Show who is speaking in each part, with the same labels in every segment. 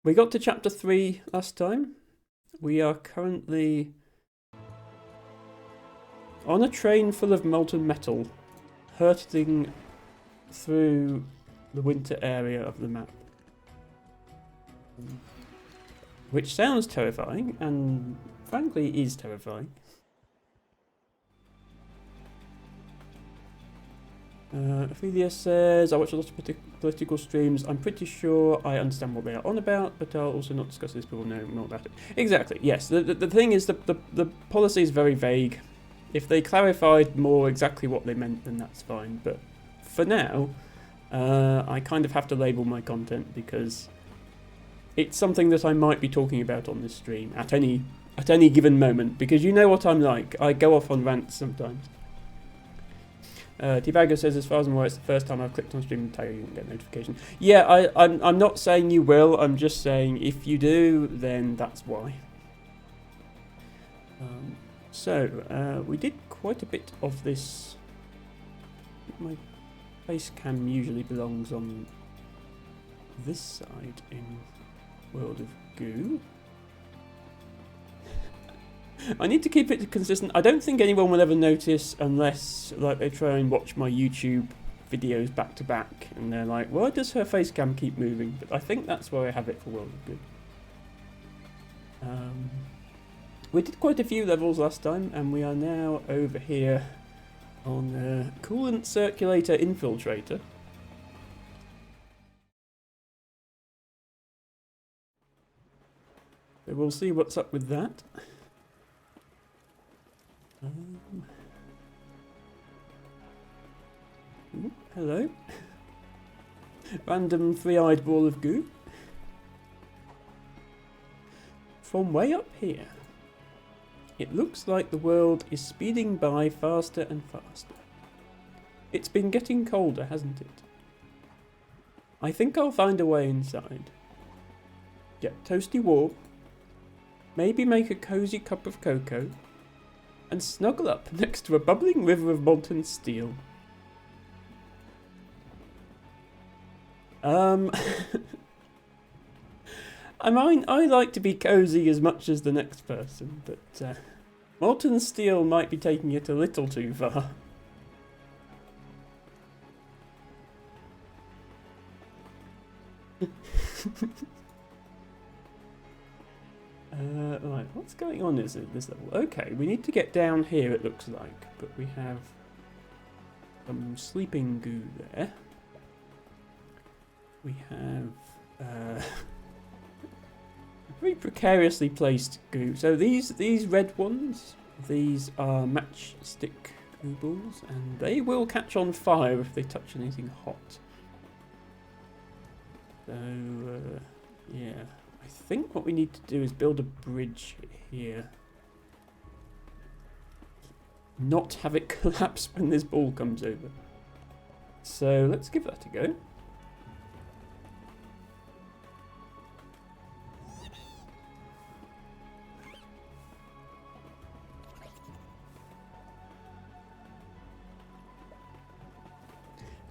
Speaker 1: We got to chapter 3 last time. We are currently on a train full of molten metal, hurtling through the winter area of the map. Which sounds terrifying, and frankly is terrifying. Ophelia says, I watch a lot of political streams. I'm pretty sure I understand what they are on about, but I'll also not discuss this. People know more about it. Exactly, yes. The thing is, the policy is very vague. If they clarified more exactly what they meant, then that's fine. But for now, I kind of have to label my content because it's something that I might be talking about on this stream at any given moment. Because you know what I'm like. I go off on rants sometimes. Tibago says, as far as I'm aware, it's the first time I've clicked on stream and tag you and get notification. Yeah, I'm not saying you will. I'm just saying if you do, then that's why. So we did quite a bit of this. My face cam usually belongs on this side in World of Goo. I need to keep it consistent. I don't think anyone will ever notice unless like they try and watch my YouTube videos back to back and they're like, why does her face cam keep moving? But I think that's where I have it for World of Good. We did quite a few levels last time and we are now over here on Coolant Circulator Infiltrator. So we'll see what's up with that. Ooh, hello. Random three-eyed ball of goo. From way up here, it looks like the world is speeding by faster and faster. It's been getting colder, hasn't it? I think I'll find a way inside. Get toasty warm. Maybe make a cozy cup of cocoa. And snuggle up next to a bubbling river of molten steel. I like to be cozy as much as the next person, but molten steel might be taking it a little too far. Right, what's going on is at this level? Okay, we need to get down here, it looks like, but we have some sleeping goo there. We have very precariously placed goo. So these red ones, these are matchstick goo balls, and they will catch on fire if they touch anything hot. So yeah. I think what we need to do is build a bridge here. Not have it collapse when this ball comes over. So let's give that a go.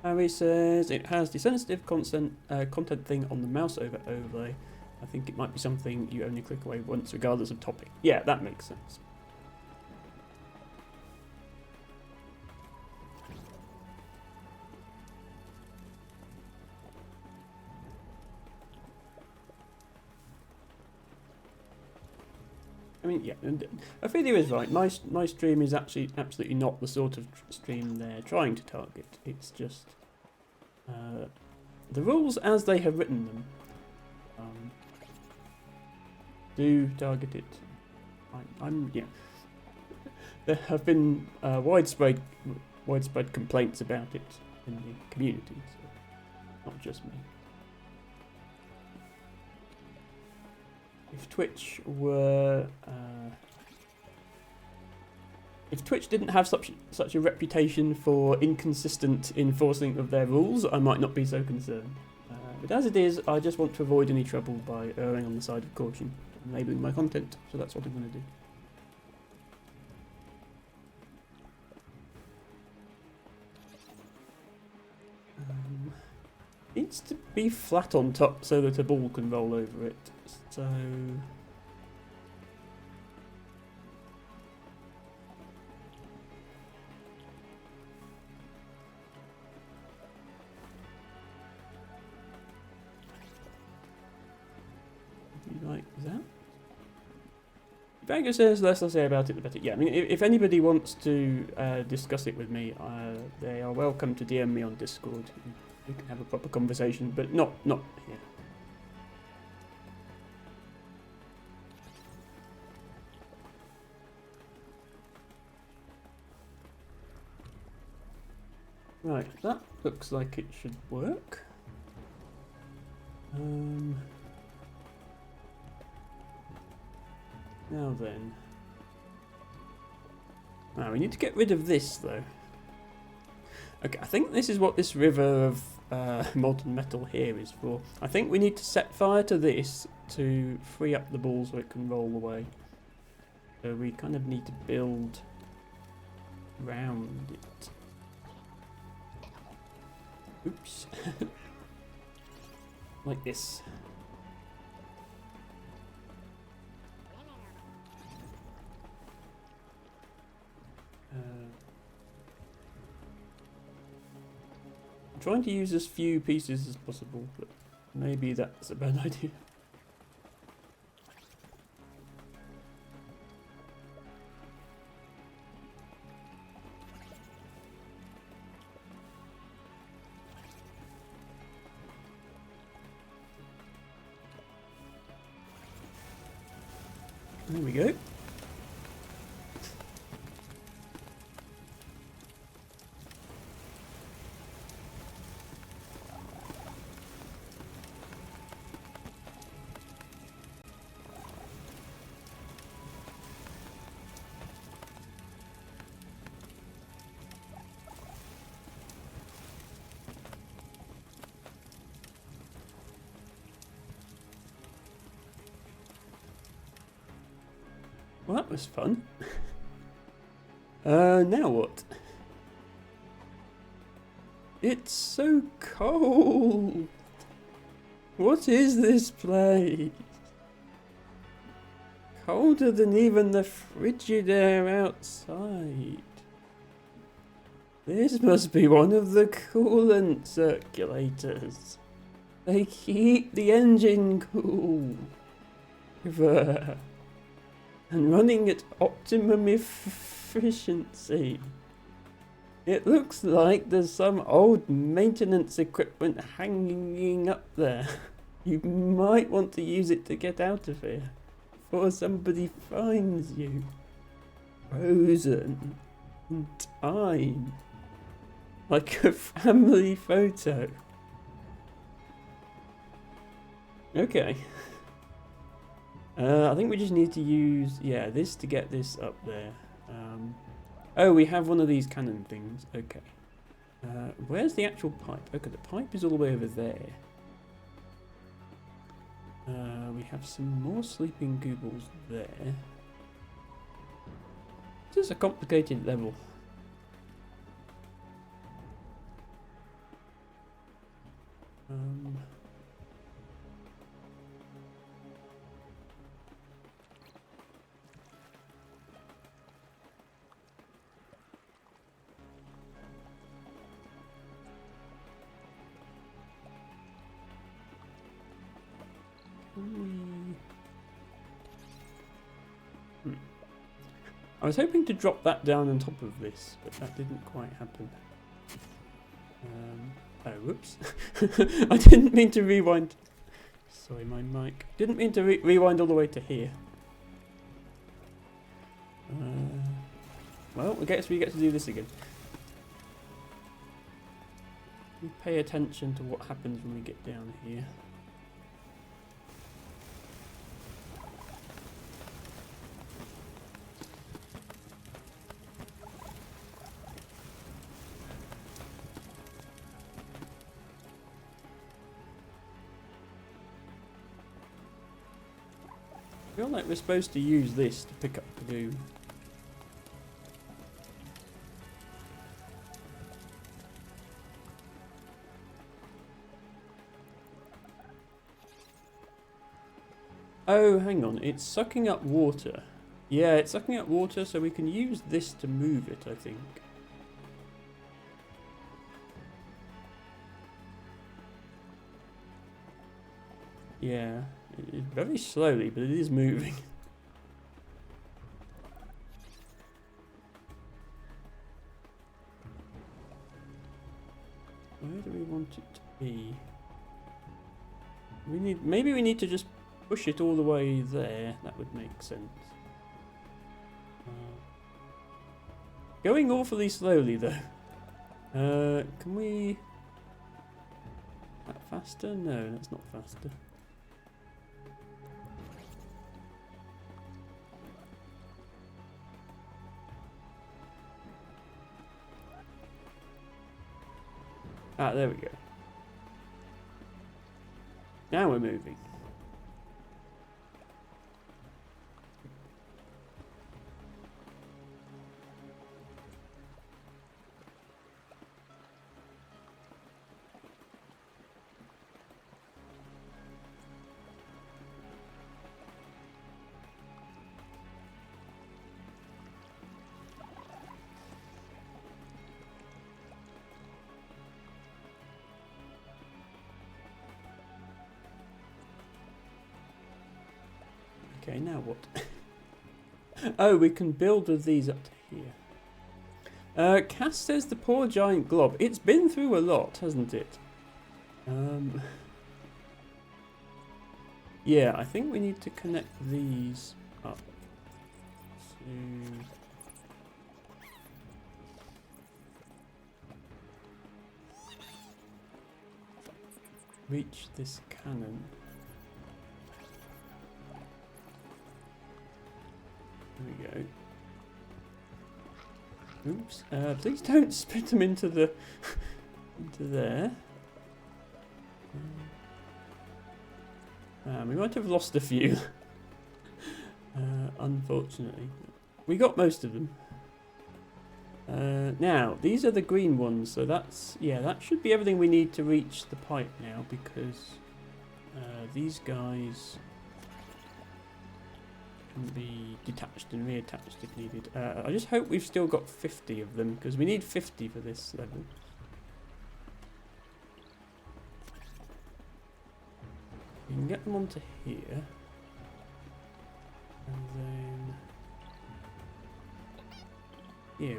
Speaker 1: Harry says it has the sensitive content thing on the mouse over overlay. I think it might be something you only click away once, regardless of topic. Yeah, that makes sense. I mean, yeah, and Ophelia is right. My stream is actually absolutely not the sort of stream they're trying to target. It's just the rules as they have written them. Do target it. Yeah. There have been widespread complaints about it in the community, so not just me. If Twitch were, if Twitch didn't have such a reputation for inconsistent enforcing of their rules, I might not be so concerned. But as it is, I just want to avoid any trouble by erring on the side of caution. Labelling my content, so that's what I'm going to do. needs to be flat on top so that a ball can roll over it. So... like that. If Angus says less I say about it, the better. Yeah, I mean, if anybody wants to discuss it with me, they are welcome to DM me on Discord. We can have a proper conversation, but not here. Right, that looks like it should work. Now then. Now, we need to get rid of this, though. Okay, I think this is what this river of molten metal here is for. I think we need to set fire to this to free up the ball so it can roll away. So we kind of need to build around it. Oops. Like this. I'm trying to use as few pieces as possible, but maybe that's a bad idea. There we go. Well, that was fun. Now what? It's so cold. What is this place? Colder than even the frigid air outside. This must be one of the coolant circulators. They keep the engine cool. And running at optimum efficiency. It looks like there's some old maintenance equipment hanging up there. You might want to use it to get out of here before somebody finds you. Frozen in time. Like a family photo. Okay. I think we just need to use, this to get this up there. Oh, we have one of these cannon things. Okay. Where's the actual pipe? Okay, the pipe is all the way over there. We have some more sleeping Goobbles there. This is a complicated level. I was hoping to drop that down on top of this, but that didn't quite happen. Oh, whoops. I didn't mean to rewind. Sorry, my mic. Didn't mean to rewind all the way to here. Well, I guess we get to do this again. We pay attention to what happens when we get down here. I feel like we're supposed to use this to pick up the goo. Oh, hang on. It's sucking up water. Yeah, it's sucking up water, so we can use this to move it, I think. Yeah, it's very slowly, but it is moving. Where do we want it to be? Maybe we need to just push it all the way there. That would make sense. Going awfully slowly though. Can we? That faster? No, that's not faster. Ah, there we go. Now we're moving. Okay, now what? Oh, we can build with these up to here. Cass says the poor giant glob. It's been through a lot, hasn't it? Yeah, I think we need to connect these up to... reach this cannon. There we go. Oops. Please don't spit them into the into there. We might have lost a few. Unfortunately, we got most of them. Now these are the green ones, so that's that should be everything we need to reach the pipe now, because these guys can be detached and reattached if needed. I just hope we've still got 50 of them, because we need 50 for this level. We can get them onto here, and then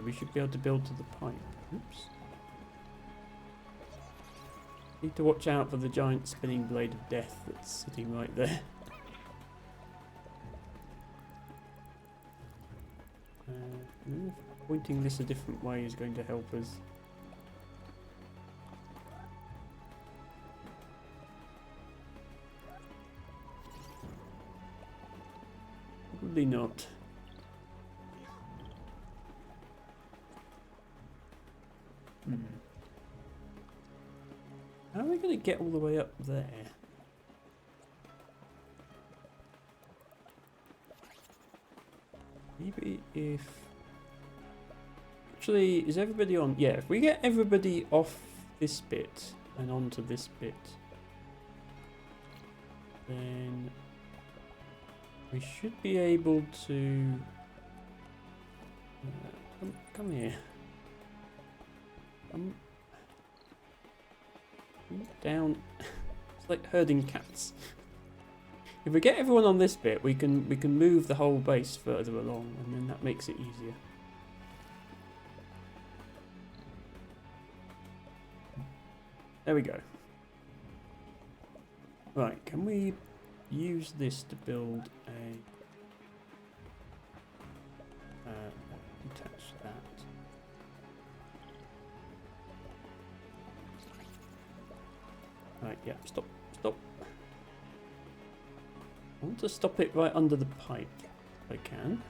Speaker 1: we should be able to build to the pipe. Oops. Need to watch out for the giant spinning blade of death that's sitting right there. Pointing this a different way is going to help us. Probably not. How are we going to get all the way up there? Maybe if... Actually, is everybody on? Yeah, if we get everybody off this bit and onto this bit, then we should be able to... come here. Down. It's like herding cats. If we get everyone on this bit, we can move the whole base further along, and then that makes it easier. There we go. Right, can we use this to build a... detach that. Right, yeah, stop. I want to stop it right under the pipe, if I can.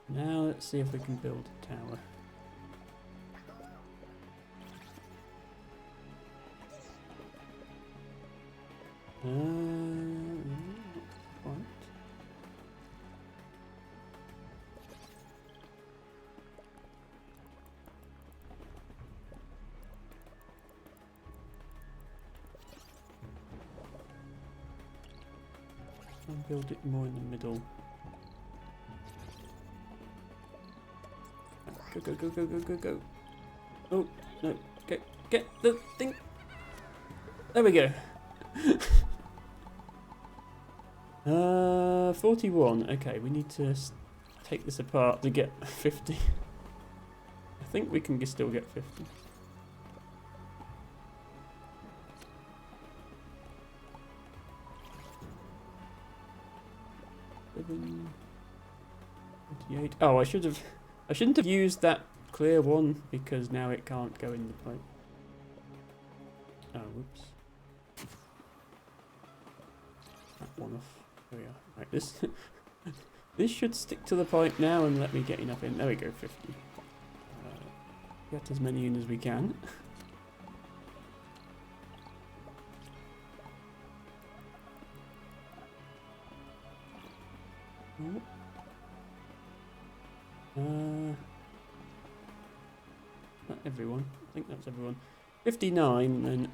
Speaker 1: Now let's see if we can build a tower. Not quite. build it more in the middle. Go, go, go, go, go, go, go. Oh, no. Get the thing. There we go. 41. Okay, we need to take this apart to get 50. I think we can still get 50. Seven, 28. Oh, I shouldn't have used that clear one because now it can't go in the pipe. Oh, whoops. That one off. There we are. Right, this this should stick to the pipe now and let me get enough in. There we go, 50. Get as many in as we can. Not everyone. I think that's everyone. 59, then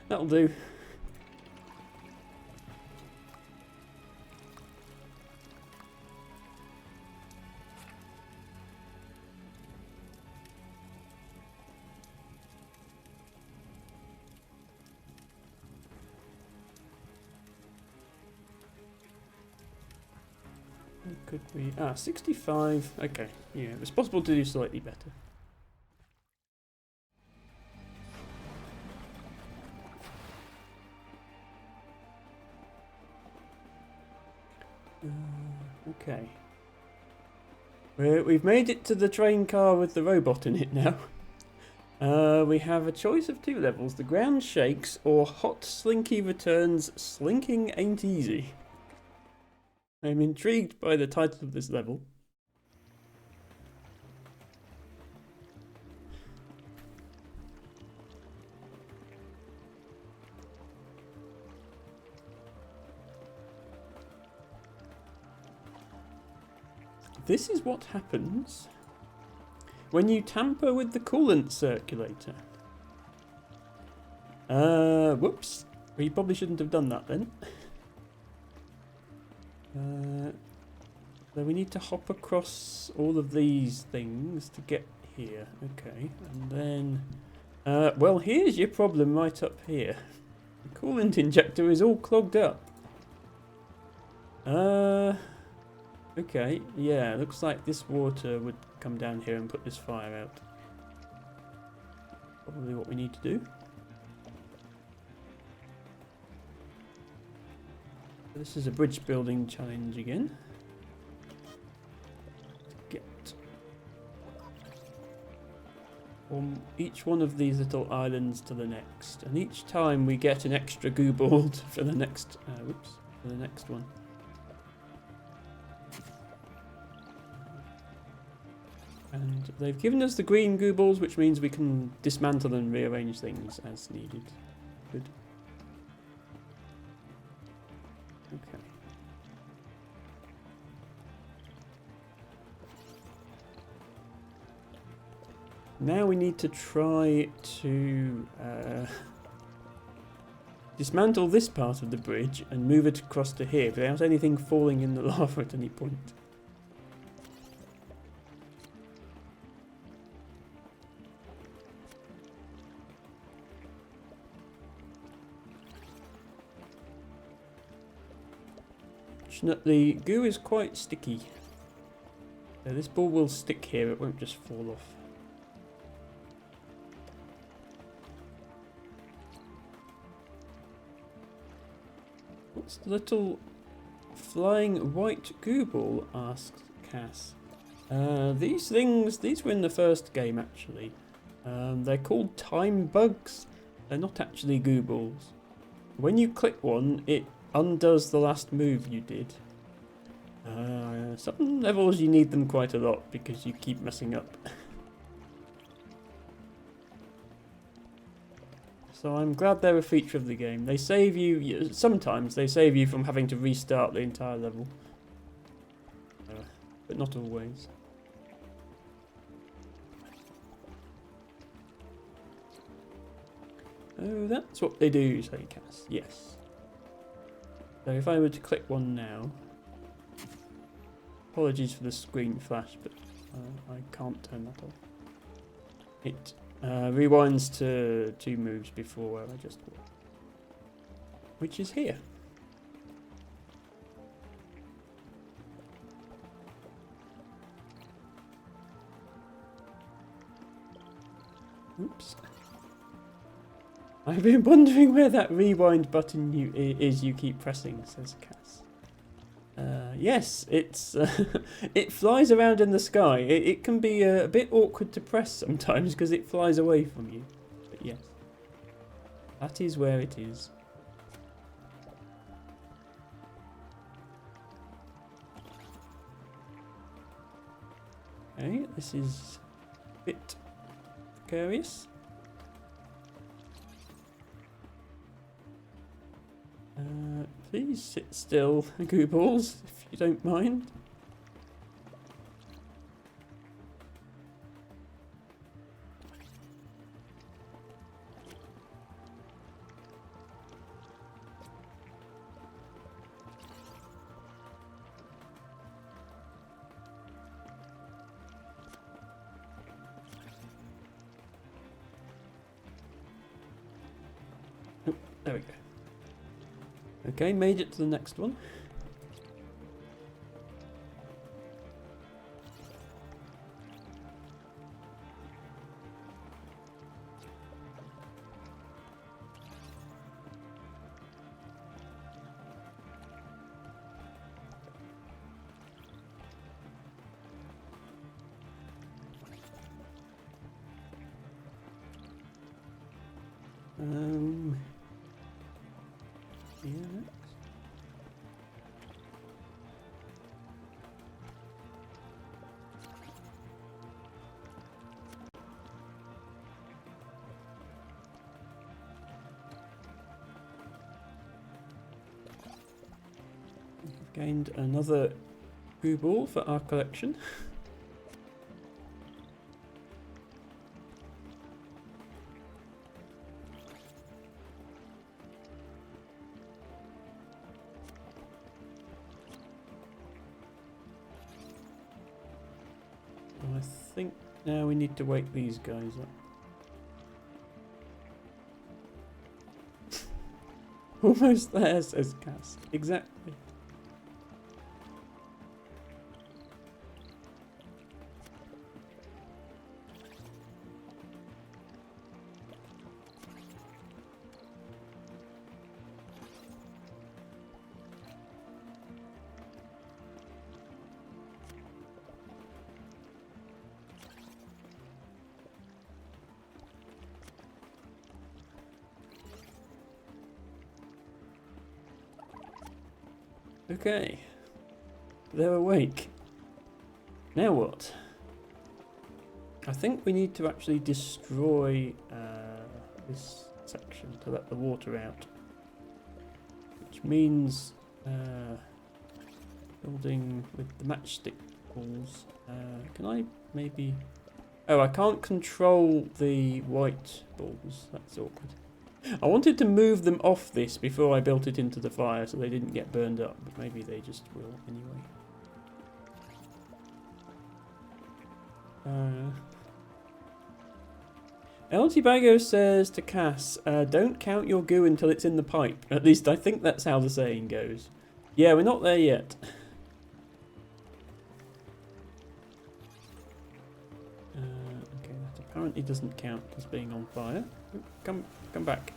Speaker 1: that'll do. What could we... 65. Okay, yeah, it was possible to do slightly better. Okay. We've made it to the train car with the robot in it now. We have a choice of 2 levels. The ground shakes or Hot Slinky returns Slinking Ain't Easy. I'm intrigued by the title of this level. This is what happens when you tamper with the coolant circulator. Whoops. We probably shouldn't have done that then. So we need to hop across all of these things to get here. Okay, and then... well, here's your problem right up here. The coolant injector is all clogged up. Okay, yeah, looks like this water would come down here and put this fire out. Probably what we need to do. This is a bridge building challenge again. Get from each one of these little islands to the next, and each time we get an extra Goobold for the next. For the next one. And they've given us the green Gooballs, which means we can dismantle and rearrange things as needed. Good. Okay. Now we need to try to dismantle this part of the bridge and move it across to here without anything falling in the lava at any point. The goo is quite sticky. So this ball will stick here, it won't just fall off. What's the little flying white goo ball? Asks Cass. These things, these were in the first game actually. They're called time bugs. They're not actually goo balls. When you click one, it undoes the last move you did. Some levels you need them quite a lot because you keep messing up. So I'm glad they're a feature of the game. They save you, sometimes they save you from having to restart the entire level. But not always. Oh, that's what they do, say Cass. Yes. So if I were to click one now, apologies for the screen flash, but I can't turn that off. It rewinds to 2 moves before where I just walked, which is here. Oops. I've been wondering where that rewind button you keep pressing, says Cass. Yes, it's it flies around in the sky. It can be a bit awkward to press sometimes because it flies away from you. But yes, that is where it is. Okay, this is a bit precarious. Please sit still, goo balls, if you don't mind. Oh, there we go. Okay, made it to the next one. Yeah. Gained another goo ball for our collection. I think now we need to wake these guys up. Almost there, says Cass. Exactly. Okay, they're awake. Now what? I think we need to actually destroy this section to let the water out. Which means building with the matchstick balls. Can I maybe... Oh, I can't control the white balls. That's awkward. I wanted to move them off this before I built it into the fire so they didn't get burned up, but maybe they just will anyway. El Tibago says to Cass, don't count your goo until it's in the pipe. At least I think that's how the saying goes. Yeah, we're not there yet. Okay, that apparently doesn't count as being on fire. Come back.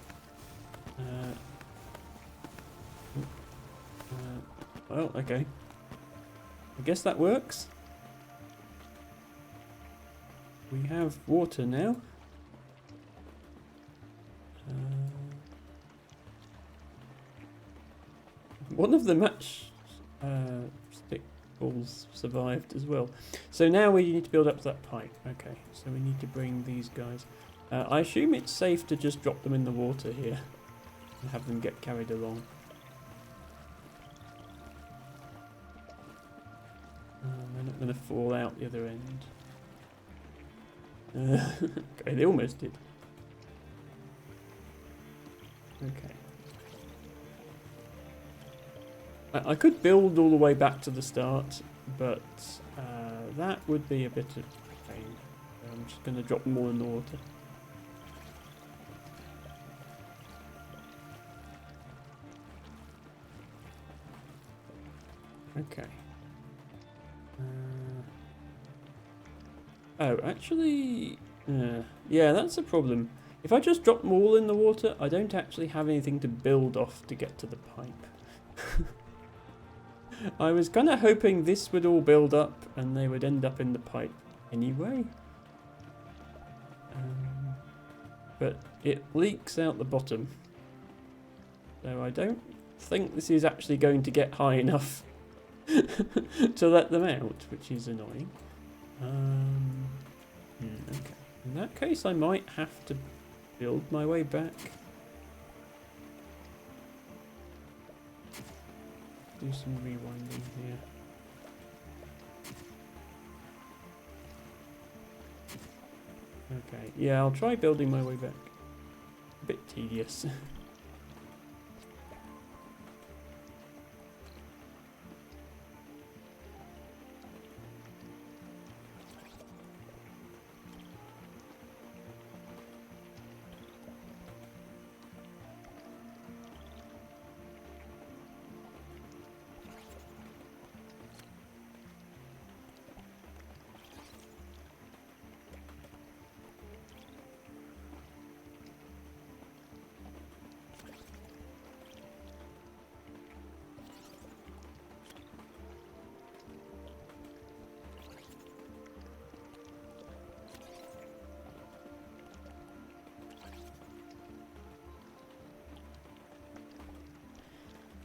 Speaker 1: Well, okay. I guess that works. We have water now. One of the match stick balls survived as well. So now we need to build up that pipe. Okay, so we need to bring these guys. I assume it's safe to just drop them in the water here and have them get carried along. They're not going to fall out the other end. Okay, they almost did. Okay. I could build all the way back to the start, but that would be a bit of pain. I'm just going to drop more in the water. Okay. Oh, actually... yeah, that's a problem. If I just drop them all in the water, I don't actually have anything to build off to get to the pipe. I was kind of hoping this would all build up and they would end up in the pipe anyway. But it leaks out the bottom. So I don't think this is actually going to get high enough to let them out, which is annoying. Okay. In that case, I might have to build my way back. Do some rewinding here. Okay, yeah, I'll try building my way back. A bit tedious.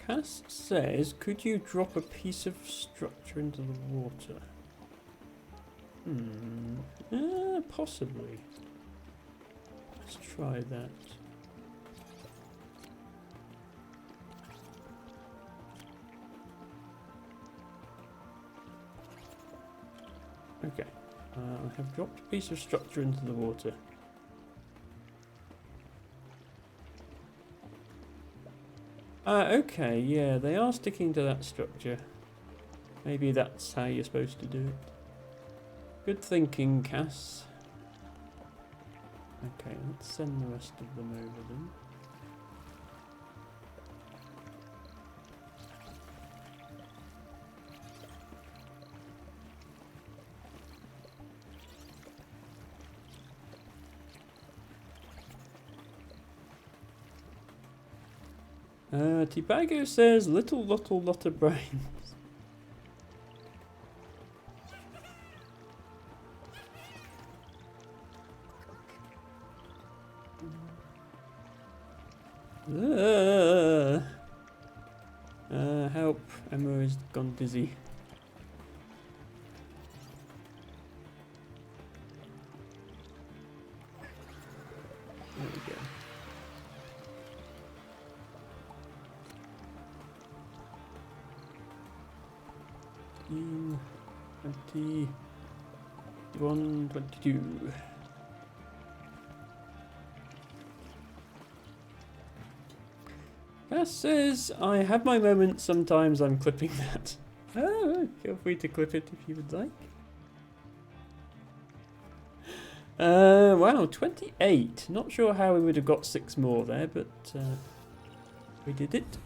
Speaker 1: Cass says, could you drop a piece of structure into the water? Possibly. Let's try that. Okay. I have dropped a piece of structure into the water. Okay, yeah, they are sticking to that structure. Maybe that's how you're supposed to do it. Good thinking, Cass. Okay, let's send the rest of them over then. Tibago says, lot of brains. Help, Emma has gone dizzy. There we go. 21, 22. Cass says, I have my moments, sometimes I'm clipping that. Feel free to clip it if you would like. Wow, 28. Not sure how we would have got 6 more there, but we did it.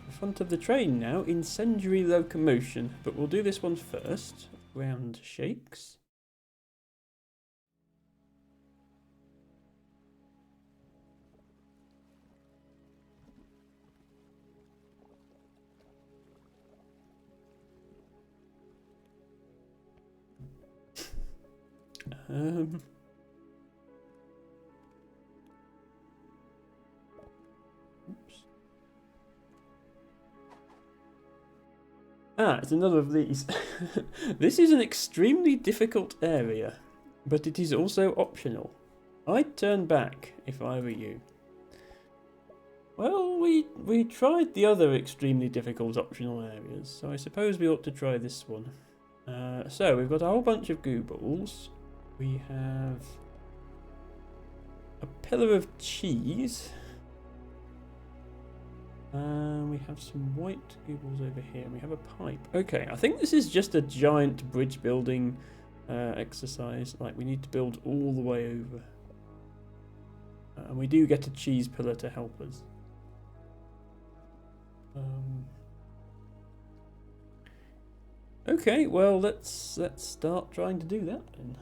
Speaker 1: The front of the train now, incendiary locomotion, but we'll do this one first. Ground shakes. It's another of these. This is an extremely difficult area, but it is also optional. I'd turn back if I were you. Well, we tried the other extremely difficult optional areas, so I suppose we ought to try this one. So we've got a whole bunch of goo balls. We have a pillar of cheese. We have some white goobles over here. And we have a pipe. Okay, I think this is just a giant bridge building exercise. Like, we need to build all the way over. And we do get a cheese pillar to help us. Okay, well, let's start trying to do that then.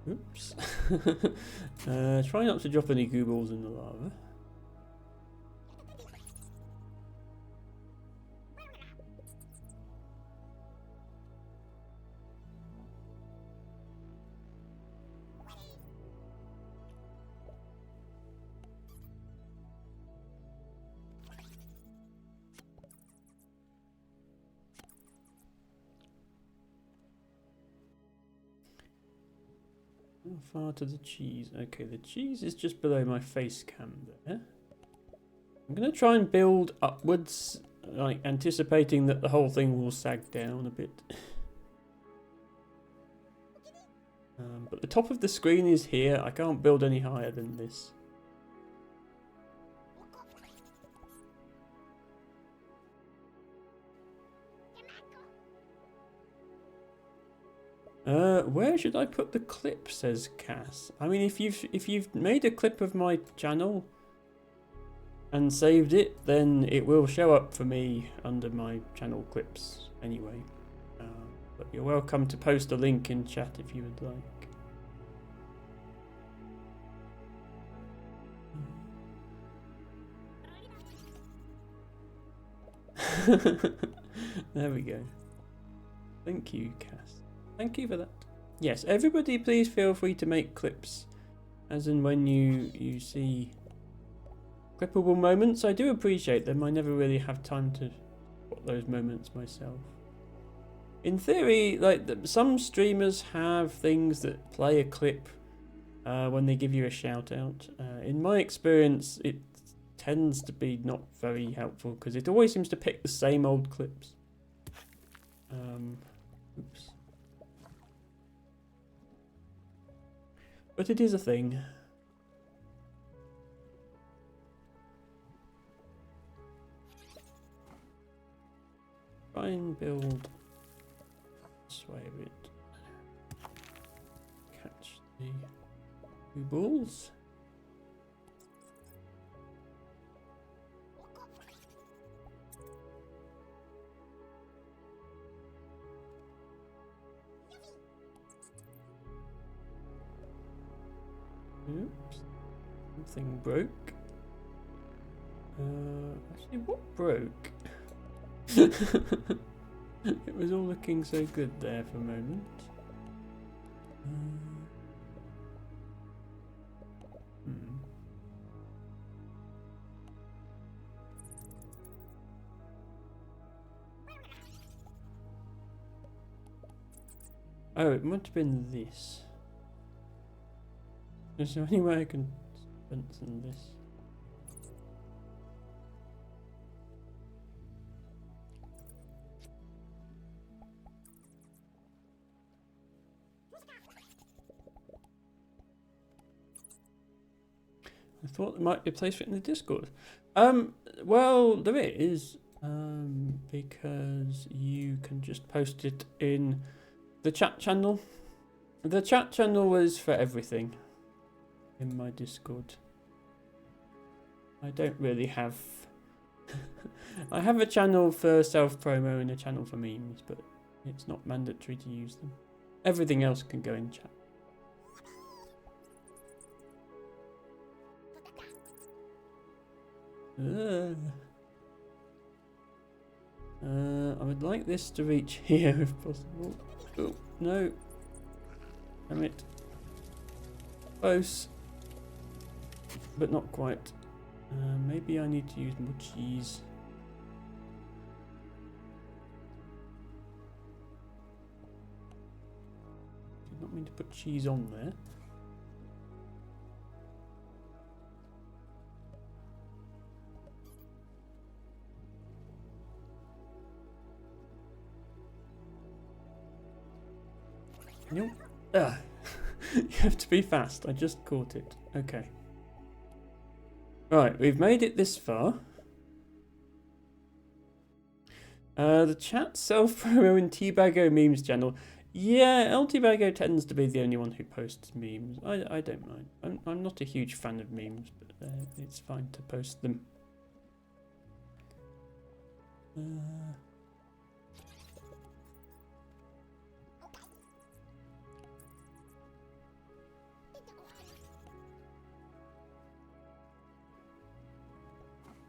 Speaker 1: Oops. Try not to drop any goobles in the lava. How far to the cheese? Okay, the cheese is just below my face cam there. I'm going to try and build upwards, like anticipating that the whole thing will sag down a bit. But the top of the screen is here. I can't build any higher than this. Where should I put the clip? Says Cass. I mean, if you've made a clip of my channel and saved it, then it will show up for me under my channel clips anyway. But you're welcome to post a link in chat if you would like. There we go. Thank you, Cass. Thank you for that. Yes, everybody please feel free to make clips as and when you see clippable moments. I do appreciate them. I never really have time to spot those moments myself. In theory, like some streamers have things that play a clip when they give you a shout out. In my experience, it tends to be not very helpful because it always seems to pick the same old clips. Oops. But it is a thing. Try and build this way a bit. Catch the two balls. Oops, something broke. Actually, what broke? It was all looking so good there for a moment. Oh, it might have been this. Is there any way I can strengthen this? I thought there might be a place for it in the Discord. Well, there is. Because you can just post it in the chat channel. The chat channel is for everything in my Discord. I don't really have... I have a channel for self-promo and a channel for memes, but it's not mandatory to use them. Everything else can go in chat. I would like this to reach here if possible. Oh, no. Damn it. Close. But not quite. Maybe I need to use more cheese. Did not mean to put cheese on there. Nope. Ah. You have to be fast. I just caught it. Okay. Right, we've made it this far. The chat self-promo and T-Bago memes channel. Yeah, LTBago tends to be the only one who posts memes. I don't mind. I'm not a huge fan of memes, but it's fine to post them.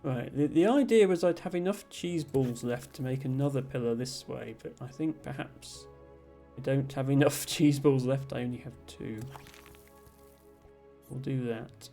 Speaker 1: Right, the idea was I'd have enough cheese balls left to make another pillar this way, but I think perhaps I don't have enough cheese balls left. I only have 2. We'll do that.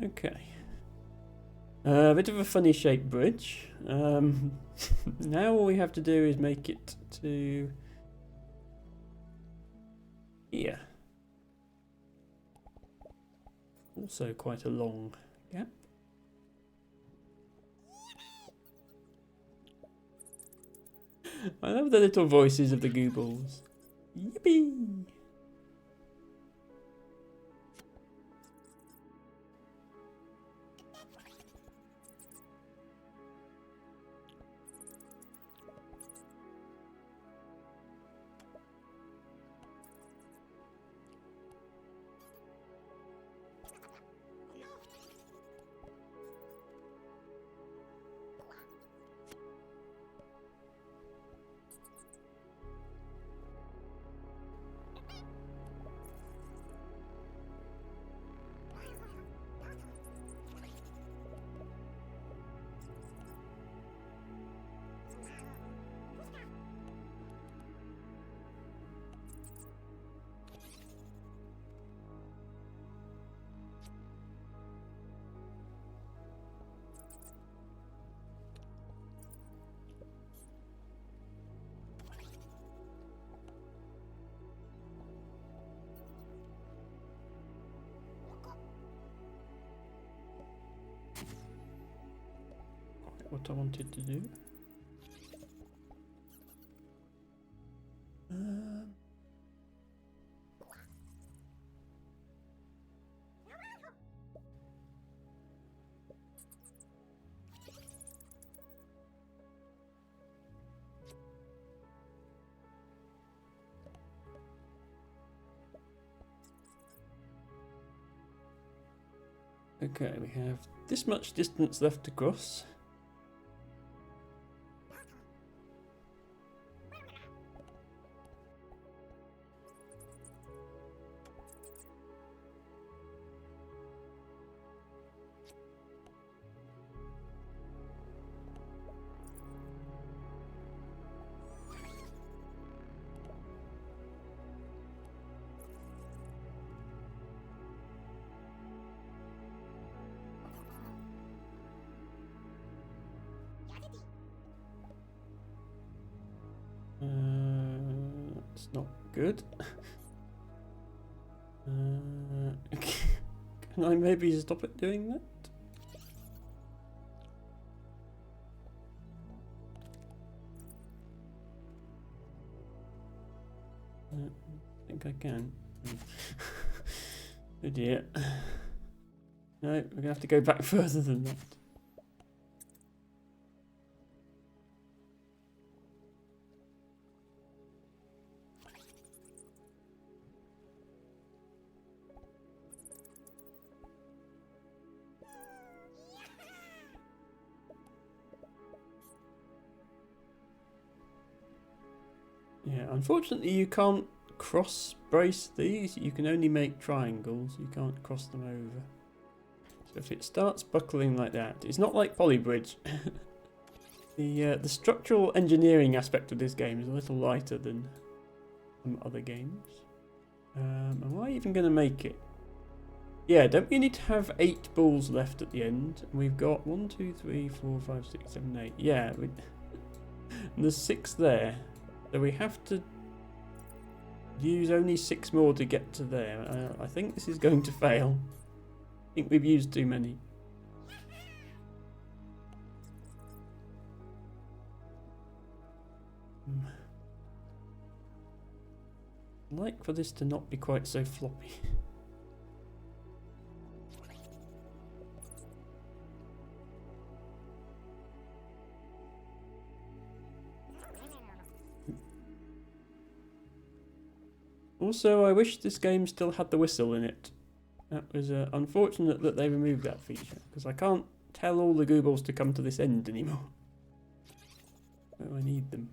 Speaker 1: Okay. A bit of a funny shaped bridge. Now all we have to do is make it to here. Also quite a long gap. I love the little voices of the Goobles. Yippee! What I wanted to do. Okay, we have this much distance left to cross. That's not good. Can I maybe stop it doing that? I think I can. Oh dear. No, we're gonna have to go back further than that. Yeah, unfortunately you can't cross brace these. You can only make triangles. You can't cross them over. So if it starts buckling like that, it's not like Polybridge. The structural engineering aspect of this game is a little lighter than some other games. Am I even going to make it? Yeah, don't we need to have 8 balls left at the end? We've got 1, 2, 3, 4, 5, 6, 7, 8. Yeah, and there's 6 there. So we have to use only 6 more to get to there. I think this is going to fail. I think we've used too many. I'd like for this to not be quite so floppy. Also, I wish this game still had the whistle in it. That was unfortunate that they removed that feature, because I can't tell all the Goobles to come to this end anymore. Oh, I need them.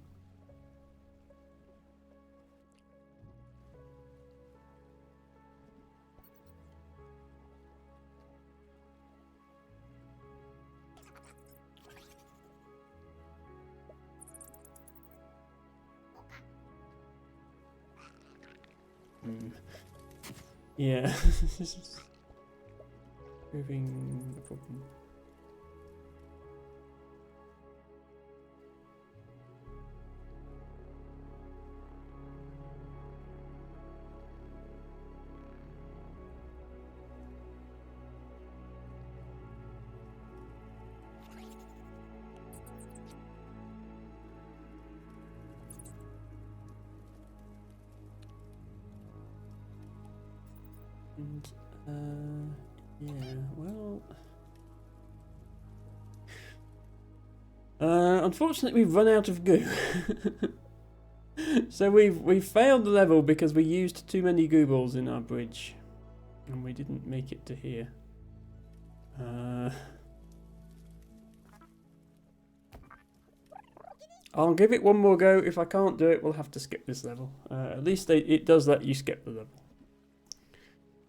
Speaker 1: Yeah, this is proving the problem. And, yeah, well... unfortunately we've run out of goo. So we've failed the level because we used too many goo balls in our bridge. And we didn't make it to here. I'll give it one more go. If I can't do it, we'll have to skip this level. At least it does let you skip the level.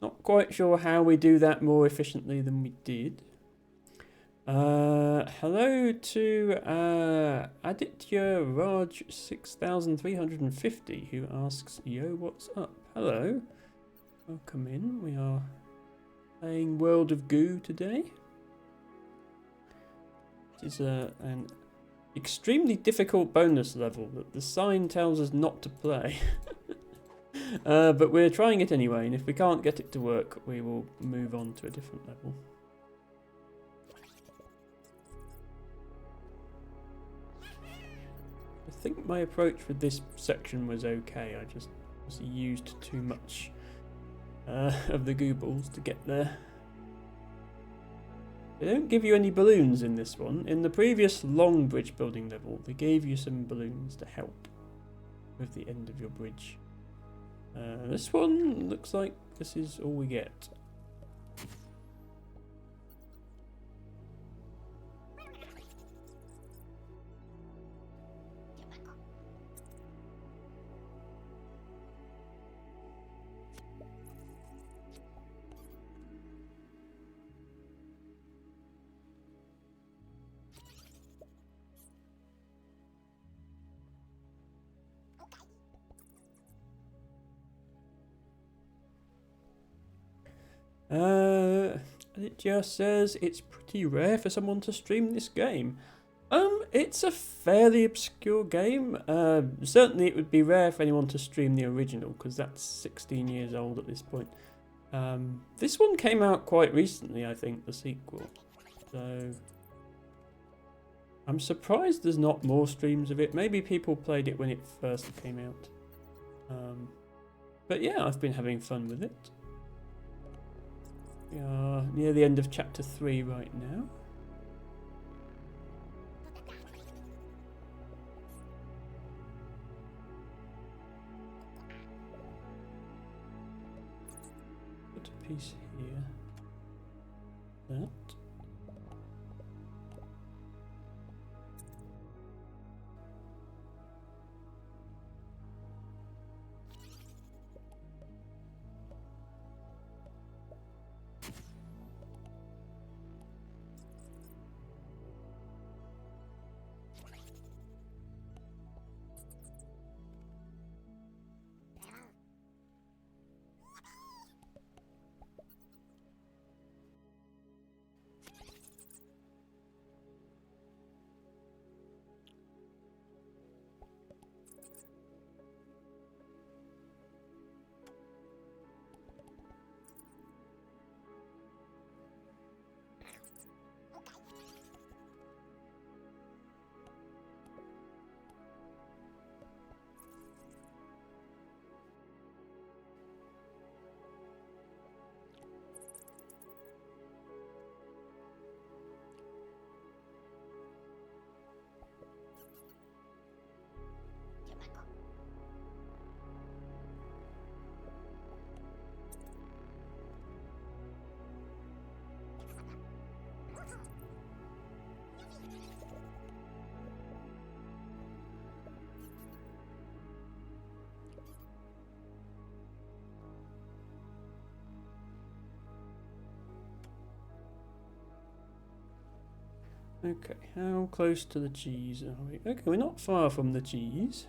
Speaker 1: Not quite sure how we do that more efficiently than we did. Hello to Aditya Raj 6350 who asks, yo, what's up? Hello. Welcome in. We are playing World of Goo today. It is an extremely difficult bonus level that the sign tells us not to play. But we're trying it anyway, and if we can't get it to work, we will move on to a different level. I think my approach with this section was okay. I just used too much of the goo balls to get there. They don't give you any balloons in this one. In the previous long bridge building level, they gave you some balloons to help with the end of your bridge. This one looks like this is all we get. It just says it's pretty rare for someone to stream this game. It's a fairly obscure game. Certainly it would be rare for anyone to stream the original, because that's 16 years old at this point. This one came out quite recently, I think, the sequel. So I'm surprised there's not more streams of it. Maybe people played it when it first came out. But yeah, I've been having fun with it. We are near the end of chapter 3 right now. Put a piece here. That. Okay, how close to the cheese are we? Okay, we're not far from the cheese.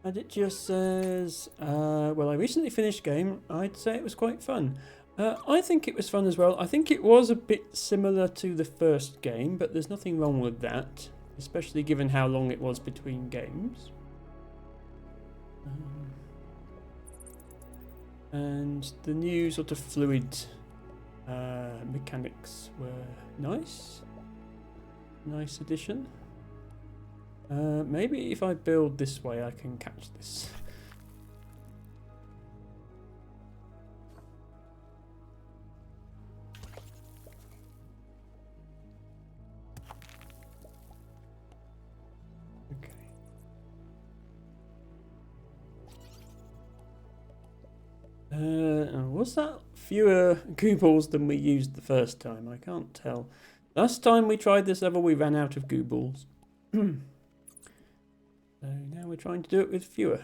Speaker 1: And it just says, well, I recently finished game. I'd say it was quite fun. I think it was fun as well. I think it was a bit similar to the first game, but there's nothing wrong with that, especially given how long it was between games. And the new sort of fluid mechanics were nice. Nice addition. Maybe if I build this way, I can catch this. Okay. Was that fewer goo balls than we used the first time? I can't tell. Last time we tried this level, we ran out of goo balls. So now we're trying to do it with fewer.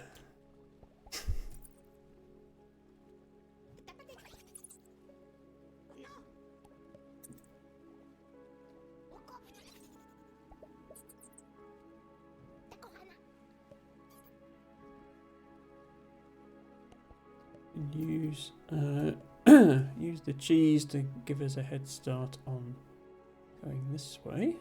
Speaker 1: Use use the cheese to give us a head start on going this way.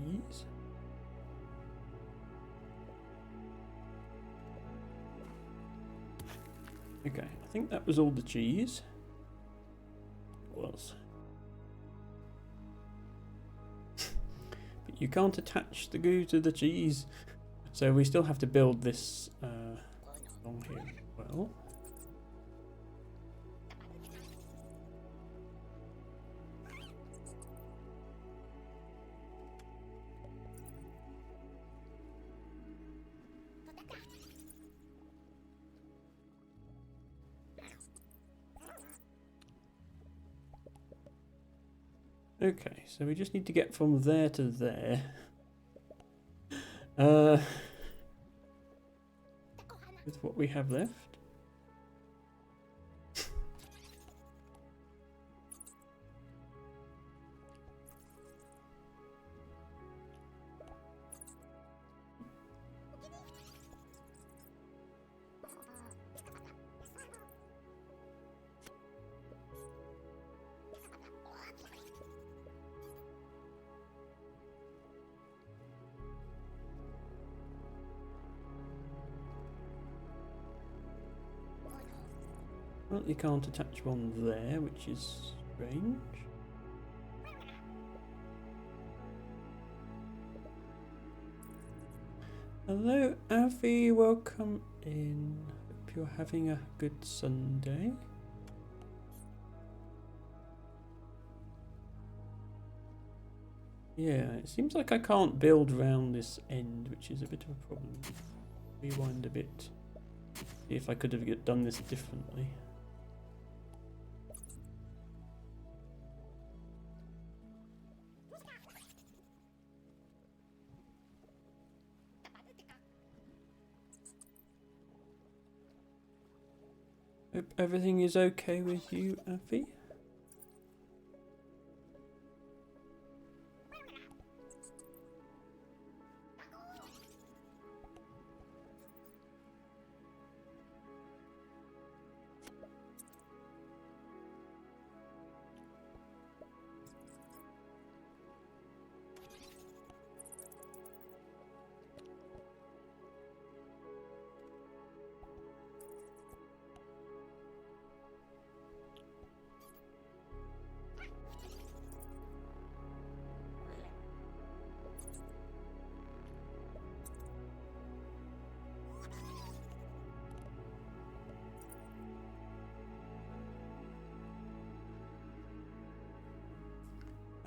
Speaker 1: Cheese. Okay, I think that was all the cheese. It was. But you can't attach the goo to the cheese. So we still have to build this along here as well. Okay, so we just need to get from there to there. With what we have left. Well, you can't attach one there, which is strange. Hello, Avi, welcome in. Hope you're having a good Sunday. Yeah, it seems like I can't build around this end, which is a bit of a problem. Rewind a bit. See if I could have done this differently. Hope everything is okay with you, Avi.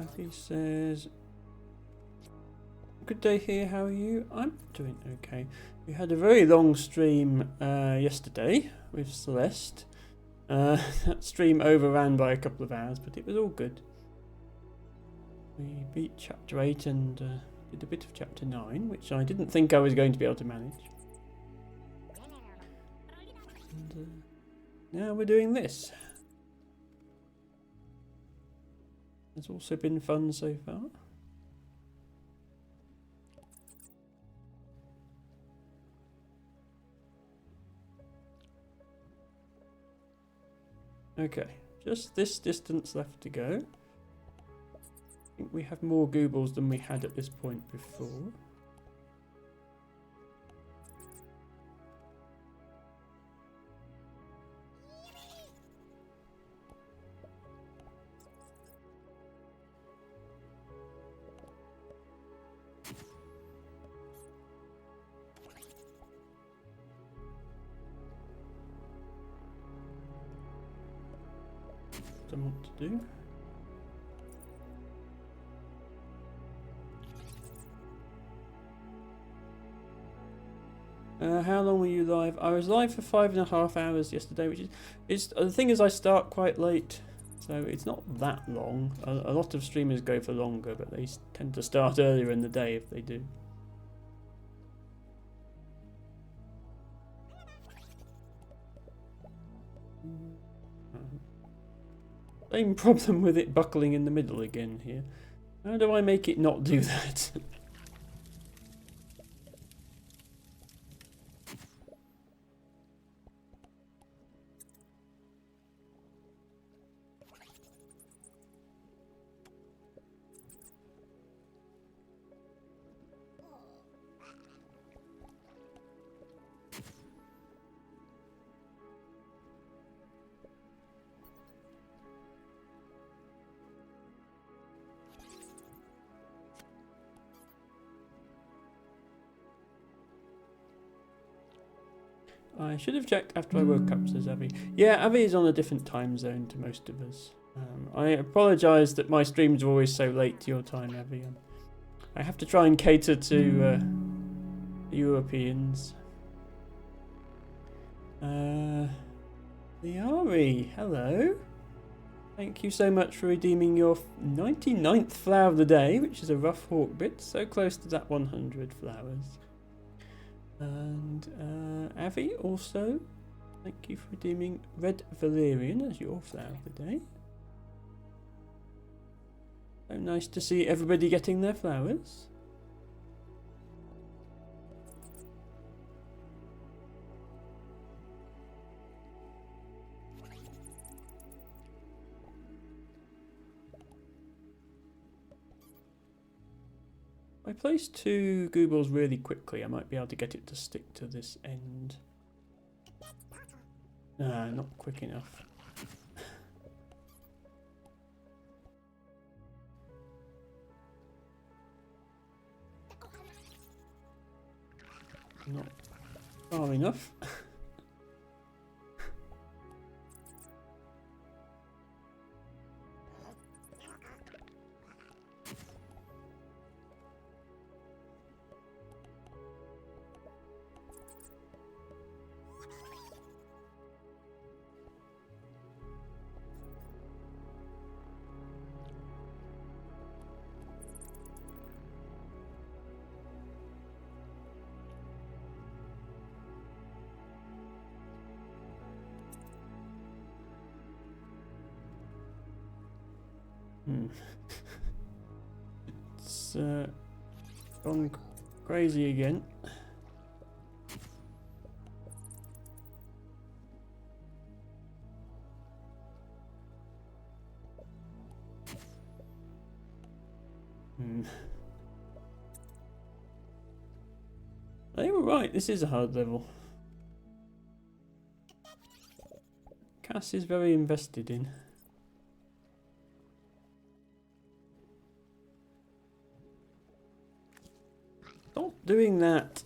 Speaker 1: Avi says, good day here, how are you? I'm doing okay. We had a very long stream yesterday with Celeste. That stream overran by a couple of hours, but it was all good. We beat chapter 8 and did a bit of chapter 9, which I didn't think I was going to be able to manage. And now we're doing this. It's also been fun so far. Okay, just this distance left to go. I think we have more goobles than we had at this point before. Don't know what to do. How long were you live? I was live for 5.5 hours yesterday, which is the thing is I start quite late, so it's not that long. A lot of streamers go for longer, but they tend to start earlier in the day if they do. Same problem with it buckling in the middle again here. How do I make it not do that? I should have checked after I woke up, says Abby. Yeah, Abby is on a different time zone to most of us. I apologise that my streams are always so late to your time, Abby. I have to try and cater to Europeans. Liari, hello. Thank you so much for redeeming your 99th flower of the day, which is a rough hawk bit, so close to that 100 flowers. And Avi also, thank you for redeeming Red Valerian as your flower of the day. So nice to see everybody getting their flowers. I placed 2 Goobles really quickly. I might be able to get it to stick to this end. Nah, not quick enough. Not far enough. It's gone crazy again. They were right, this is a hard level. Cass is very invested in. Stop doing that.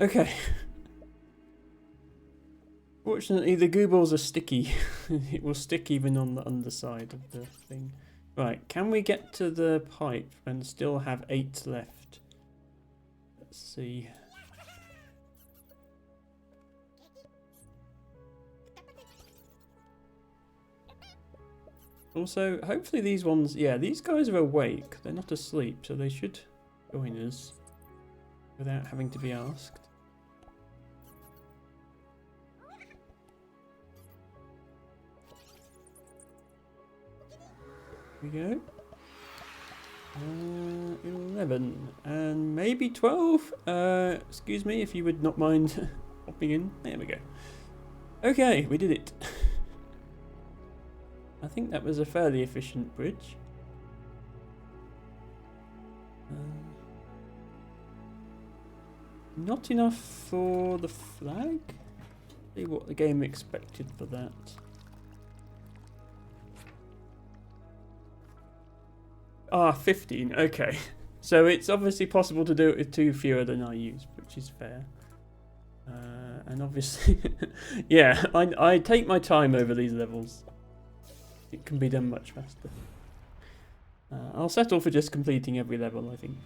Speaker 1: Okay. Fortunately, the Goobles are sticky. It will stick even on the underside of the thing. Right, can we get to the pipe and still have 8 left? Let's see. Also, hopefully these ones, yeah, these guys are awake. They're not asleep, so they should join us without having to be asked. Here we go. 11 and maybe 12. Excuse me if you would not mind hopping in. There we go. Okay, we did it. I think that was a fairly efficient bridge. Not enough for the flag? See what the game expected for that. Ah, 15, okay. So it's obviously possible to do it with 2 fewer than I use, which is fair. And obviously, yeah, I take my time over these levels. It can be done much faster. I'll settle for just completing every level, I think.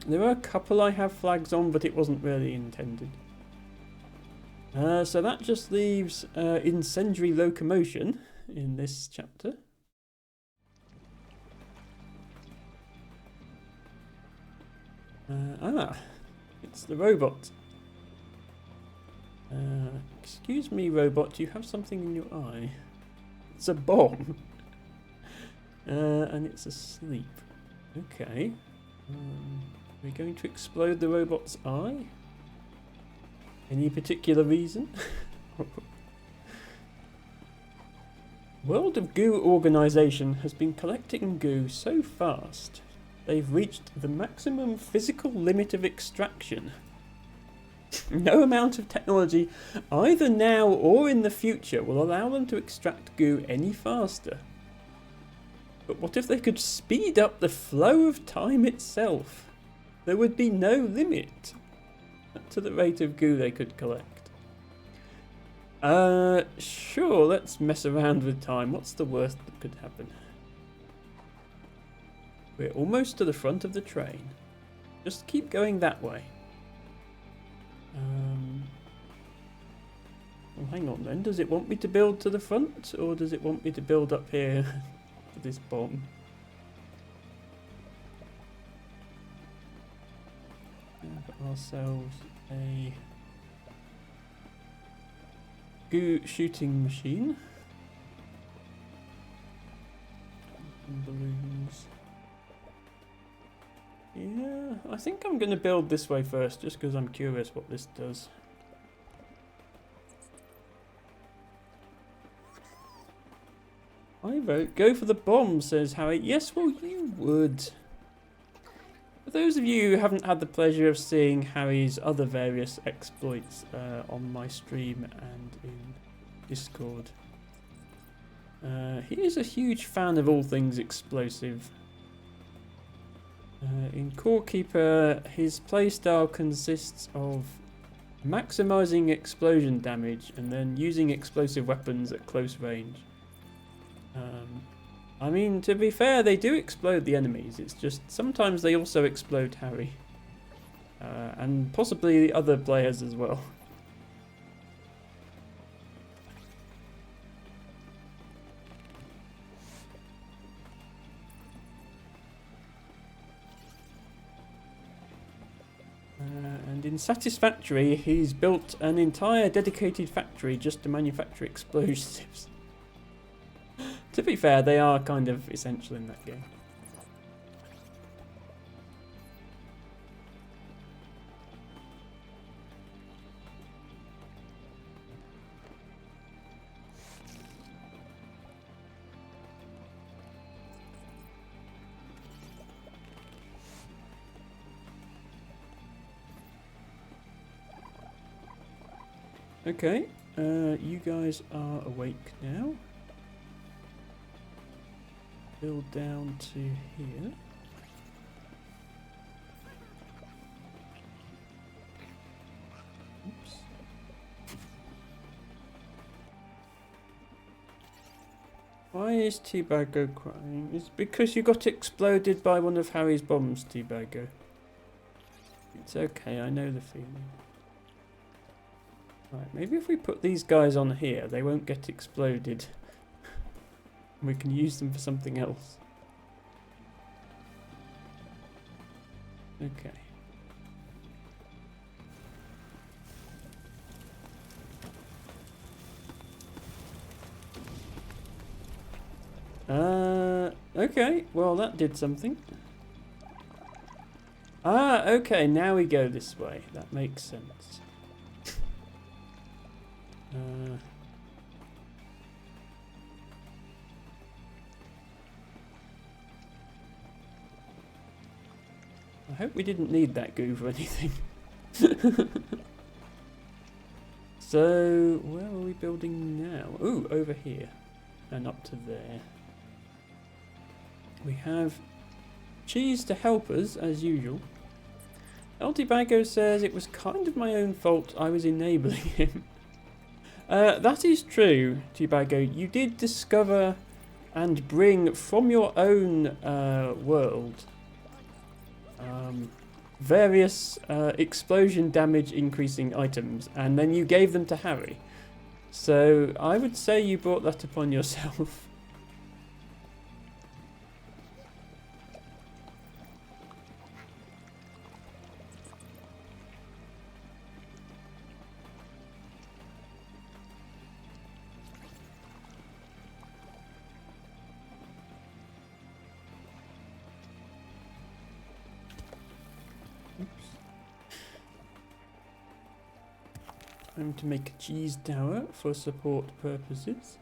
Speaker 1: There are a couple I have flags on, but it wasn't really intended. So that just leaves incendiary locomotion in this chapter. It's the robot. Excuse me, robot, do you have something in your eye? It's a bomb. And it's asleep. Okay. We're going to explode the robot's eye? Any particular reason? World of Goo organization has been collecting goo so fast they've reached the maximum physical limit of extraction. No amount of technology, either now or in the future, will allow them to extract goo any faster. But what if they could speed up the flow of time itself? There would be no limit to the rate of goo they could collect. Sure, let's mess around with time. What's the worst that could happen? We're almost to the front of the train. Just keep going that way. Well, hang on then. Does it want me to build to the front, or does it want me to build up here to this bomb? Have ourselves a goo shooting machine. And balloons. Yeah, I think I'm going to build this way first, just because I'm curious what this does. I vote go for the bomb, says Harry. Yes, well, you would. For those of you who haven't had the pleasure of seeing Harry's other various exploits on my stream and in Discord, he is a huge fan of all things explosive. In Core Keeper, his playstyle consists of maximizing explosion damage and then using explosive weapons at close range. I mean, to be fair, they do explode the enemies. It's just sometimes they also explode Harry. And possibly the other players as well. And in Satisfactory, he's built an entire dedicated factory just to manufacture explosives. To be fair, they are kind of essential in that game. Okay, you guys are awake now. Build down to here. Oops. Why is T-Baggo crying? It's because you got exploded by one of Harry's bombs, T-Baggo. It's okay, I know the feeling. Right, maybe if we put these guys on here, they won't get exploded. We can use them for something else. Okay. Okay, well that did something. Okay, now we go this way. That makes sense. I hope we didn't need that goo for anything. So, where are we building now? Ooh, over here. And up to there. We have cheese to help us, as usual. El T-Baggo says it was kind of my own fault I was enabling him. That is true, Tubago. You did discover and bring from your own world various explosion damage increasing items, and then you gave them to Harry. So I would say you brought that upon yourself. Time to make a cheese tower for support purposes.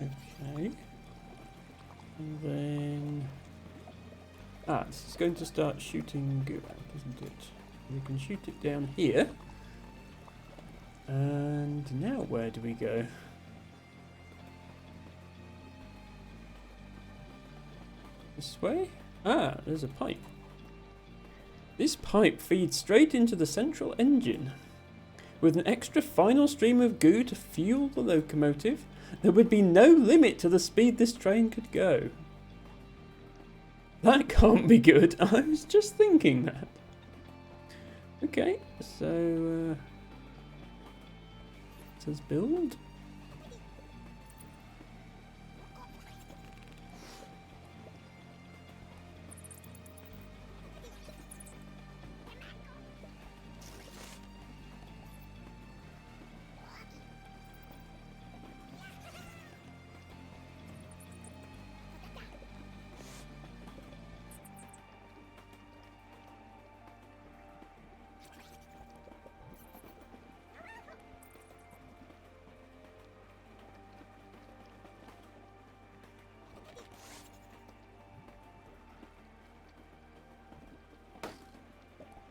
Speaker 1: Okay. And then... this is going to start shooting goo out, isn't it? We can shoot it down here. And now where do we go? This way? There's a pipe. This pipe feeds straight into the central engine. With an extra final stream of goo to fuel the locomotive, there would be no limit to the speed this train could go. That can't be good. I was just thinking that. Okay, so it says build.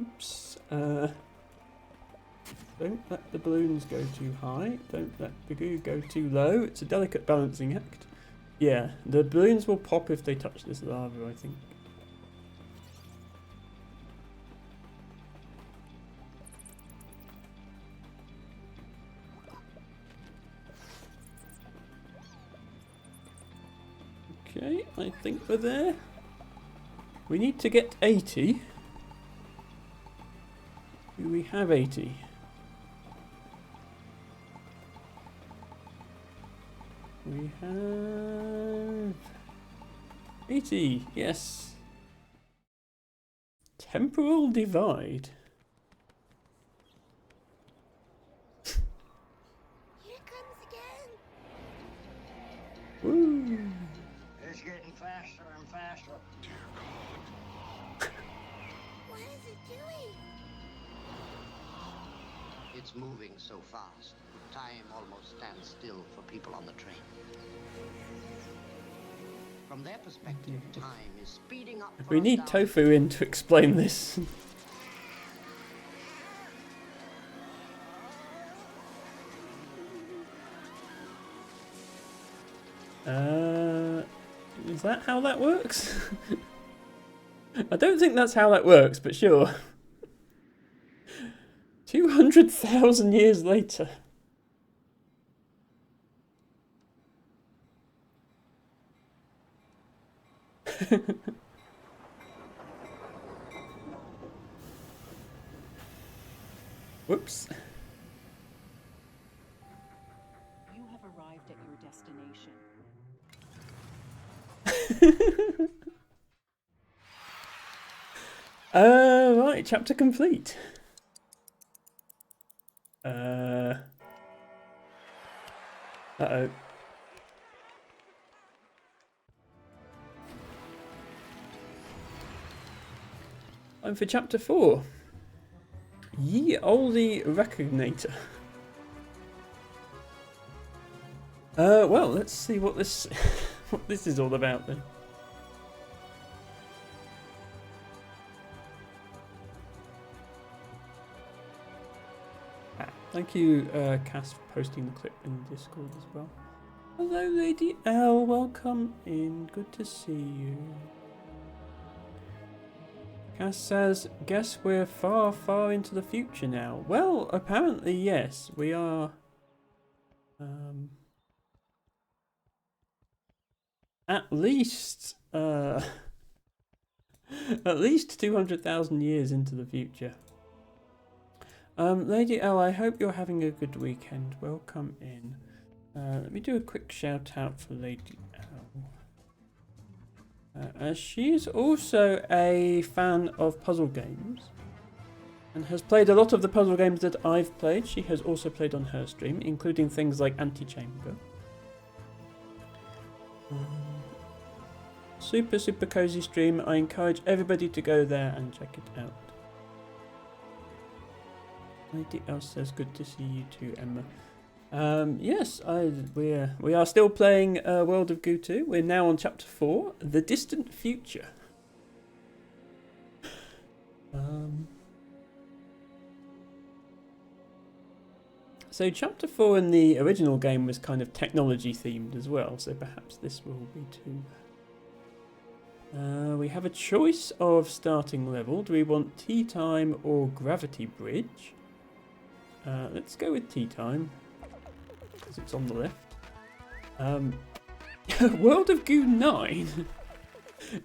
Speaker 1: Oops. Don't let the balloons go too high. Don't let the goo go too low. It's a delicate balancing act. Yeah, the balloons will pop if they touch this lava, I think. Okay, I think we're there. We need to get 80. Do we have 80? We have 80, yes. Temporal divide.
Speaker 2: Here comes again.
Speaker 1: Woo!
Speaker 3: It's getting faster and faster. Dear God.
Speaker 2: What is it doing?
Speaker 3: It's moving so fast. Time almost stands still for people on the train. From their perspective, time is speeding up.
Speaker 1: We need Tofu in to explain this. Is that how that works? I don't think that's how that works, but sure. 200,000 years later. Whoops.
Speaker 4: You have arrived at your destination.
Speaker 1: Right, chapter complete. Uh-oh. Time for chapter 4. Ye Olde Recognator. Well, let's see what this what this is all about then. Thank you, Cass, for posting the clip in Discord as well. Hello, Lady L. Welcome in. Good to see you. Cass says, guess we're far, far into the future now. Well, apparently, yes. We are... at least... at least 200,000 years into the future. Lady L, I hope you're having a good weekend. Welcome in. Let me do a quick shout out for Lady L. She's also a fan of puzzle games and has played a lot of the puzzle games that I've played. She has also played on her stream, including things like Antichamber. Super, super cozy stream. I encourage everybody to go there and check it out. Lady L says, good to see you too, Emma. Yes, we are still playing World of Goo 2. We're now on chapter 4, The Distant Future. So chapter 4 in the original game was kind of technology themed as well, so perhaps this will be too. We have a choice of starting level. Do we want Tea Time or Gravity Bridge? Let's go with Tea Time, because it's on the left. World of Goo 9.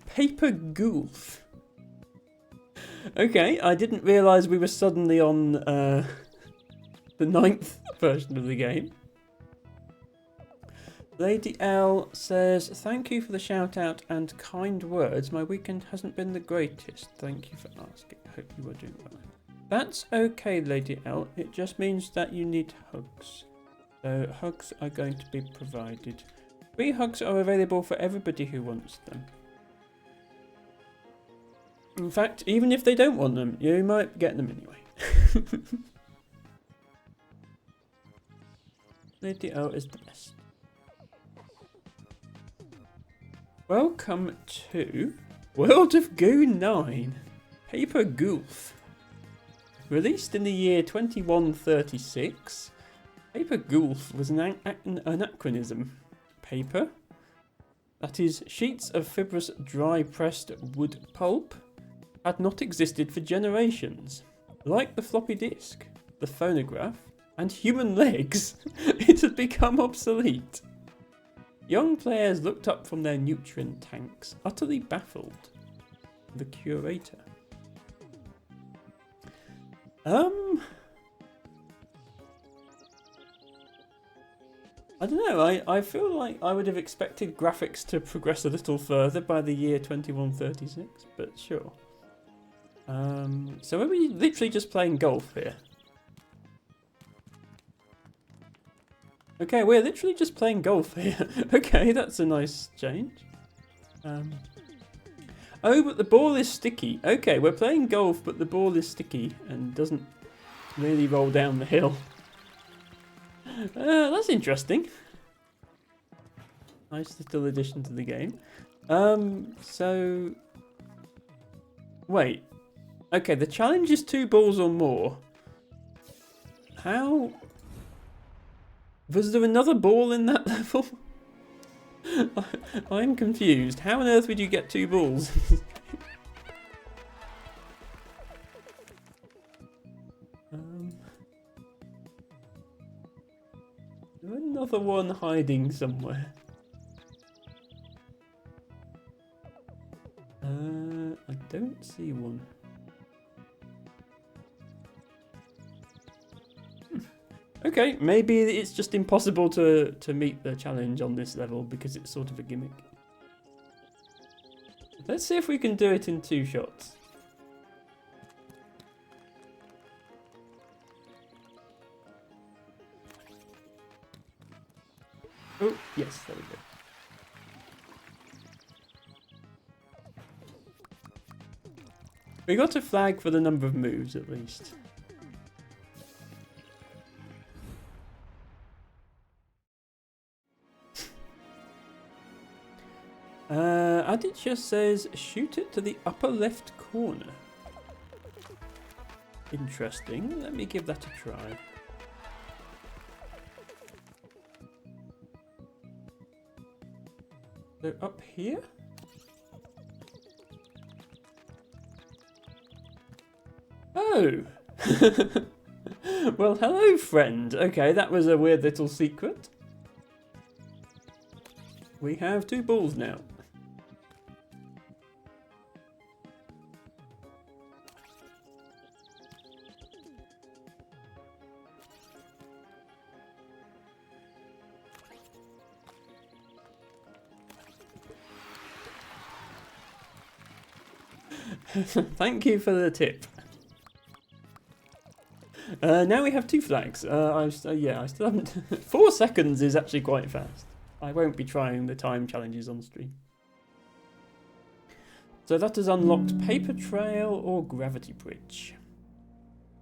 Speaker 1: Paper Gulf. Okay, I didn't realise we were suddenly on the 9th version of the game. Lady L says, thank you for the shout out and kind words. My weekend hasn't been the greatest. Thank you for asking. Hope you are doing well. That's okay, Lady L. It just means that you need hugs. So hugs are going to be provided. Free hugs are available for everybody who wants them. In fact, even if they don't want them, you might get them anyway. Lady L is the best. Welcome to World of Goo 9. Paper Gulf. Released in the year 2136, Paper Gulf was an anachronism. Paper, that is, sheets of fibrous dry-pressed wood pulp, had not existed for generations. Like the floppy disk, the phonograph, and human legs, it had become obsolete. Young players looked up from their nutrient tanks, utterly baffled. The curator. I don't know, I feel like I would have expected graphics to progress a little further by the year 2136, but sure. So are we literally just playing golf here? Okay, we're literally just playing golf here. Okay, that's a nice change. Oh, but the ball is sticky. Okay, we're playing golf, but the ball is sticky and doesn't really roll down the hill. That's interesting. Nice little addition to the game. So... Wait. Okay, the challenge is 2 balls or more. How... Was there another ball in that level? I'm confused. How on earth would you get 2 balls? Another one hiding somewhere. I don't see one. Okay, maybe it's just impossible to meet the challenge on this level because it's sort of a gimmick. Let's see if we can do it in 2 shots. Oh, yes, there we go. We got a flag for the number of moves at least. Aditya says shoot it to the upper left corner. Interesting. Let me give that a try. So up here? Oh! Well, hello, friend. Okay, that was a weird little secret. We have 2 balls now. Thank you for the tip. Now we have 2 flags. Yeah, I still haven't. 4 seconds is actually quite fast. I won't be trying the time challenges on stream. So that has unlocked Paper Trail or Gravity Bridge.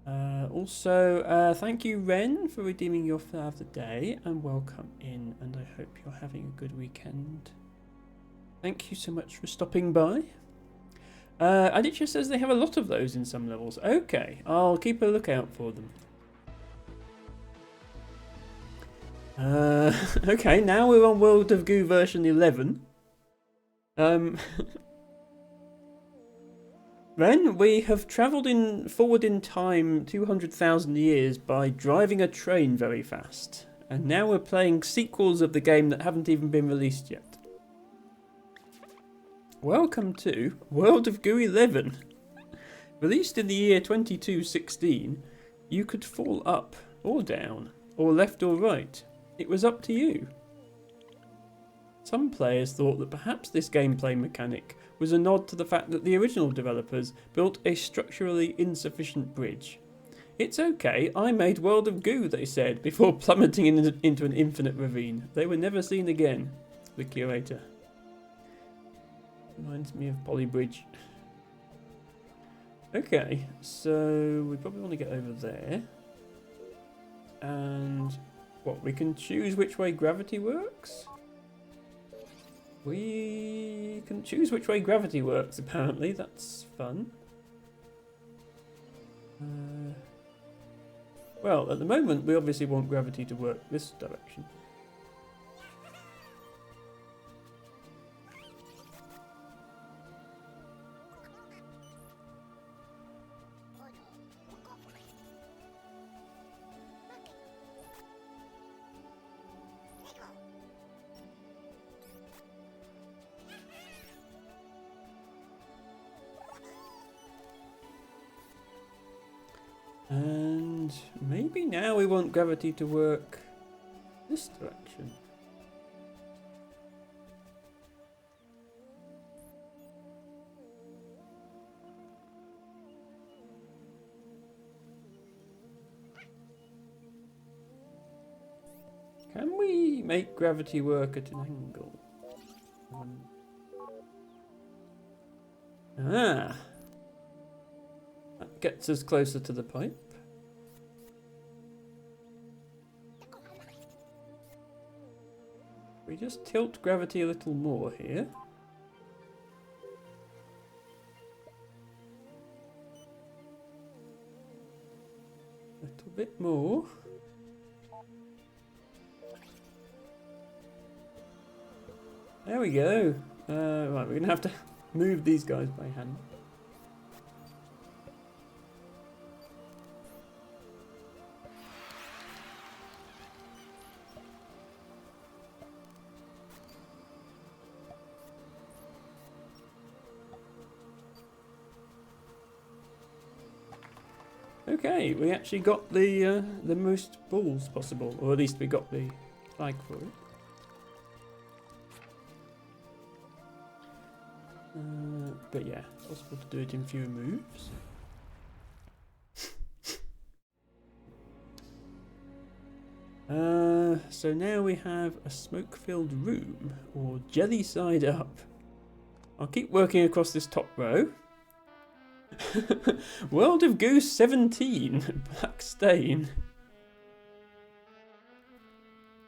Speaker 1: Also, thank you, Ren, for redeeming your flower of the day, and welcome in. And I hope you're having a good weekend. Thank you so much for stopping by. Aditya says they have a lot of those in some levels. Okay, I'll keep a lookout for them. Okay, now we're on World of Goo version 11. Ren, we have travelled forward in time 200,000 years by driving a train very fast. And now we're playing sequels of the game that haven't even been released yet. Welcome to World of Goo 11. Released in the year 2216, you could fall up or down, or left or right. It was up to you. Some players thought that perhaps this gameplay mechanic was a nod to the fact that the original developers built a structurally insufficient bridge. It's okay, I made World of Goo, they said, before plummeting into an infinite ravine. They were never seen again. The curator. Reminds me of Polybridge. Okay, so we probably want to get over there. And what, we can choose which way gravity works? We can choose which way gravity works, apparently. That's fun. Well, at the moment, we obviously want gravity to work this direction. And maybe now we want gravity to work this direction. Can we make gravity work at an angle? Ah! That gets us closer to the pipe. We just tilt gravity a little more here. A little bit more. There we go. Right, we're going to have to move these guys by hand. Okay, we actually got the most balls possible, or at least we got the flag for it. But yeah, it's possible to do it in fewer moves. So now we have a smoke-filled room, or jelly side up. I'll keep working across this top row. World of Goose 17. Black Stain.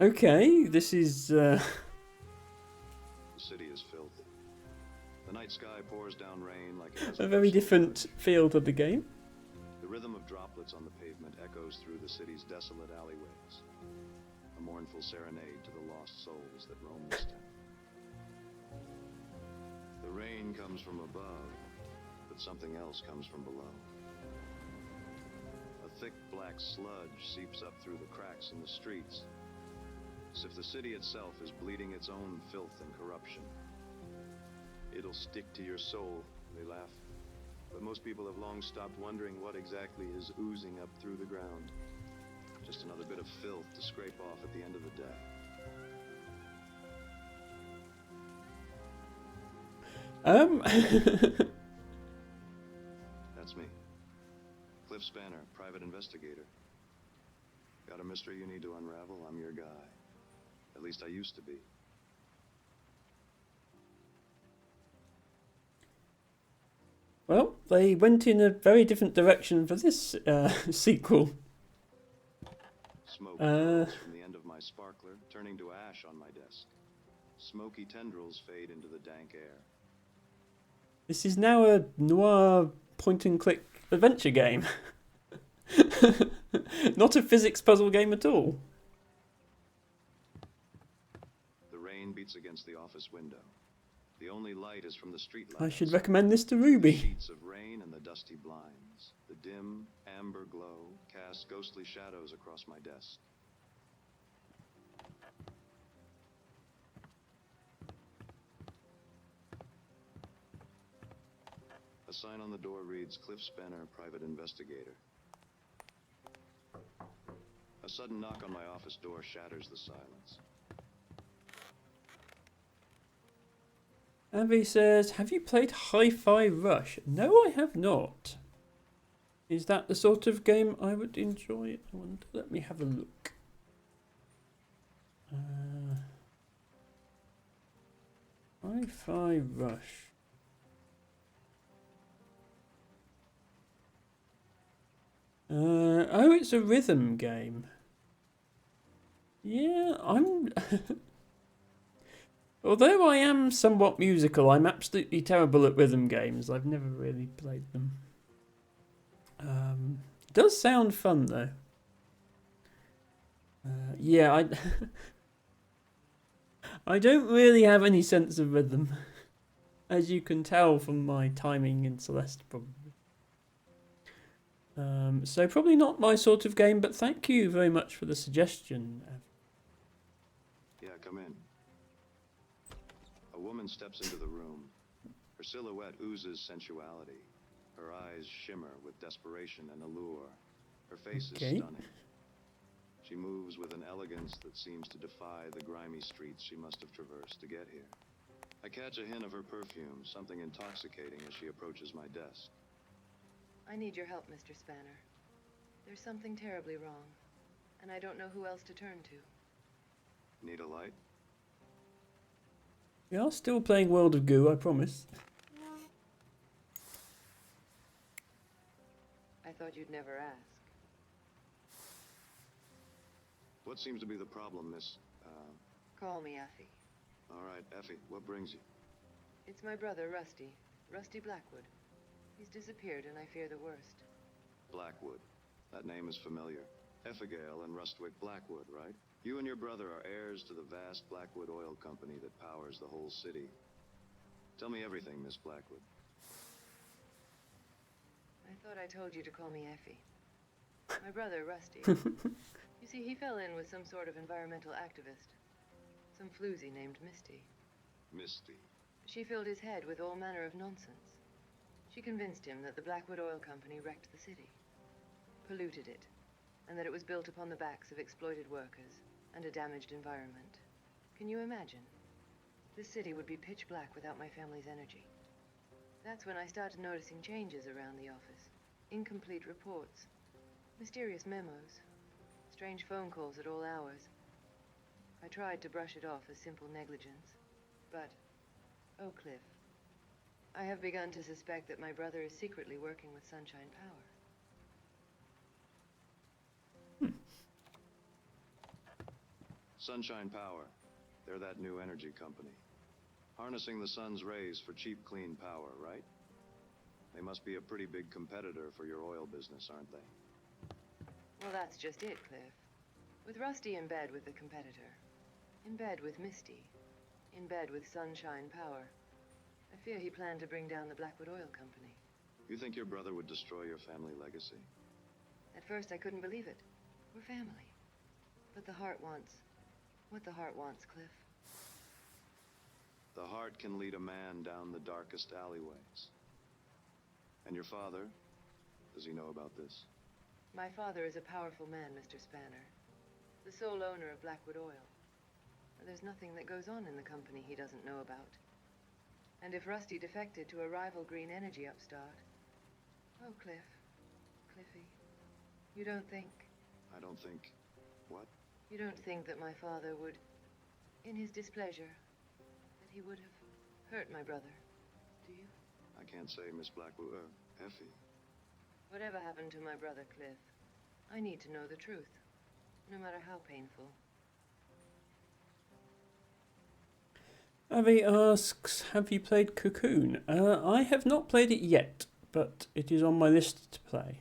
Speaker 1: Okay, this is
Speaker 5: The city is filthy. The night sky pours down rain like it has
Speaker 1: a very
Speaker 5: personal
Speaker 1: different
Speaker 5: grudge.
Speaker 1: feel to the game.
Speaker 5: The rhythm of droplets on the pavement echoes through the city's desolate alleyways. A mournful serenade to the lost souls that roam this town. The rain comes from above, but something else comes from below. A thick black sludge seeps up through the cracks in the streets, as if the city itself is bleeding its own filth and corruption. It'll stick to your soul, they laugh. But most people have long stopped wondering what exactly is oozing up through the ground. Just another bit of filth to scrape off at the end of the day. That's me. Cliff Spanner, private investigator. Got a mystery you need to unravel? I'm your guy. At least I used to be.
Speaker 1: Well, they went in a very different direction for this sequel.
Speaker 5: Smoke curls from the end of my sparkler, turning to ash on my desk. Smoky tendrils fade into the dank air.
Speaker 1: This is now a noir point-and-click adventure game. Not a physics puzzle game at all.
Speaker 5: The rain beats against the office window. The only light is from the street light.
Speaker 1: I should
Speaker 5: outside.
Speaker 1: recommend this to
Speaker 5: The
Speaker 1: Ruby.
Speaker 5: sheets of rain and the dusty blinds. The dim, amber glow casts ghostly shadows across my desk. A sign on the door reads, Cliff Spanner, private investigator. A sudden knock on my office door shatters the silence.
Speaker 1: Avi says, have you played Hi-Fi Rush? No, I have not. Is that the sort of game I would enjoy? I wonder. Let me have a look. Hi-Fi Rush. Oh, it's a rhythm game. Yeah, I'm... Although I am somewhat musical, I'm absolutely terrible at rhythm games. I've never really played them. It does sound fun, though. Yeah, I don't really have any sense of rhythm, as you can tell from my timing in Celeste, probably. So probably not my sort of game, but thank you very much for the suggestion.
Speaker 5: Yeah, come in. A woman steps into the room. Her silhouette oozes sensuality. Her eyes shimmer with desperation and allure. Her face is
Speaker 1: Okay.
Speaker 5: stunning. She moves with an elegance that seems to defy the grimy streets she must have traversed to get here. I catch a hint of her perfume, something intoxicating as she approaches my desk.
Speaker 6: I need your help, Mr. Spanner. There's something terribly wrong, and I don't know who else to turn to.
Speaker 5: Need a light?
Speaker 1: We are still playing World of Goo, I promise.
Speaker 6: I thought you'd never ask.
Speaker 5: What seems to be the problem, Miss...
Speaker 6: Call me Effie.
Speaker 5: All right, Effie, what brings you?
Speaker 6: It's my brother, Rusty. Rusty Blackwood. He's disappeared, and I fear the worst.
Speaker 5: Blackwood. That name is familiar. Effigail and Rustwick Blackwood, right? You and your brother are heirs to the vast Blackwood Oil Company that powers the whole city. Tell me everything, Miss Blackwood.
Speaker 6: I thought I told you to call me Effie. My brother, Rusty. You see, he fell in with some sort of environmental activist. Some floozy named Misty.
Speaker 5: Misty.
Speaker 6: She filled his head with all manner of nonsense. She convinced him that the Blackwood Oil Company wrecked the city, polluted it, and that it was built upon the backs of exploited workers and a damaged environment. Can you imagine? This city would be pitch black without my family's energy. That's when I started noticing changes around the office. Incomplete reports, mysterious memos, strange phone calls at all hours. I tried to brush it off as simple negligence, but, oh Cliff, I have begun to suspect that my brother is secretly working with Sunshine Power.
Speaker 5: Sunshine Power. They're that new energy company. Harnessing the sun's rays for cheap, clean power, right? They must be a pretty big competitor for your oil business, aren't they?
Speaker 6: Well, that's just it, Cliff. With Rusty in bed with the competitor, in bed with Misty, in bed with Sunshine Power, I fear he planned to bring down the Blackwood Oil Company.
Speaker 5: You think your brother would destroy your family legacy?
Speaker 6: At first, I couldn't believe it. We're family. But the heart wants what the heart wants, Cliff.
Speaker 5: The heart can lead a man down the darkest alleyways. And your father? Does he know about this?
Speaker 6: My father is a powerful man, Mr. Spanner. The sole owner of Blackwood Oil. There's nothing that goes on in the company he doesn't know about. And if Rusty defected to a rival green energy upstart... Oh, Cliffy, you don't think...
Speaker 5: I don't think... What?
Speaker 6: You don't think that my father would, in his displeasure, that he would have hurt my brother, do you?
Speaker 5: I can't say, Miss Blackwood... Effie.
Speaker 6: Whatever happened to my brother, Cliff, I need to know the truth, no matter how painful.
Speaker 1: Avi asks, have you played Cocoon? I have not played it yet, but it is on my list to play.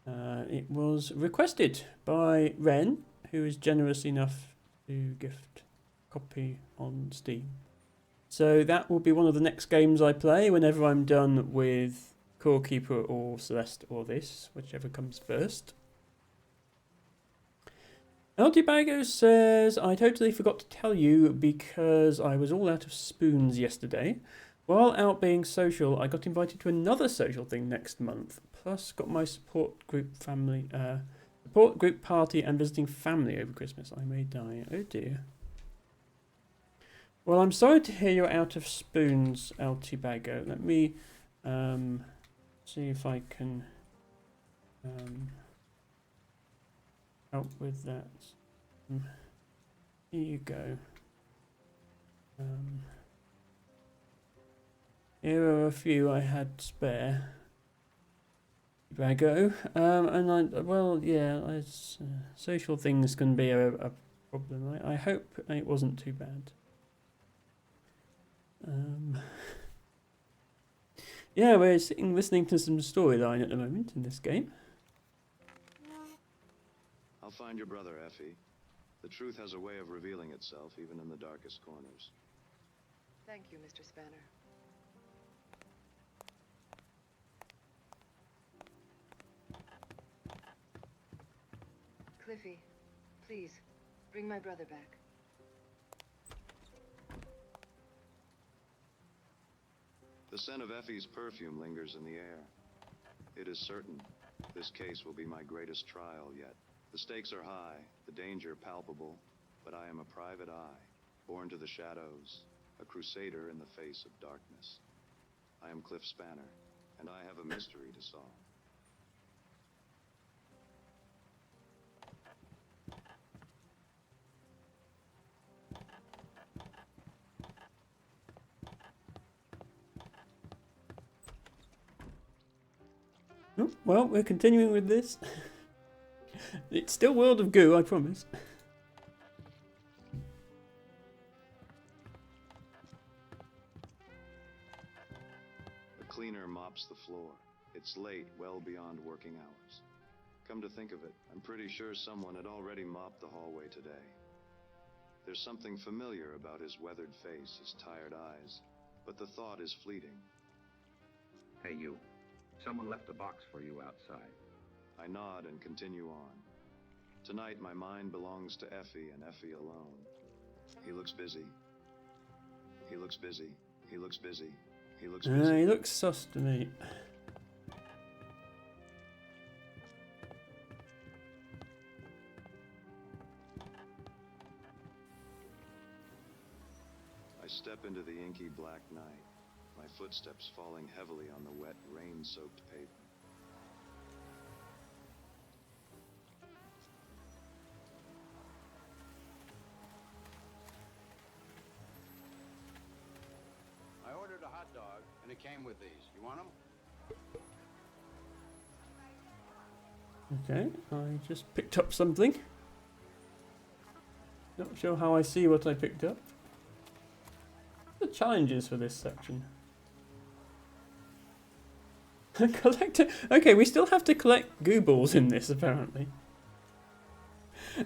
Speaker 1: It was requested by Ren, who is generous enough to gift a copy on Steam. So that will be one of the next games I play whenever I'm done with Core Keeper or Celeste or this, whichever comes first. Altibago says, I totally forgot to tell you because I was all out of spoons yesterday. While out being social, I got invited to another social thing next month. Plus, got my support group party and visiting family over Christmas. I may die. Oh dear. Well, I'm sorry to hear you're out of spoons, Altibago. Let me see if I can help with that. Here you go. Here are a few I had spare. Bago. Social things can be a problem. I hope it wasn't too bad. Yeah, we're sitting listening to some storyline at the moment in this game.
Speaker 5: I'll find your brother, Effie. The truth has a way of revealing itself, even in the darkest corners.
Speaker 6: Thank you, Mr. Spanner. Cliffy, please, bring my brother back.
Speaker 5: The scent of Effie's perfume lingers in the air. It is certain this case will be my greatest trial yet. The stakes are high, the danger palpable, but I am a private eye, born to the shadows, a crusader in the face of darkness. I am Cliff Spanner, and I have a mystery to solve.
Speaker 1: Oh, well, we're continuing with this. It's still World of Goo, I promise.
Speaker 5: The cleaner mops the floor. It's late, well beyond working hours. Come to think of it, I'm pretty sure someone had already mopped the hallway today. There's something familiar about his weathered face, his tired eyes, but the thought is fleeting.
Speaker 7: Hey, you. Someone left a box for you outside.
Speaker 5: I nod and continue on. Tonight, my mind belongs to Effie and Effie alone. He looks busy. He looks busy. He looks busy. He looks busy.
Speaker 1: He looks sus to me.
Speaker 5: I step into the inky black night, my footsteps falling heavily on the wet, rain-soaked pavement.
Speaker 8: I ordered a hot dog
Speaker 3: that came with these. You want them?
Speaker 1: Okay, I just picked up something. Not sure how I see what I picked up. The challenges for this section. Collector. Okay, we still have to collect goobles in this apparently.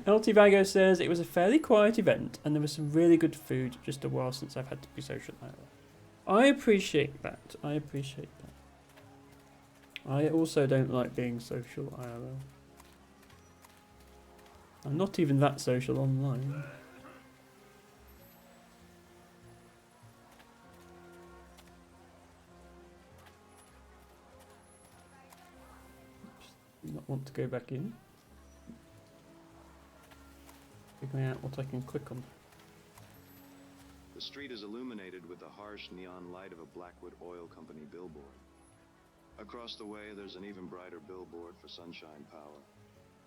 Speaker 1: LT Vago says it was a fairly quiet event and there was some really good food. Just a while since I've had to be social IRL. I appreciate that. I appreciate that. I also don't like being social IRL. I'm not even that social online. Do not want to go back in. Figuring out what I can click on.
Speaker 5: The street is illuminated with the harsh neon light of a Blackwood Oil Company billboard. Across the way, there's an even brighter billboard for Sunshine Power,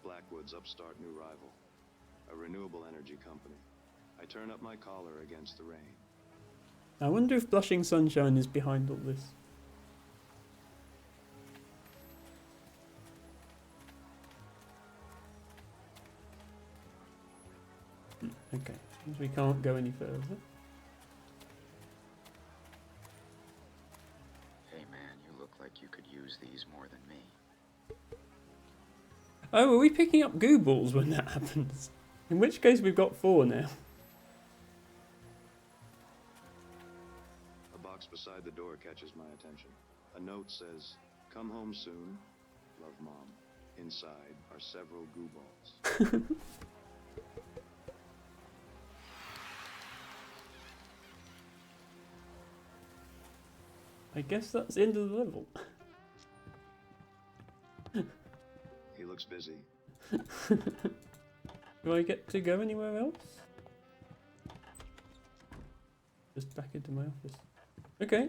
Speaker 5: Blackwood's upstart new rival, a renewable energy company. I turn up my collar against the rain.
Speaker 1: I wonder if Blushing Sunshine is behind all this. Okay, seems we can't go any further.
Speaker 7: Hey man, you look like you could use these more than me.
Speaker 1: Oh, are we picking up goobles when that happens? In which case we've got 4 now.
Speaker 5: A box beside the door catches my attention. A note says, "Come home soon. Love, Mom." Inside are several goo balls.
Speaker 1: I guess that's the end of the level.
Speaker 5: He looks busy.
Speaker 1: Do I get to go anywhere else? Just back into my office. Okay.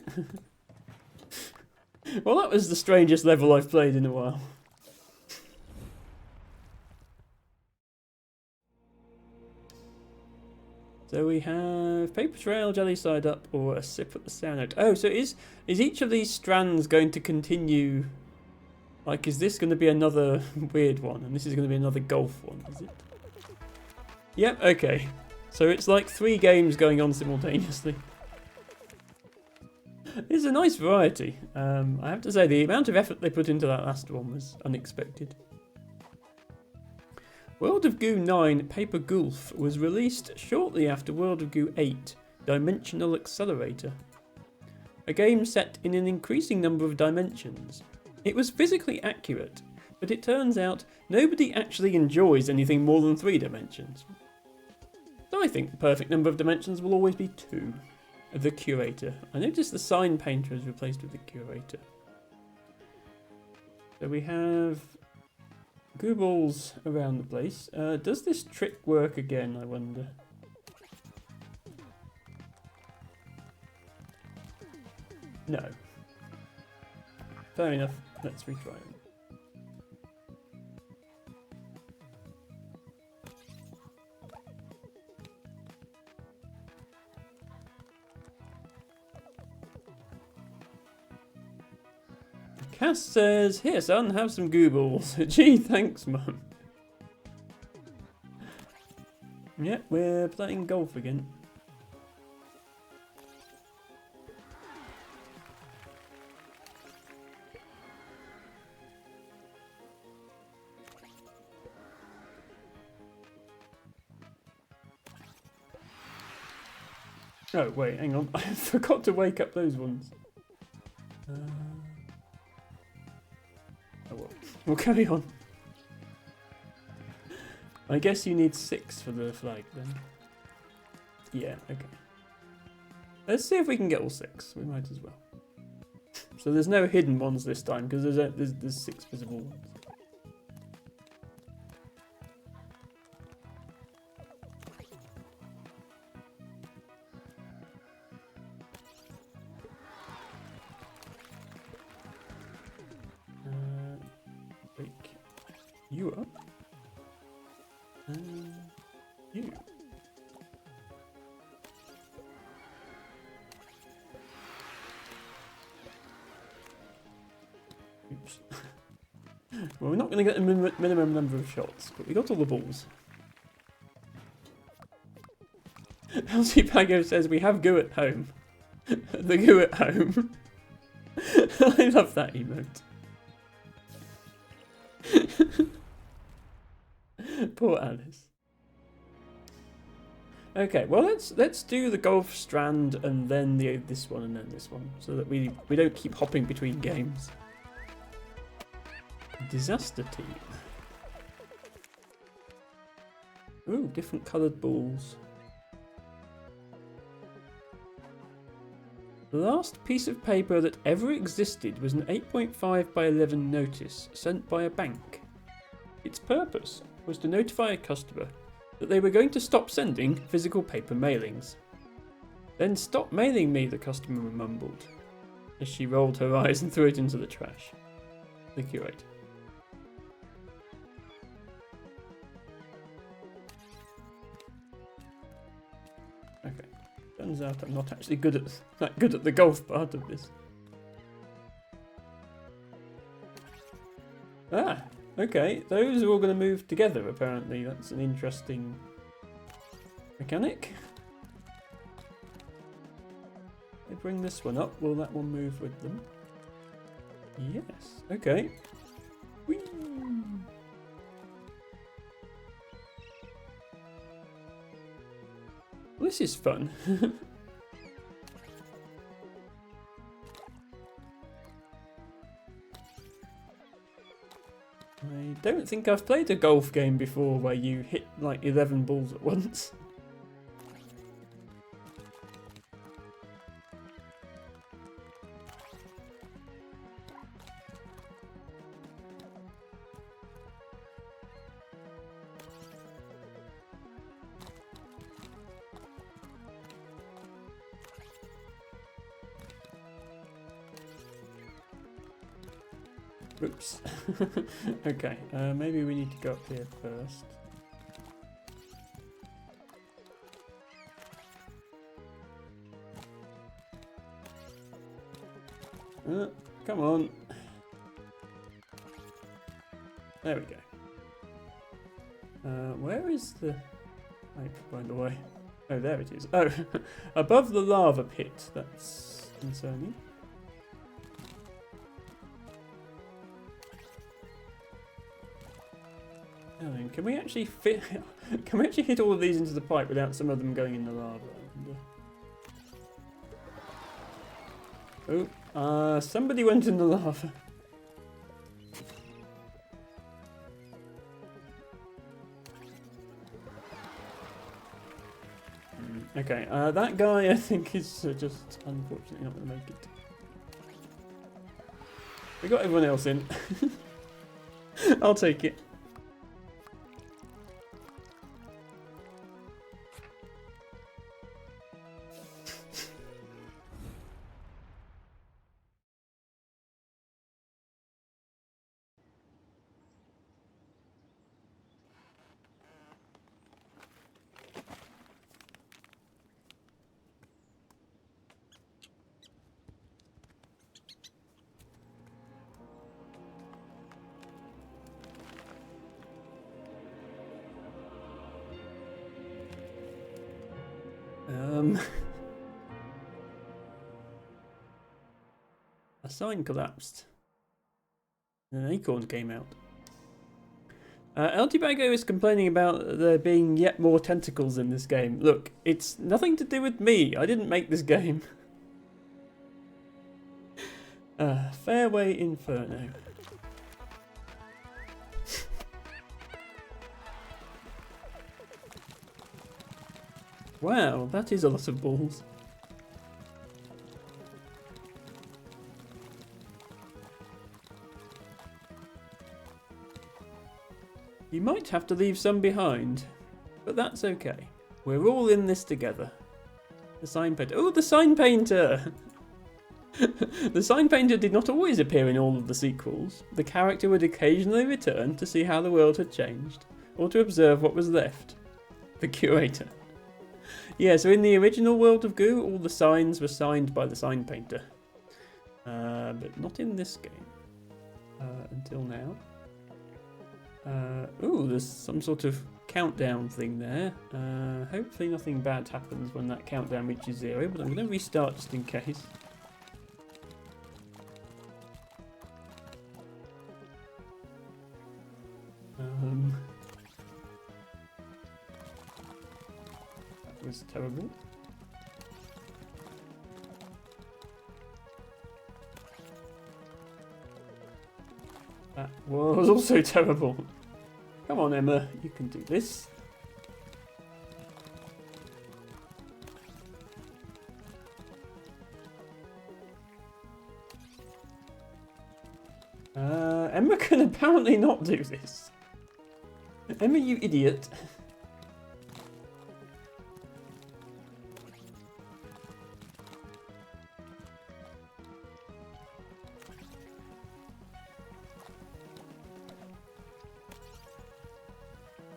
Speaker 1: Well, that was the strangest level I've played in a while. So we have paper trail, jelly side up, or a sip at the sound note. Oh, so is each of these strands going to continue? Like, is this going to be another weird one, and this is going to be another golf one? Is it? Yep. Okay. So it's like 3 games going on simultaneously. It's a nice variety. I have to say the amount of effort they put into that last one was unexpected. World of Goo 9 Paper Gulf was released shortly after World of Goo 8 Dimensional Accelerator, a game set in an increasing number of dimensions. It was physically accurate, but it turns out nobody actually enjoys anything more than 3 dimensions. So I think the perfect number of dimensions will always be 2. The Curator. I noticed the Sign Painter is replaced with the Curator. So we have goobles around the place. Does this trick work again, I wonder? No. Fair enough. Let's retry it. Cass says, "Here, son, have some goobles." Gee, thanks, Mum. Yeah, we're playing golf again. Oh, wait, hang on. I forgot to wake up those ones. Oh well, we'll carry on. I guess you need 6 for the flag then. Yeah, okay. Let's see if we can get all 6. We might as well. So there's no hidden ones this time because there's 6 visible ones. Wake you up. And you. Oops. Well, we're not going to get the minimum number of shots, but we got all the balls. Elsie Pago says we have goo at home. The goo at home. I love that emote. Poor Alice. Okay, well let's do the golf strand and then this one and then this one, so that we don't keep hopping between games. Disaster team. Ooh, different coloured balls. The last piece of paper that ever existed was an 8.5 by 11 notice sent by a bank. Its purpose was to notify a customer that they were going to stop sending physical paper mailings. Then stop mailing me, the customer mumbled, as she rolled her eyes and threw it into the trash. The curator. Okay. Turns out I'm not actually that good at the golf part of this. Ah, okay. Those are all going to move together, apparently. That's an interesting mechanic. They bring this one up. Will that one move with them? Yes. Okay. Whee! Well, this is fun. I don't think I've played a golf game before where you hit like 11 balls at once. Oops. Okay, maybe we need to go up here first. Come on. There we go. Where is the pipe, by the way? Oh, there it is. Oh, above the lava pit. That's concerning. Can we actually fit? Can we actually hit all of these into the pipe without some of them going in the lava? Oh, somebody went in the lava. Okay, that guy I think is just unfortunately not going to make it. We got everyone else in. I'll take it. A sign collapsed. And an acorn came out. Eltibago is complaining about there being yet more tentacles in this game. Look, it's nothing to do with me. I didn't make this game. Fairway Inferno. Wow, that is a lot of balls. You might have to leave some behind, but that's okay. We're all in this together. The sign painter. Oh, the sign painter! The sign painter did not always appear in all of the sequels. The character would occasionally return to see how the world had changed, or to observe what was left. The curator. Yeah, so in the original World of Goo, all the signs were signed by the sign painter. But not in this game. until now. Ooh, there's some sort of countdown thing there. Hopefully nothing bad happens when that countdown reaches 0, but I'm going to restart just in case. That was terrible. That was also terrible. Come on, Emma, you can do this. Emma can apparently not do this. Emma, you idiot.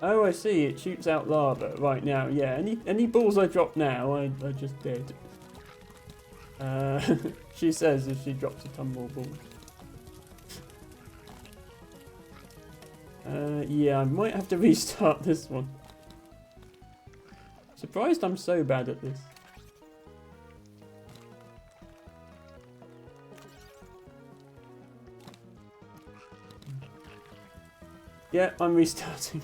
Speaker 1: Oh, I see. It shoots out lava right now. Yeah, any balls I drop now, I just dead. She says if she drops a ton more balls. Yeah, I might have to restart this one. Surprised I'm so bad at this. Yeah, I'm restarting.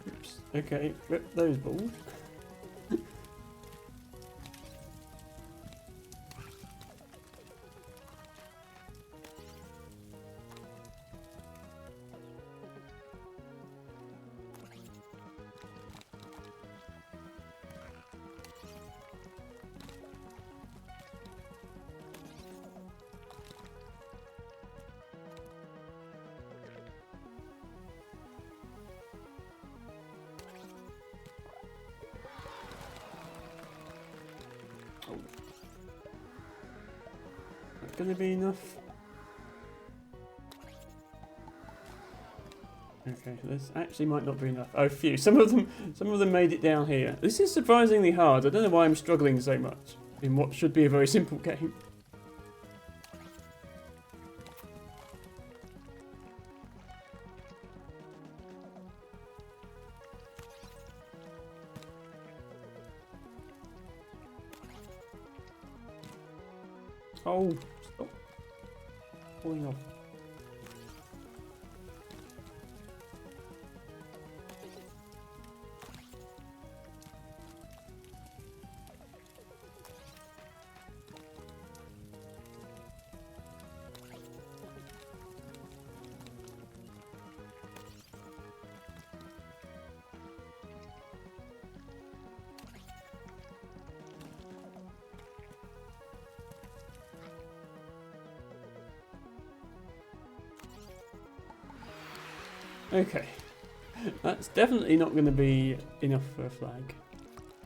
Speaker 1: Oops. Okay, rip those balls. That gonna be enough? Okay, this actually might not be enough. Oh, phew. Some of them made it down here. This is surprisingly hard. I don't know why I'm struggling so much in what should be a very simple game. Oh, stop pulling off. Okay, that's definitely not going to be enough for a flag,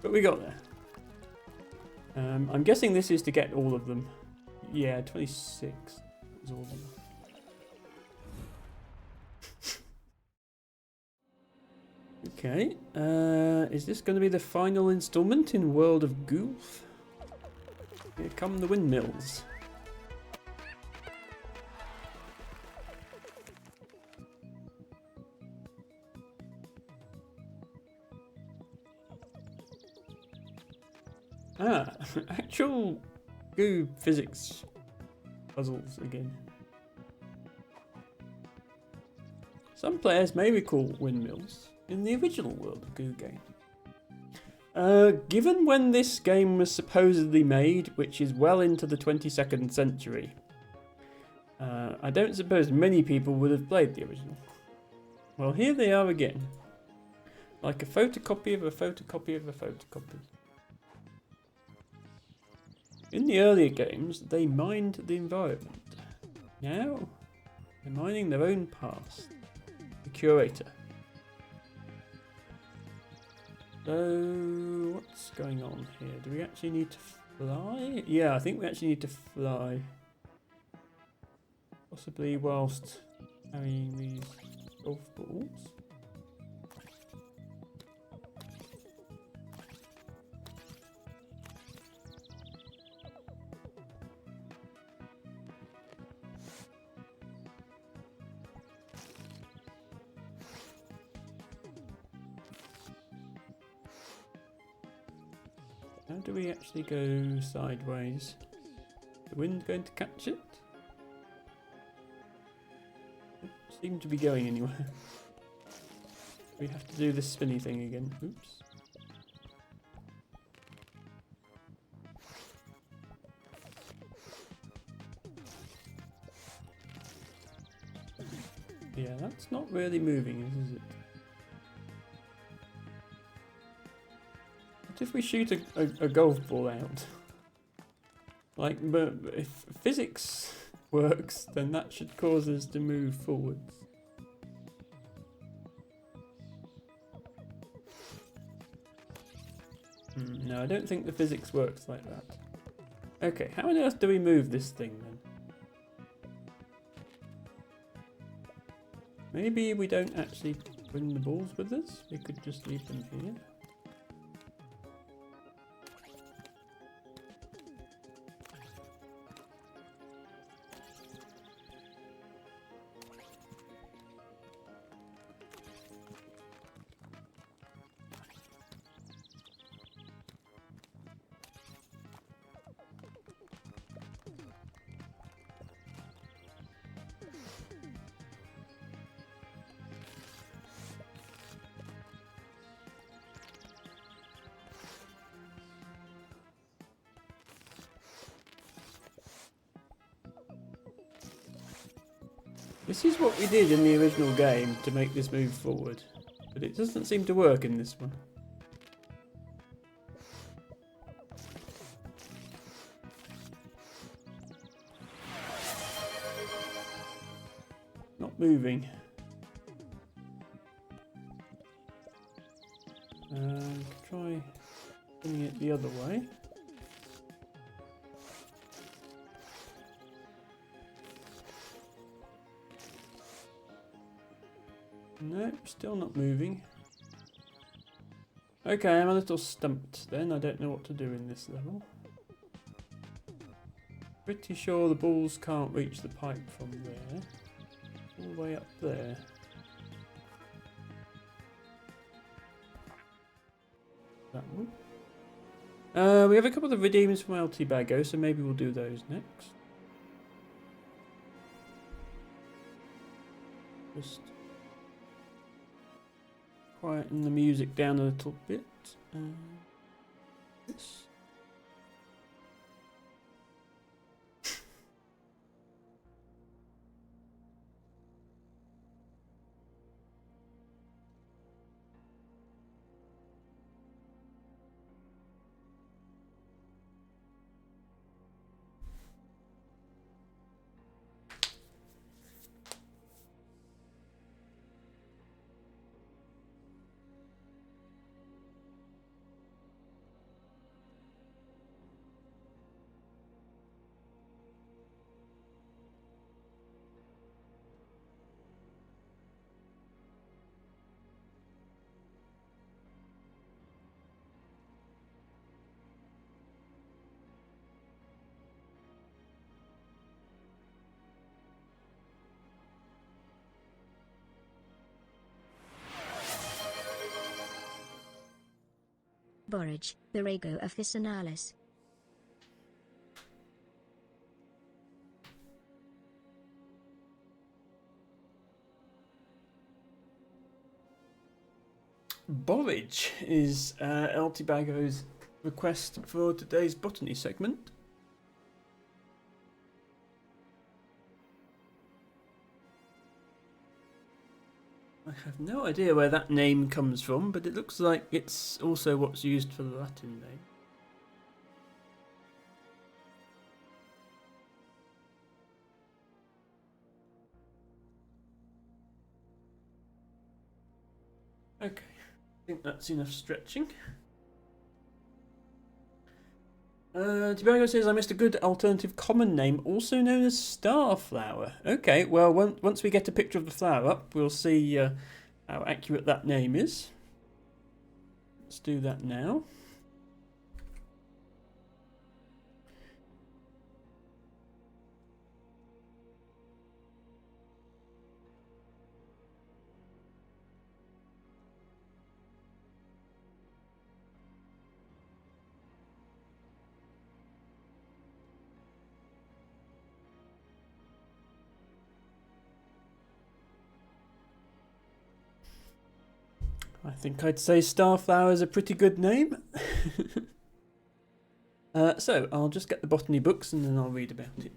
Speaker 1: but we got there. I'm guessing this is to get all of them. Yeah, 26 is all of them. Okay, is this going to be the final installment in World of Goof? Here come the windmills. Ah, actual goo physics puzzles again. Some players may recall windmills in the original World of Goo game. Given when this game was supposedly made, which is well into the 22nd century, I don't suppose many people would have played the original. Well, here they are again. Like a photocopy of a photocopy of a photocopy. In the earlier games, they mined the environment. Now, they're mining their own past. The curator. So, what's going on here? Do we actually need to fly? Yeah, I think we actually need to fly. Possibly whilst carrying these golf balls. How do we actually go sideways? The wind going to catch it? Doesn't seem to be going anywhere. We have to do this spinny thing again. Oops. Yeah, that's not really moving, is it? What if we shoot a golf ball out? Like, but if physics works, then that should cause us to move forwards. No, I don't think the physics works like that. Okay, how on earth do we move this thing then? Maybe we don't actually bring the balls with us? We could just leave them here. This is what we did in the original game to make this move forward, but it doesn't seem to work in this one. Not moving. Try putting it the other way. No, still not moving. Okay, I'm a little stumped then. I don't know what to do in this level. Pretty sure the balls can't reach the pipe from there. All the way up there. That one. We have a couple of redeems from Altibago, so maybe we'll do those next. Just quieten the music down a little bit. This.
Speaker 8: Borage, Virago officinalis.
Speaker 1: Borage is Altibago's request for today's botany segment. I have no idea where that name comes from, but it looks like it's also what's used for the Latin name. Okay, I think that's enough stretching. Tibago says I missed a good alternative common name, also known as starflower. Okay, well, once we get a picture of the flower up, we'll see how accurate that name is. Let's do that now. I think I'd say starflower is a pretty good name. So I'll just get the botany books and then I'll read about it.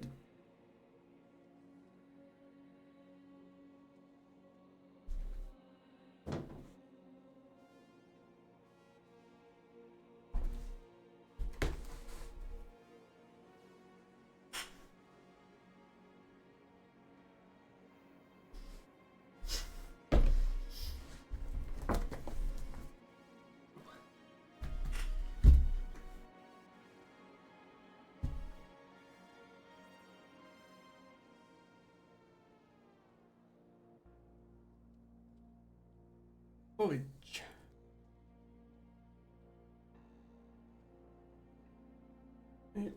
Speaker 1: Borage. It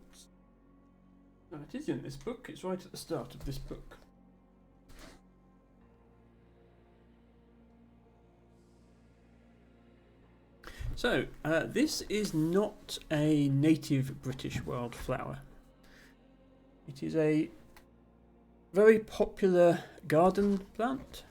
Speaker 1: is in this book. It's right at the start of this book. So, this is not a native British wildflower. It is a very popular garden plant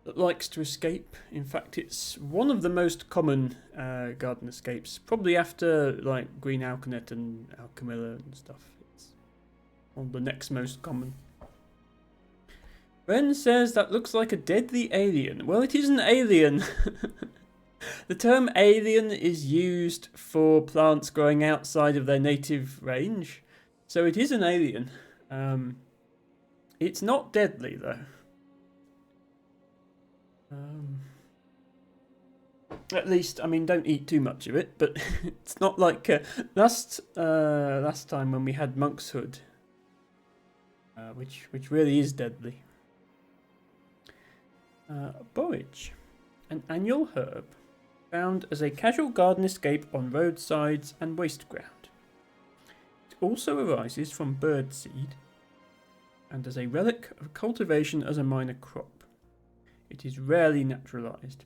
Speaker 1: that likes to escape. In fact, it's one of the most common garden escapes, probably after like green alkanet and alchemilla and stuff. It's one of the next most common. Ren says that looks like a deadly alien. Well, it is an alien. The term alien is used for plants growing outside of their native range, so it is an alien. It's not deadly though. At least, I mean, don't eat too much of it. But it's not like last time when we had monkshood, which really is deadly. Borage, an annual herb found as a casual garden escape on roadsides and waste ground. It also arises from birdseed and as a relic of cultivation as a minor crop. It is rarely naturalized.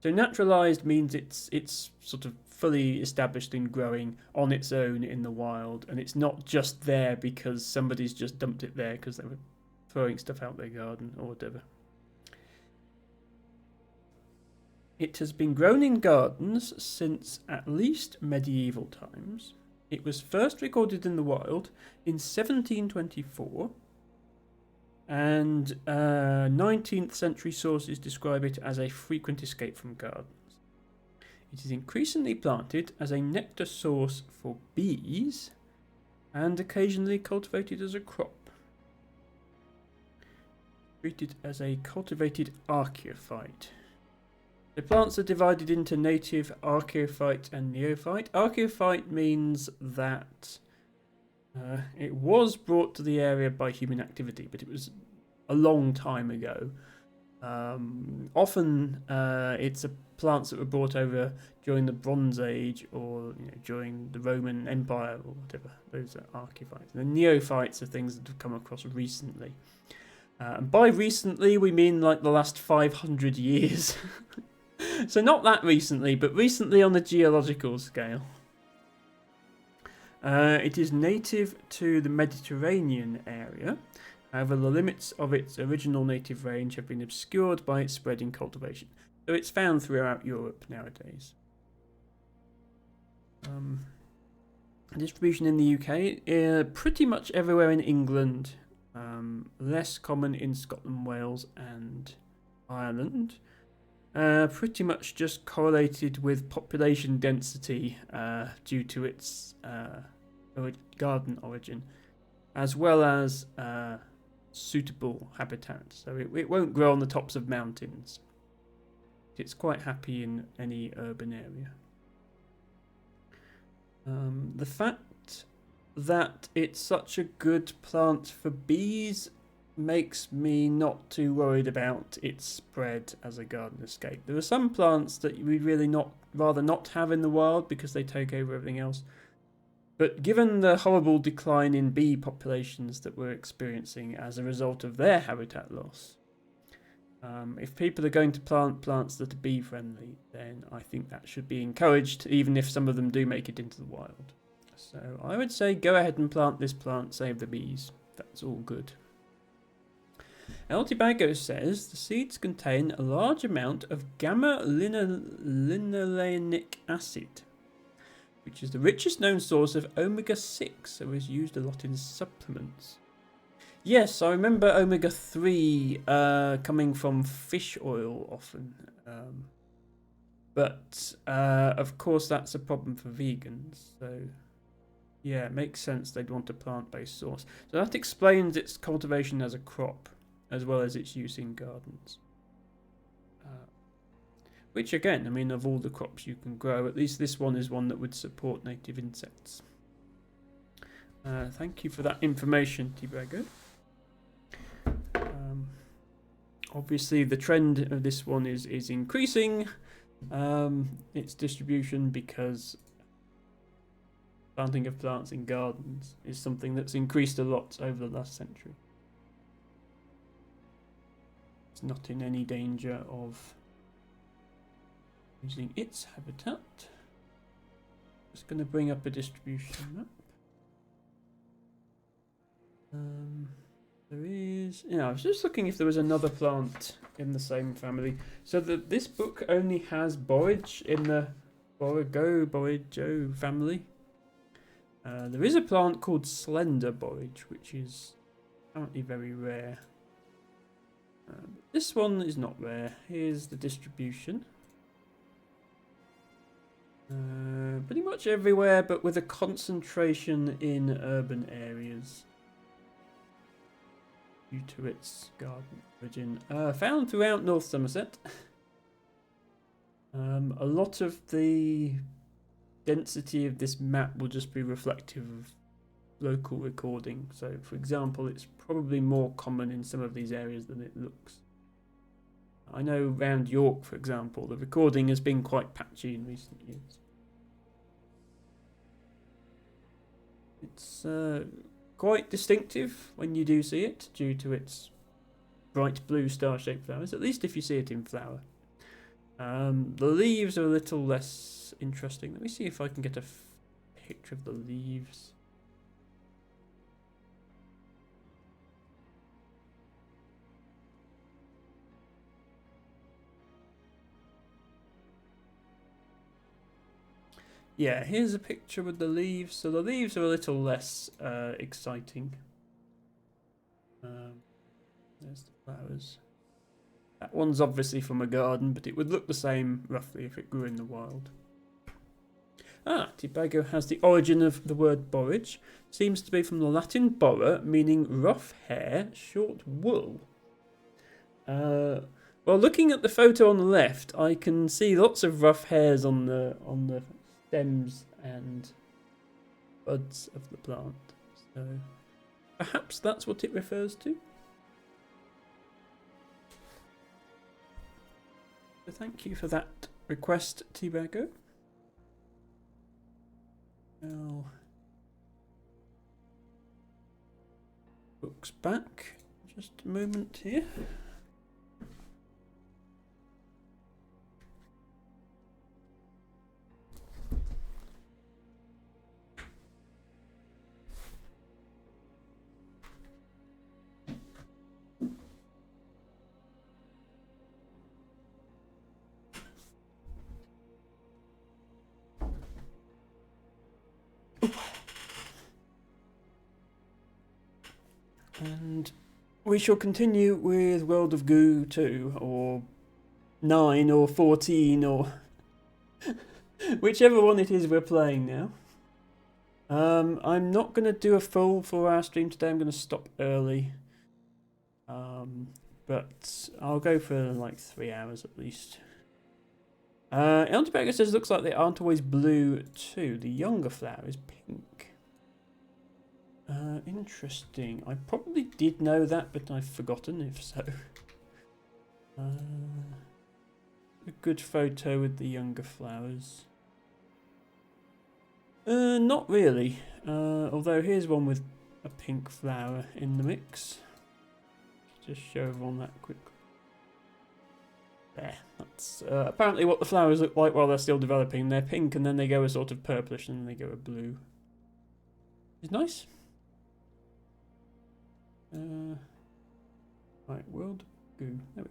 Speaker 1: So naturalized means it's sort of fully established and growing on its own in the wild, and it's not just there because somebody's just dumped it there because they were throwing stuff out their garden or whatever. It has been grown in gardens since at least medieval times. It was first recorded in the wild in 1724, and 19th century sources describe it as a frequent escape from gardens. It is increasingly planted as a nectar source for bees and occasionally cultivated as a crop. Treated as a cultivated archaeophyte. The plants are divided into native, archaeophyte and neophyte. Archaeophyte means that it was brought to the area by human activity, but it was a long time ago. Often it's plants that were brought over during the Bronze Age or during the Roman Empire or whatever. Those are archaeophytes. The neophytes are things that have come across recently. And by recently we mean like the last 500 years. So not that recently, but recently on the geological scale. It is native to the Mediterranean area. However, the limits of its original native range have been obscured by its spreading cultivation. So it's found throughout Europe nowadays. Distribution in the UK, pretty much everywhere in England. Less common in Scotland, Wales and Ireland. Pretty much just correlated with population density due to its garden origin, as well as suitable habitat. So it won't grow on the tops of mountains. It's quite happy in any urban area. The fact that it's such a good plant for bees makes me not too worried about its spread as a garden escape. There are some plants that we'd really rather not have in the wild because they take over everything else. But given the horrible decline in bee populations that we're experiencing as a result of their habitat loss, if people are going to plant plants that are bee friendly, then I think that should be encouraged, even if some of them do make it into the wild. So I would say go ahead and plant this plant, save the bees. That's all good. El Tibago says the seeds contain a large amount of gamma-linolenic acid, which is the richest known source of omega-6, so is used a lot in supplements. Yes, I remember omega-3 coming from fish oil often. But of course that's a problem for vegans, so yeah, it makes sense they'd want a plant-based source. So that explains its cultivation as a crop, as well as its use in gardens. Which again, I mean, of all the crops you can grow, at least this one is one that would support native insects. Thank you for that information, Tibago. Obviously the trend of this one is increasing its distribution, because planting of plants in gardens is something that's increased a lot over the last century. It's not in any danger of losing its habitat. Just going to bring up a distribution map. There is, I was just looking if there was another plant in the same family. So this book only has borage in the Borage family. There is a plant called slender borage, which is apparently very rare. This one is not rare. Here's the distribution. Pretty much everywhere, but with a concentration in urban areas due to its garden origin. Found throughout North Somerset. A lot of the density of this map will just be reflective of local recording. So, for example, it's probably more common in some of these areas than it looks. I know around York, for example, the recording has been quite patchy in recent years. It's quite distinctive when you do see it, due to its bright blue star-shaped flowers, at least if you see it in flower. The leaves are a little less interesting. Let me see if I can get a picture of the leaves. Yeah, here's a picture with the leaves. So the leaves are a little less exciting. There's the flowers. That one's obviously from a garden, but it would look the same roughly if it grew in the wild. Tibago has the origin of the word borage. Seems to be from the Latin bora, meaning rough hair, short wool. Well, looking at the photo on the left, I can see lots of rough hairs on the stems and buds of the plant. So perhaps that's what it refers to. So thank you for that request, Tibago. Now, books back. Just a moment here. And we shall continue with World of Goo 2, or 9, or 14, or whichever one it is we're playing now. I'm not going to do a full 4-hour stream today. I'm going to stop early. But I'll go for like 3 hours at least. Elderberger says looks like they aren't always blue too. The younger flower is pink. Interesting. I probably did know that, but I've forgotten if so. A good photo with the younger flowers. Not really. Although here's one with a pink flower in the mix. Just show everyone that quickly. There. That's apparently what the flowers look like while they're still developing. They're pink and then they go a sort of purplish and then they go a blue. It's nice. Right, World Goo. There we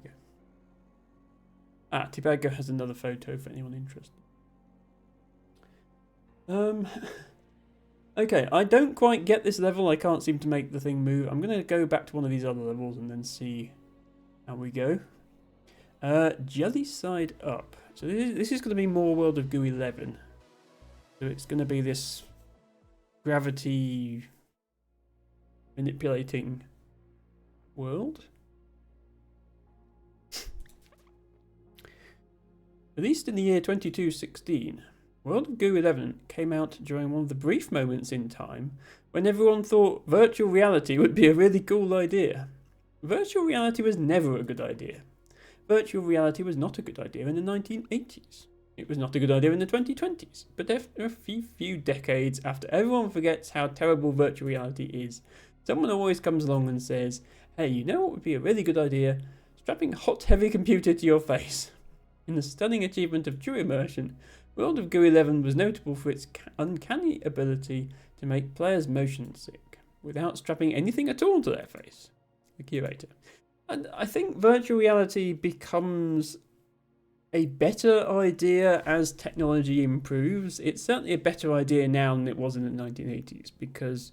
Speaker 1: go. Tibago has another photo for anyone interested. Okay, I don't quite get this level. I can't seem to make the thing move. I'm going to go back to one of these other levels and then see how we go. Jelly Side Up. So this is going to be more World of Goo 11. So it's going to be this gravity manipulating world. Released in the year 2216, World of Goo 11 came out during one of the brief moments in time when everyone thought virtual reality would be a really cool idea. Virtual reality was never a good idea. Virtual reality was not a good idea in the 1980s. It was not a good idea in the 2020s. But after a few decades after everyone forgets how terrible virtual reality is, someone always comes along and says, hey, you know what would be a really good idea? Strapping a hot, heavy computer to your face. In the stunning achievement of true immersion, World of Goo 11 was notable for its uncanny ability to make players motion sick, without strapping anything at all to their face. The curator. And I think virtual reality becomes a better idea as technology improves. It's certainly a better idea now than it was in the 1980s, because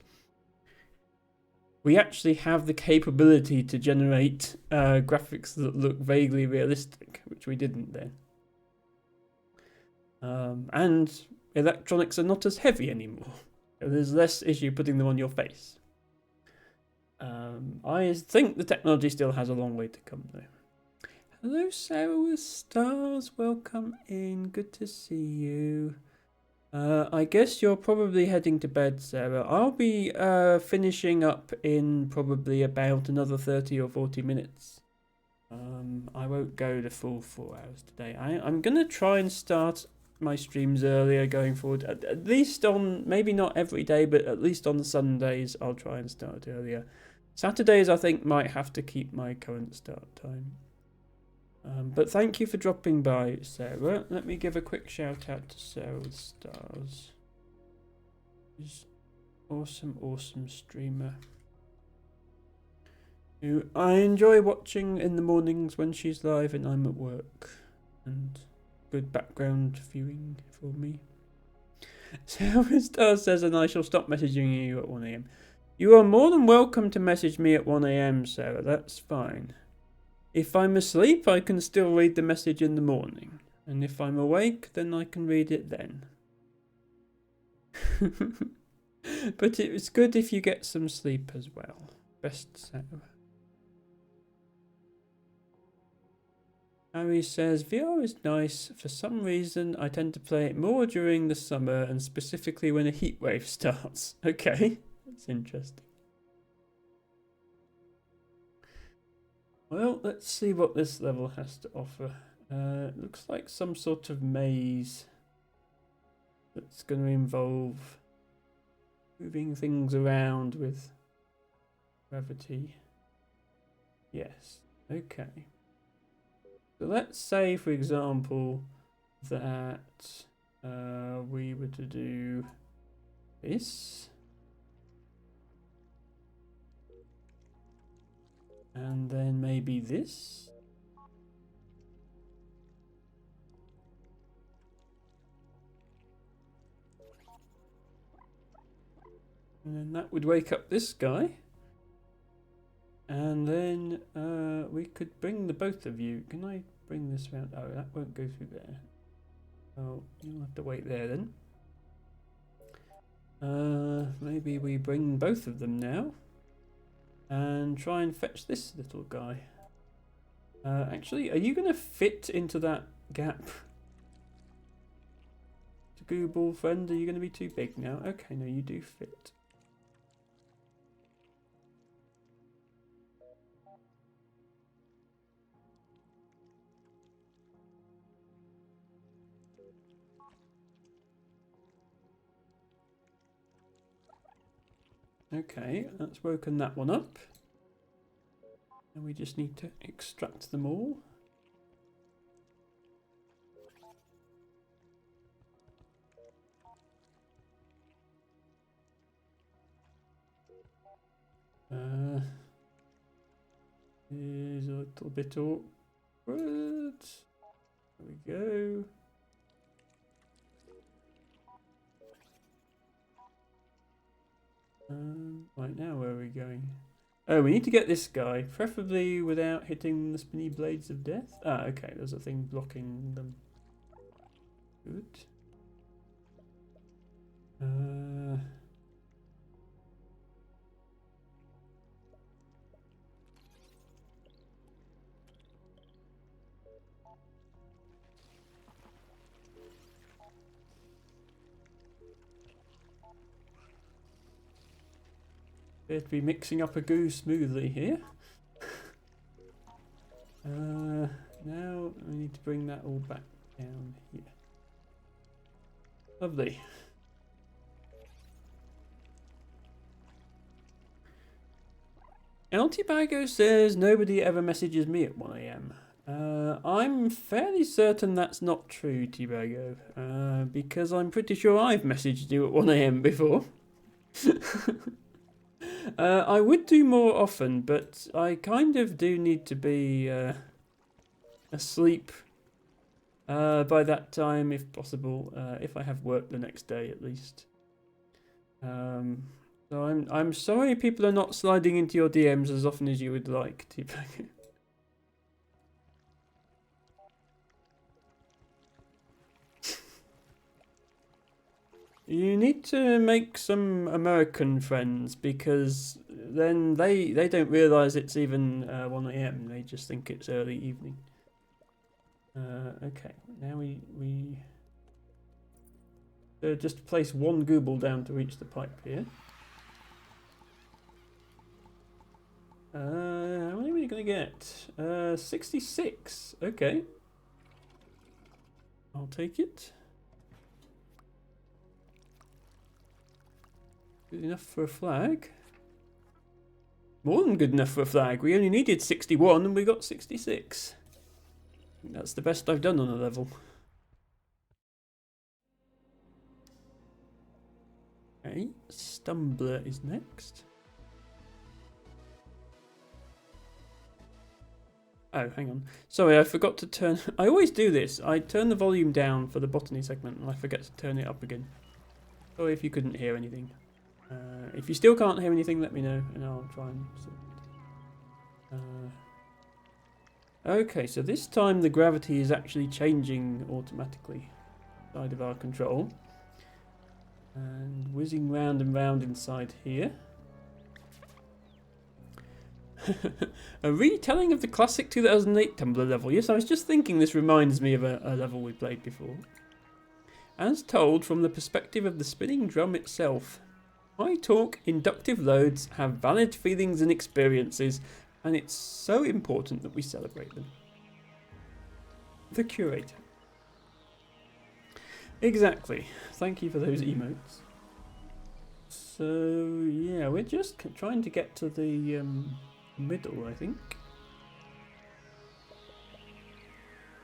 Speaker 1: we actually have the capability to generate graphics that look vaguely realistic, which we didn't then. And electronics are not as heavy anymore. So there's less issue putting them on your face. I think the technology still has a long way to come though. Hello Sarah with stars, welcome in, good to see you. I guess you're probably heading to bed, Sarah. I'll be finishing up in probably about another 30 or 40 minutes. I won't go the full 4 hours today. I'm going to try and start my streams earlier going forward. At least on, maybe not every day, but at least on the Sundays, I'll try and start earlier. Saturdays, I think, might have to keep my current start time. But thank you for dropping by, Sarah. Let me give a quick shout out to Sarah with stars. She's awesome streamer who I enjoy watching in the mornings when she's live and I'm at work. And good background viewing for me. Sarah with stars says, and I shall stop messaging you at 1 AM. You are more than welcome to message me at 1 AM, Sarah. That's fine. If I'm asleep, I can still read the message in the morning. And if I'm awake, then I can read it then. But it's good if you get some sleep as well. Best Sarah. Harry says, VR is nice. For some reason, I tend to play it more during the summer and specifically when a heat wave starts. Okay, that's interesting. Well, let's see what this level has to offer. It looks like some sort of maze that's going to involve moving things around with gravity. Yes, okay. So let's say, for example, that we were to do this. And then maybe this. And then that would wake up this guy. And then we could bring the both of you. Can I bring this round? Oh, that won't go through there. Oh, you'll have to wait there then. Maybe we bring both of them now and try and fetch this little guy. Actually, are you going to fit into that gap? To Google friend, are you going to be too big now? Okay, no, you do fit. Okay, that's woken that one up. And we just need to extract them all. Is a little bit awkward. There we go. Right now, where are we going? Oh, we need to get this guy, preferably without hitting the spinny blades of death. Ah, okay, there's a thing blocking them. Good. Appear to be mixing up a goo smoothly here. Now we need to bring that all back down here. Lovely. El Tibago says nobody ever messages me at 1 AM. I'm fairly certain that's not true, Tibago, because I'm pretty sure I've messaged you at 1 AM before. I would do more often, but I kind of do need to be asleep by that time, if possible, if I have work the next day at least. So I'm sorry people are not sliding into your DMs as often as you would like, T-Bag. You need to make some American friends, because then they don't realise it's even 1 AM. They just think it's early evening. Okay, now we just place one Google down to reach the pipe here. How many are we going to get? 66. Okay. I'll take it. Good enough for a flag. More than good enough for a flag. We only needed 61 and we got 66. I think that's the best I've done on a level. Okay, Stumbler is next. Oh, hang on. Sorry, I forgot to turn... I always do this. I turn the volume down for the botany segment and I forget to turn it up again. Sorry if you couldn't hear anything. If you still can't hear anything, let me know and I'll try and sort it. Okay, so this time the gravity is actually changing automatically outside of our control. And whizzing round and round inside here. A retelling of the classic 2008 Tumblr level. Yes, I was just thinking this reminds me of a level we played before. As told from the perspective of the spinning drum itself. High torque inductive loads have valid feelings and experiences, and it's so important that we celebrate them. The curator. Exactly. Thank you for those emotes. So yeah, we're just trying to get to the middle, I think.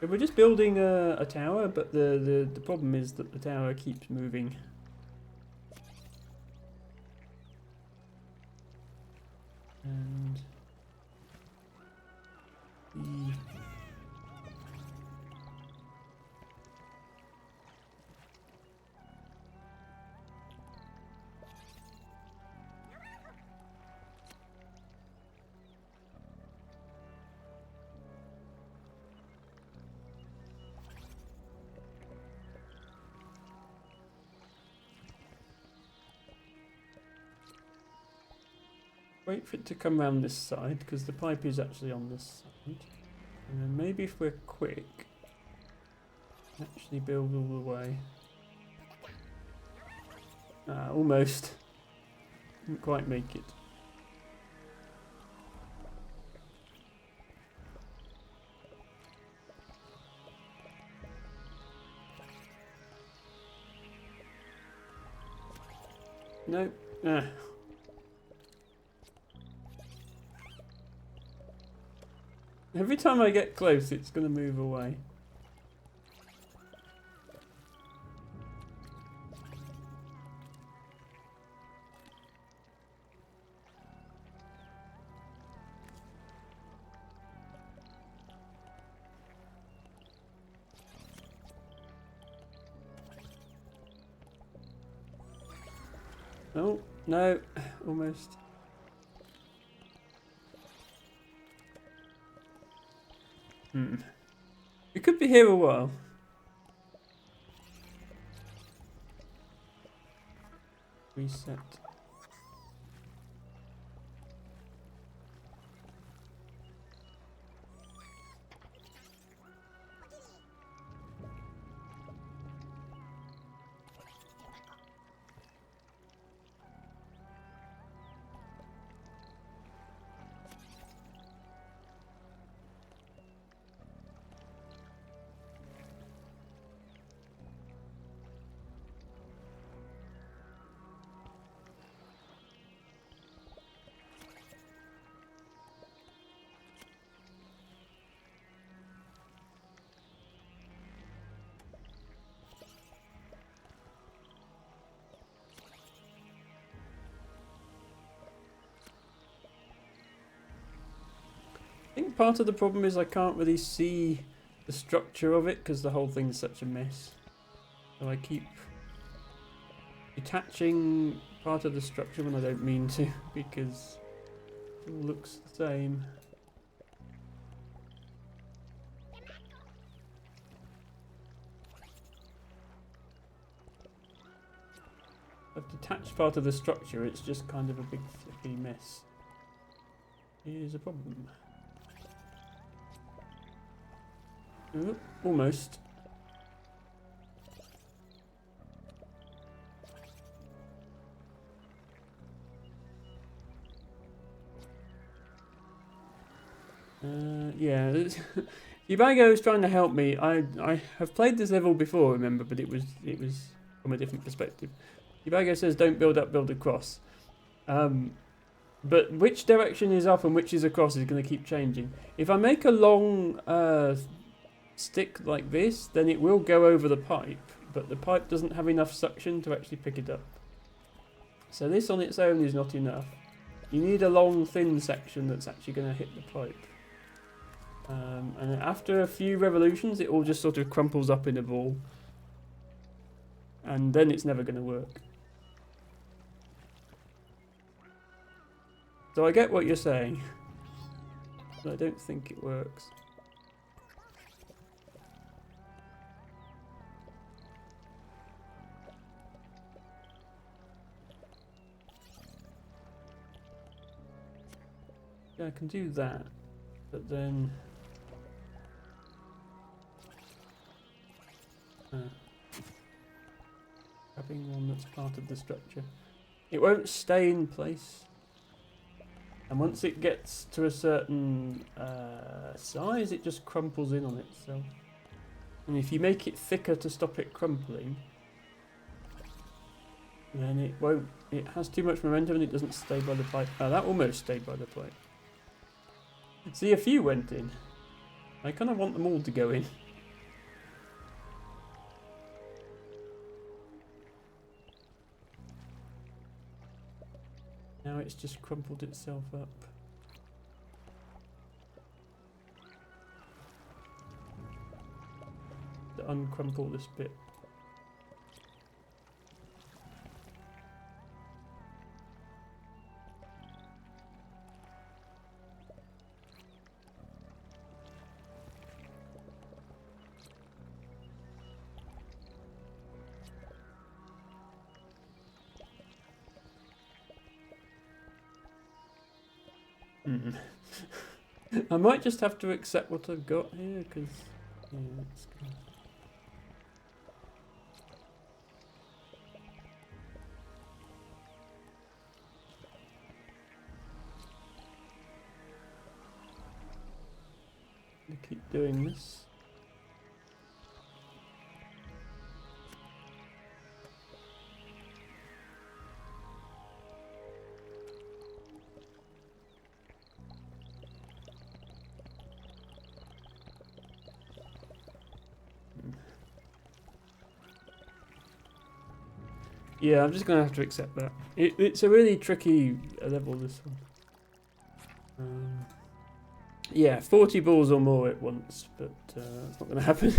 Speaker 1: We're just building a tower, but the problem is that the tower keeps moving. And wait for it to come round this side, because the pipe is actually on this side. And then maybe if we're quick, actually build all the way. Almost. Didn't quite make it. No. Every time I get close, it's going to move away. Oh, no, almost. We could be here a while. Reset. I think part of the problem is I can't really see the structure of it because the whole thing's such a mess. So I keep detaching part of the structure when I don't mean to because it all looks the same. I've detached part of the structure, it's just kind of a big flippy mess. Here's a problem. Oh, almost. Yeah, Yubago is trying to help me. I have played this level before, remember, but it was from a different perspective. Yubago says don't build up, build across. But which direction is up and which is across is going to keep changing. If I make a long stick like this, then it will go over the pipe, but the pipe doesn't have enough suction to actually pick it up. So this on its own is not enough. You need a long thin section that's actually going to hit the pipe. And after a few revolutions it all just sort of crumples up in a ball. And then it's never going to work. So I get what you're saying, but I don't think it works. Yeah, I can do that, but then grabbing one that's part of the structure. It won't stay in place, and once it gets to a certain size, it just crumples in on itself. And if you make it thicker to stop it crumpling, then it won't. It has too much momentum and it doesn't stay by the pipe. Oh, that almost stayed by the pipe. See, a few went in. I kind of want them all to go in. Now it's just crumpled itself up. To uncrumple this bit. I might just have to accept what I've got here, because... Yeah, that's good. I keep doing this. Yeah, I'm just going to have to accept that. It's a really tricky level, this one. Yeah, 40 balls or more at once, but it's not going to happen.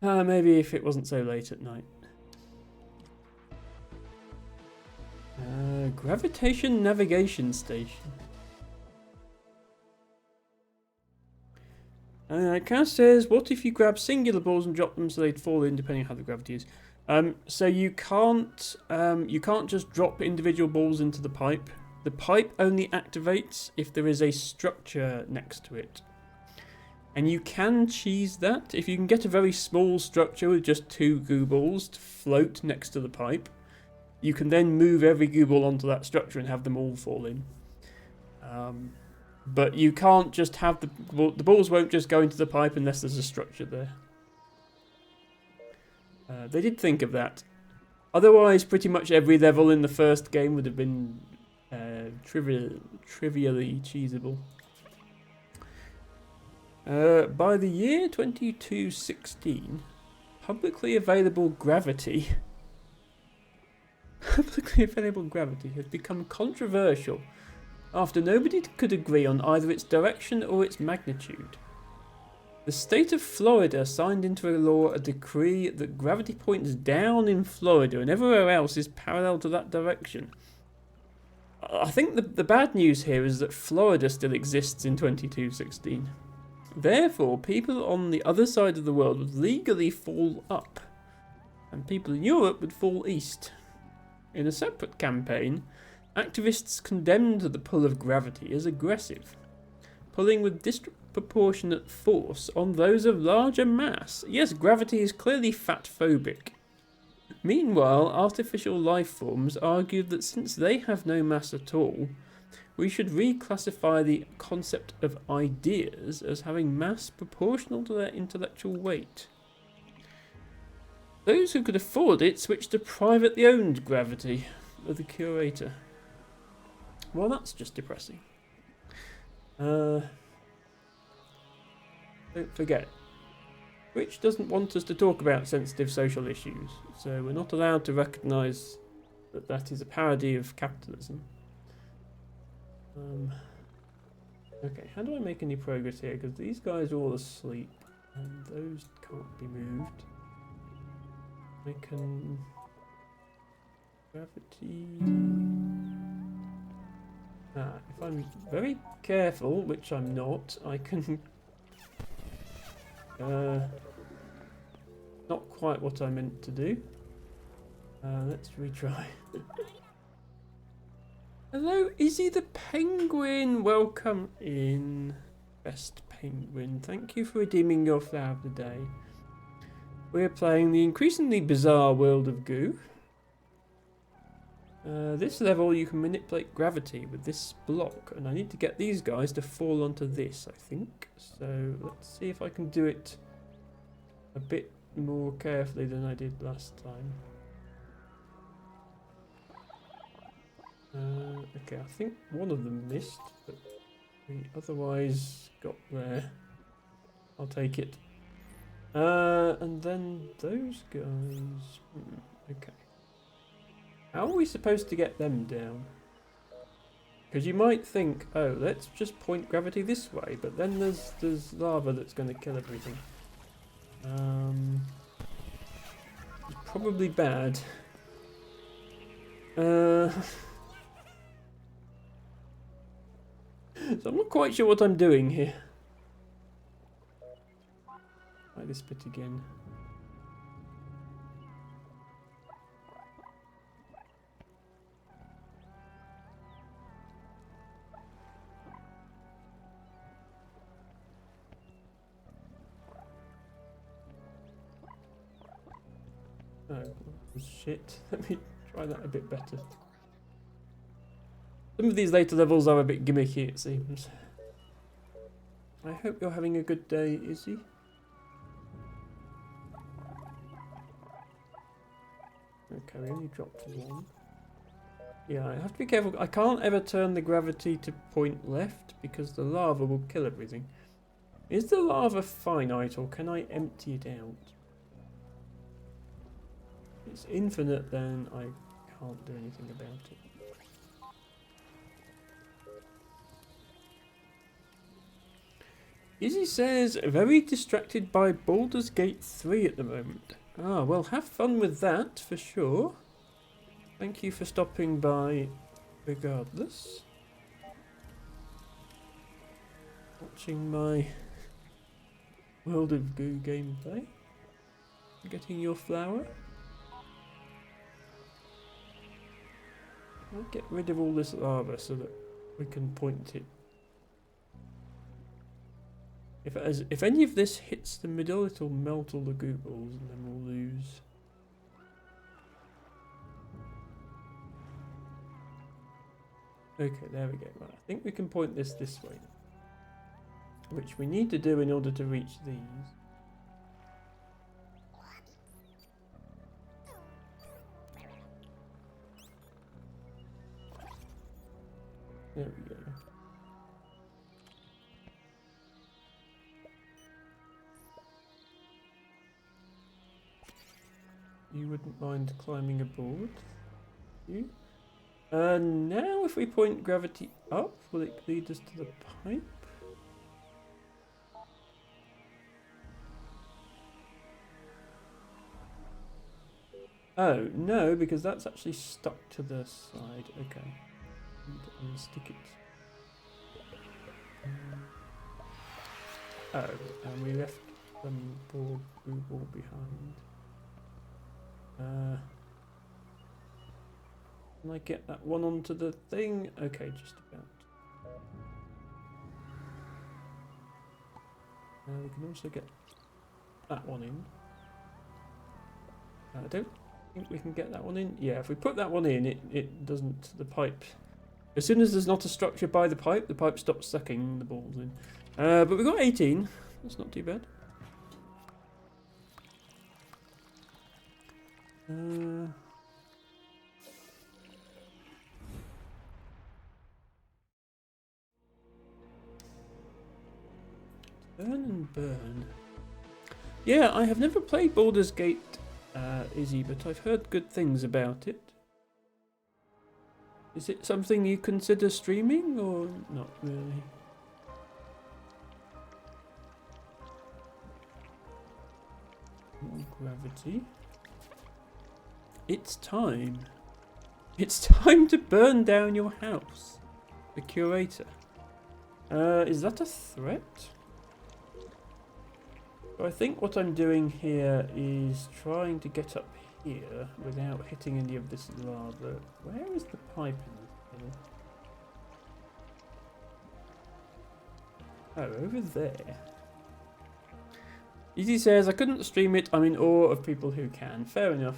Speaker 1: Maybe if it wasn't so late at night. Gravitation Navigation Station. Cass says, what if you grab singular balls and drop them so they'd fall in depending on how the gravity is? So you can't just drop individual balls into the pipe. The pipe only activates if there is a structure next to it. And you can cheese that. If you can get a very small structure with just 2 goo balls to float next to the pipe, you can then move every goo ball onto that structure and have them all fall in. But you can't just have the balls won't just go into the pipe unless there's a structure there. They did think of that. Otherwise, pretty much every level in the first game would have been trivially cheesable. By the year 2216, publicly available gravity had become controversial after nobody could agree on either its direction or its magnitude. The state of Florida signed into law a decree that gravity points down in Florida and everywhere else is parallel to that direction. I think the bad news here is that Florida still exists in 2216. Therefore, people on the other side of the world would legally fall up, and people in Europe would fall east. In a separate campaign, activists condemned the pull of gravity as aggressive, pulling with disproportionate force on those of larger mass. Yes, gravity is clearly fat-phobic. Meanwhile, artificial life forms argued that since they have no mass at all, we should reclassify the concept of ideas as having mass proportional to their intellectual weight. Those who could afford it switched to privately owned gravity with the curator. Well, that's just depressing. Don't forget, Twitch doesn't want us to talk about sensitive social issues, so we're not allowed to recognise that that is a parody of capitalism. Okay, how do I make any progress here? Because these guys are all asleep, and those can't be moved. I can... Gravity... if I'm very careful, which I'm not, I can... not quite what I meant to do. Let's retry. Hello, Izzy the Penguin! Welcome in, Best Penguin. Thank you for redeeming your flower of the day. We're playing the increasingly bizarre world of Goo. This level you can manipulate gravity with this block, and I need to get these guys to fall onto this, I think. So let's see if I can do it a bit more carefully than I did last time. Okay, I think one of them missed, but we otherwise got there. I'll take it. And then those guys... okay. How are we supposed to get them down? Because you might think, oh, let's just point gravity this way, but then there's lava that's going to kill everything. It's probably bad. So I'm not quite sure what I'm doing here. Try this bit again. Oh, shit. Let me try that a bit better. Some of these later levels are a bit gimmicky, it seems. I hope you're having a good day, Izzy. Okay, we only dropped one. Yeah, I have to be careful. I can't ever turn the gravity to point left because the lava will kill everything. Is the lava finite or can I empty it out? If it's infinite, then I can't do anything about it. Izzy says, very distracted by Baldur's Gate 3 at the moment. Ah, well, have fun with that for sure. Thank you for stopping by regardless. Watching my World of Goo gameplay. Getting your flower. I'll get rid of all this lava so that we can point it. If any of this hits the middle, it'll melt all the goo balls and then we'll lose. Okay, there we go. Right, I think we can point this way. Which we need to do in order to reach these. There we go. You wouldn't mind climbing aboard? You? Now if we point gravity up, will it lead us to the pipe? Oh, no, because that's actually stuck to the side. Okay. Need to unstick it. Oh, and we left some board blue ball behind. Can I get that one onto the thing? Okay, just about. We can also get that one in. I don't think we can get that one in. Yeah, if we put that one in, it doesn't, the pipe. As soon as there's not a structure by the pipe stops sucking the balls in. But we got 18. That's not too bad. Burn and burn. Yeah, I have never played Baldur's Gate, Izzy, but I've heard good things about it. Is it something you consider streaming, or not really? More gravity. It's time. It's time to burn down your house. The curator. Is that a threat? So I think what I'm doing here is trying to get up here without hitting any of this lava. Where is the pipe in this thing? Oh, over there. Izzy says, I couldn't stream it. I'm in awe of people who can. Fair enough.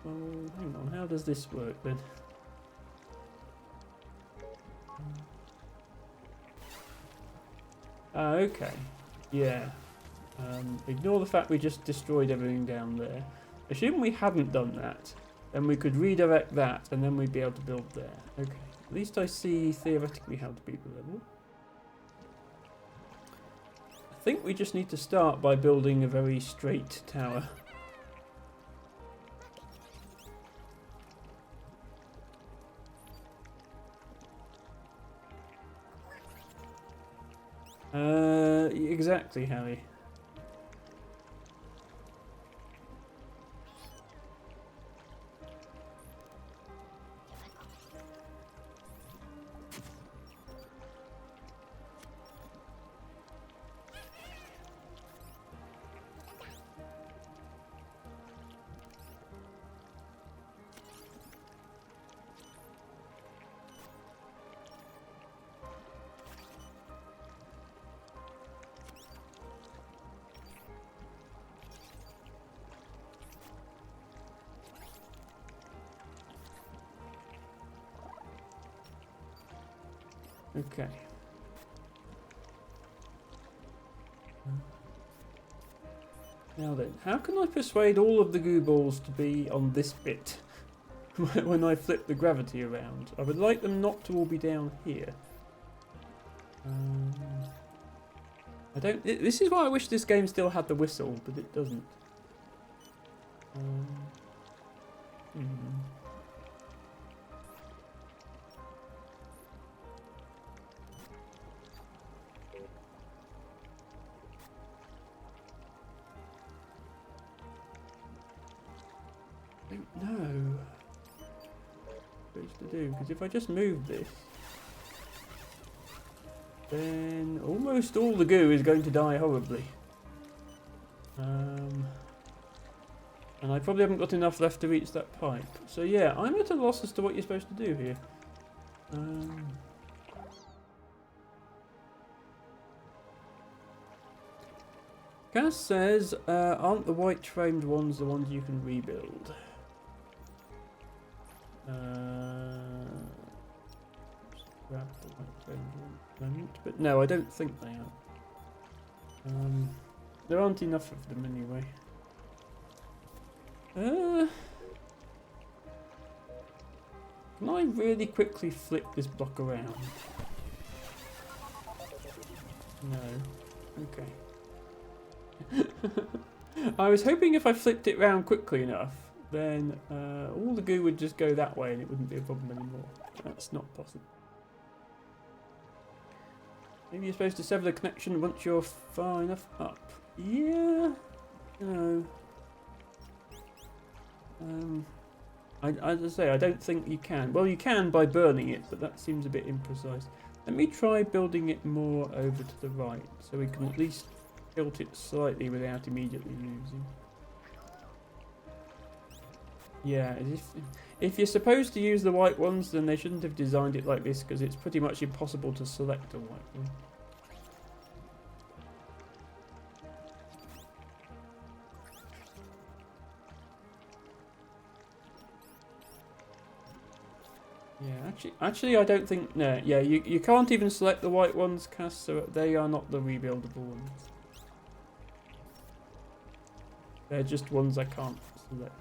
Speaker 1: Well, hang on. How does this work then? Okay. Yeah. Ignore the fact we just destroyed everything down there. Assume we hadn't done that, then we could redirect that, and then we'd be able to build there. Okay. At least I see theoretically how to beat the level. I think we just need to start by building a very straight tower. Exactly, Harry. Okay. Now then, how can I persuade all of the goo balls to be on this bit when I flip the gravity around? I would like them not to all be down here. I don't. This is why I wish this game still had the whistle, but it doesn't. I don't know what I'm supposed to do, because if I just move this, then almost all the goo is going to die horribly. And I probably haven't got enough left to reach that pipe. So yeah, I'm at a loss as to what you're supposed to do here. Cass says, aren't the white framed ones the ones you can rebuild? Grab the white framed one, but no, I don't think they are. There aren't enough of them anyway. Can I really quickly flip this block around? No. Okay. I was hoping if I flipped it round quickly enough, then all the goo would just go that way and it wouldn't be a problem anymore. That's not possible. Maybe you're supposed to sever the connection once you're far enough up. Yeah. No. As I say, I don't think you can. Well, you can by burning it, but that seems a bit imprecise. Let me try building it more over to the right, so we can at least tilt it slightly without immediately losing. Yeah, if you're supposed to use the white ones, then they shouldn't have designed it like this, because it's pretty much impossible to select a white one. Yeah, actually I don't think, no, yeah, you can't even select the white ones, Cass, so they are not the rebuildable ones. They're just ones I can't select.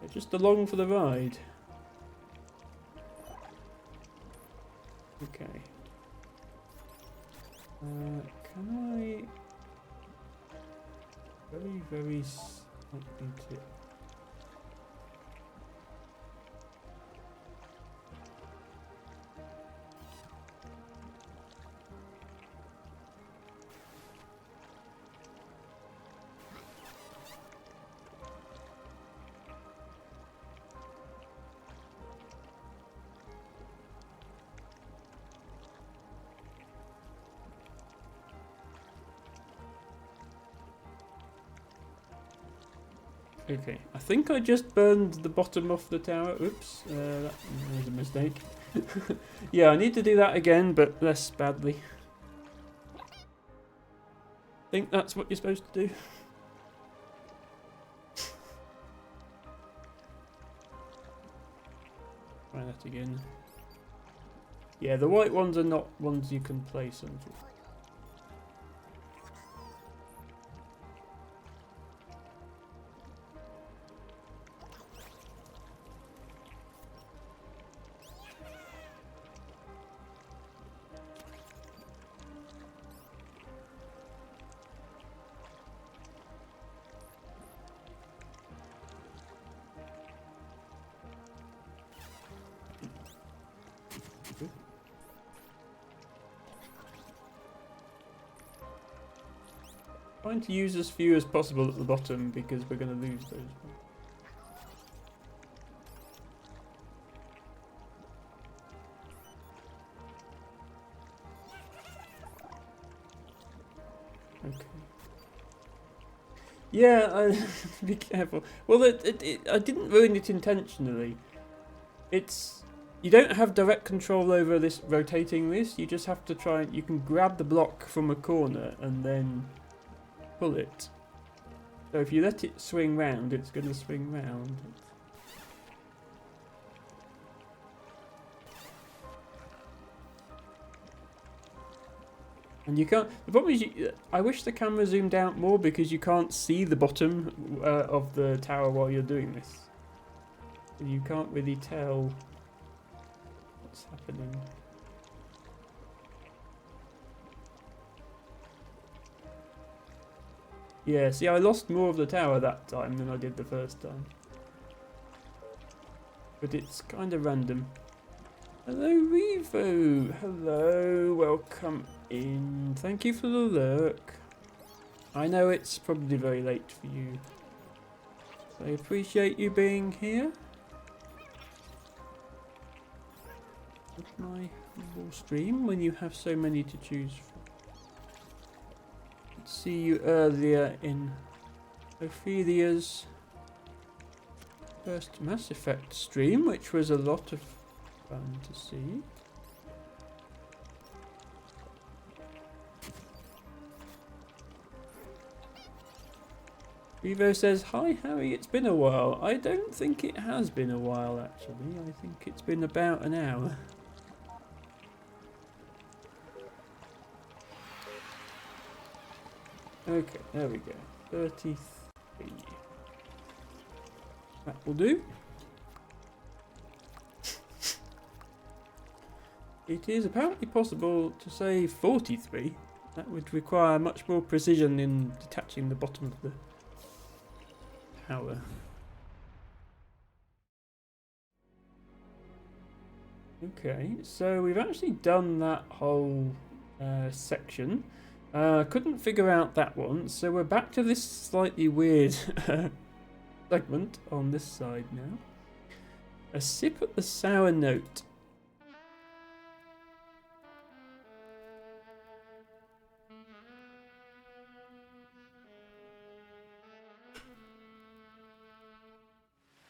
Speaker 1: They're just along for the ride. Okay. Can I very slightly tip? Okay, I think I just burned the bottom off the tower. Oops, that was a mistake. Yeah, I need to do that again, but less badly. Think that's what you're supposed to do. Try that again. Yeah, the white ones are not ones you can place, unfortunately. Trying to use as few as possible at the bottom because we're going to lose those. Okay. Yeah, be careful. Well, I didn't ruin it intentionally. You don't have direct control over this rotating this. You just have to try. You can grab the block from a corner and then pull it. So if you let it swing round, it's going to swing round. And you can't. The problem is, I wish the camera zoomed out more because you can't see the bottom of the tower while you're doing this. You can't really tell what's happening. Yeah, see, I lost more of the tower that time than I did the first time. But it's kind of random. Hello, Revo. Hello, welcome in. Thank you for the lurk. I know it's probably very late for you. So I appreciate you being here. What's my little stream when you have so many to choose from? Let's see you earlier in Ophelia's first Mass Effect stream, which was a lot of fun to see. Revo says, "Hi Harry, it's been a while." I don't think it has been a while actually. I think it's been about an hour. Okay, there we go. 33. That will do. It is apparently possible to say 43. That would require much more precision in detaching the bottom of the tower. Okay, so we've actually done that whole section. Couldn't figure out that one, so we're back to this slightly weird segment on this side now. A sip at the sour note.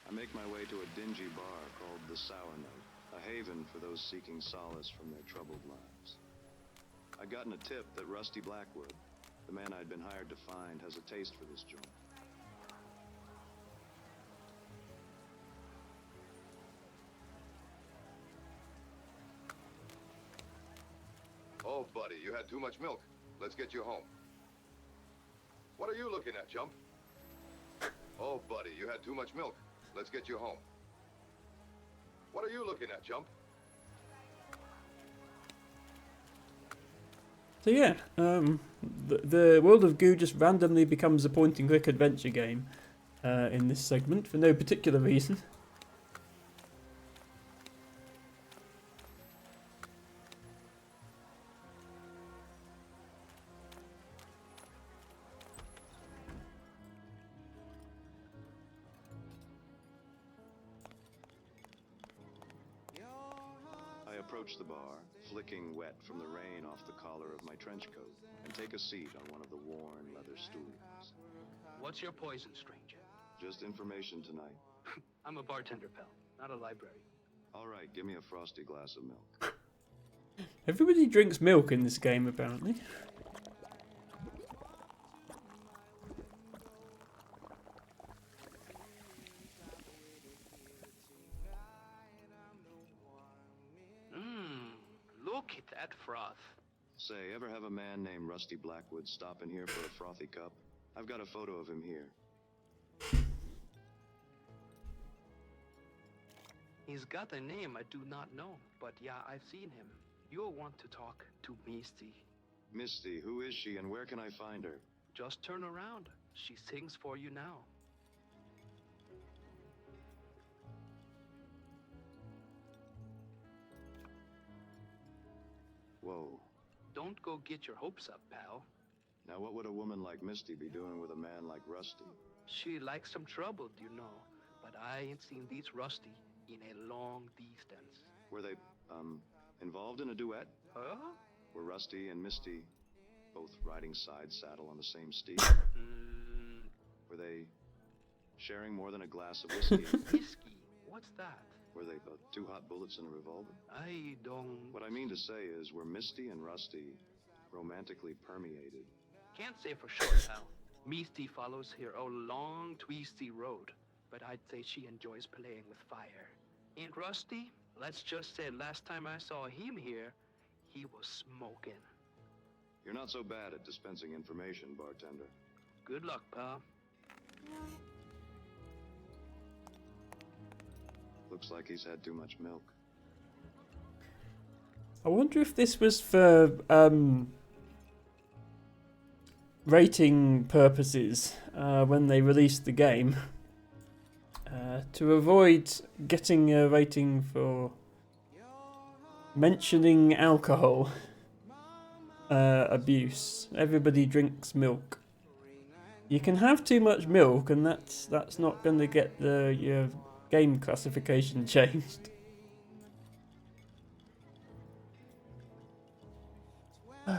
Speaker 5: I make my way to a dingy bar called the Sour Note, a haven for those seeking solace from their troubled lives. I'd gotten a tip that Rusty Blackwood, the man I'd been hired to find, has a taste for this joint.
Speaker 9: Oh, buddy, you had too much milk. Let's get you home. What are you looking at, chump? Oh, buddy, you had too much milk. Let's get you home. What are you looking at, chump?
Speaker 1: So yeah, the World of Goo just randomly becomes a point-and-click adventure game in this segment for no particular reason.
Speaker 5: I approach the bar, flicking wet from the rain off the collar of my trench coat, and take a seat on one of the worn leather stools.
Speaker 10: What's your poison, stranger?
Speaker 5: Just information tonight.
Speaker 10: I'm a bartender, pal, not a library.
Speaker 5: All right, give me a frosty glass of milk.
Speaker 1: Everybody drinks milk in this game, apparently.
Speaker 10: Look at that froth.
Speaker 5: Say, ever have a man named Rusty Blackwood stop in here for a frothy cup? I've got a photo of him here.
Speaker 10: He's got a name I do not know, but yeah, I've seen him. You'll want to talk to Misty.
Speaker 5: Misty, who is she and where can I find her?
Speaker 10: Just turn around. She sings for you now.
Speaker 5: Whoa.
Speaker 10: Don't go get your hopes up, pal.
Speaker 5: Now what would a woman like Misty be doing with a man like Rusty?
Speaker 10: She likes some trouble, you know, but I ain't seen these Rusty in a long distance.
Speaker 5: Were they, involved in a duet?
Speaker 10: Huh?
Speaker 5: Were Rusty and Misty both riding side saddle on the same steed? Were they sharing more than a glass of whiskey?
Speaker 10: Whiskey? What's that?
Speaker 5: Were they about 2 hot bullets in a revolver?
Speaker 10: I don't...
Speaker 5: What I mean to say is, were Misty and Rusty romantically permeated?
Speaker 10: Can't say for sure, pal. Misty follows her own long, twisty road, but I'd say she enjoys playing with fire. And Rusty, let's just say last time I saw him here, he was smoking.
Speaker 5: You're not so bad at dispensing information, bartender.
Speaker 10: Good luck, pal.
Speaker 5: Looks like he's had too much milk.
Speaker 1: I wonder if this was for rating purposes when they released the game. To avoid getting a rating for mentioning alcohol abuse. Everybody drinks milk. You can have too much milk, and that's not going to get your game classification changed.
Speaker 11: Come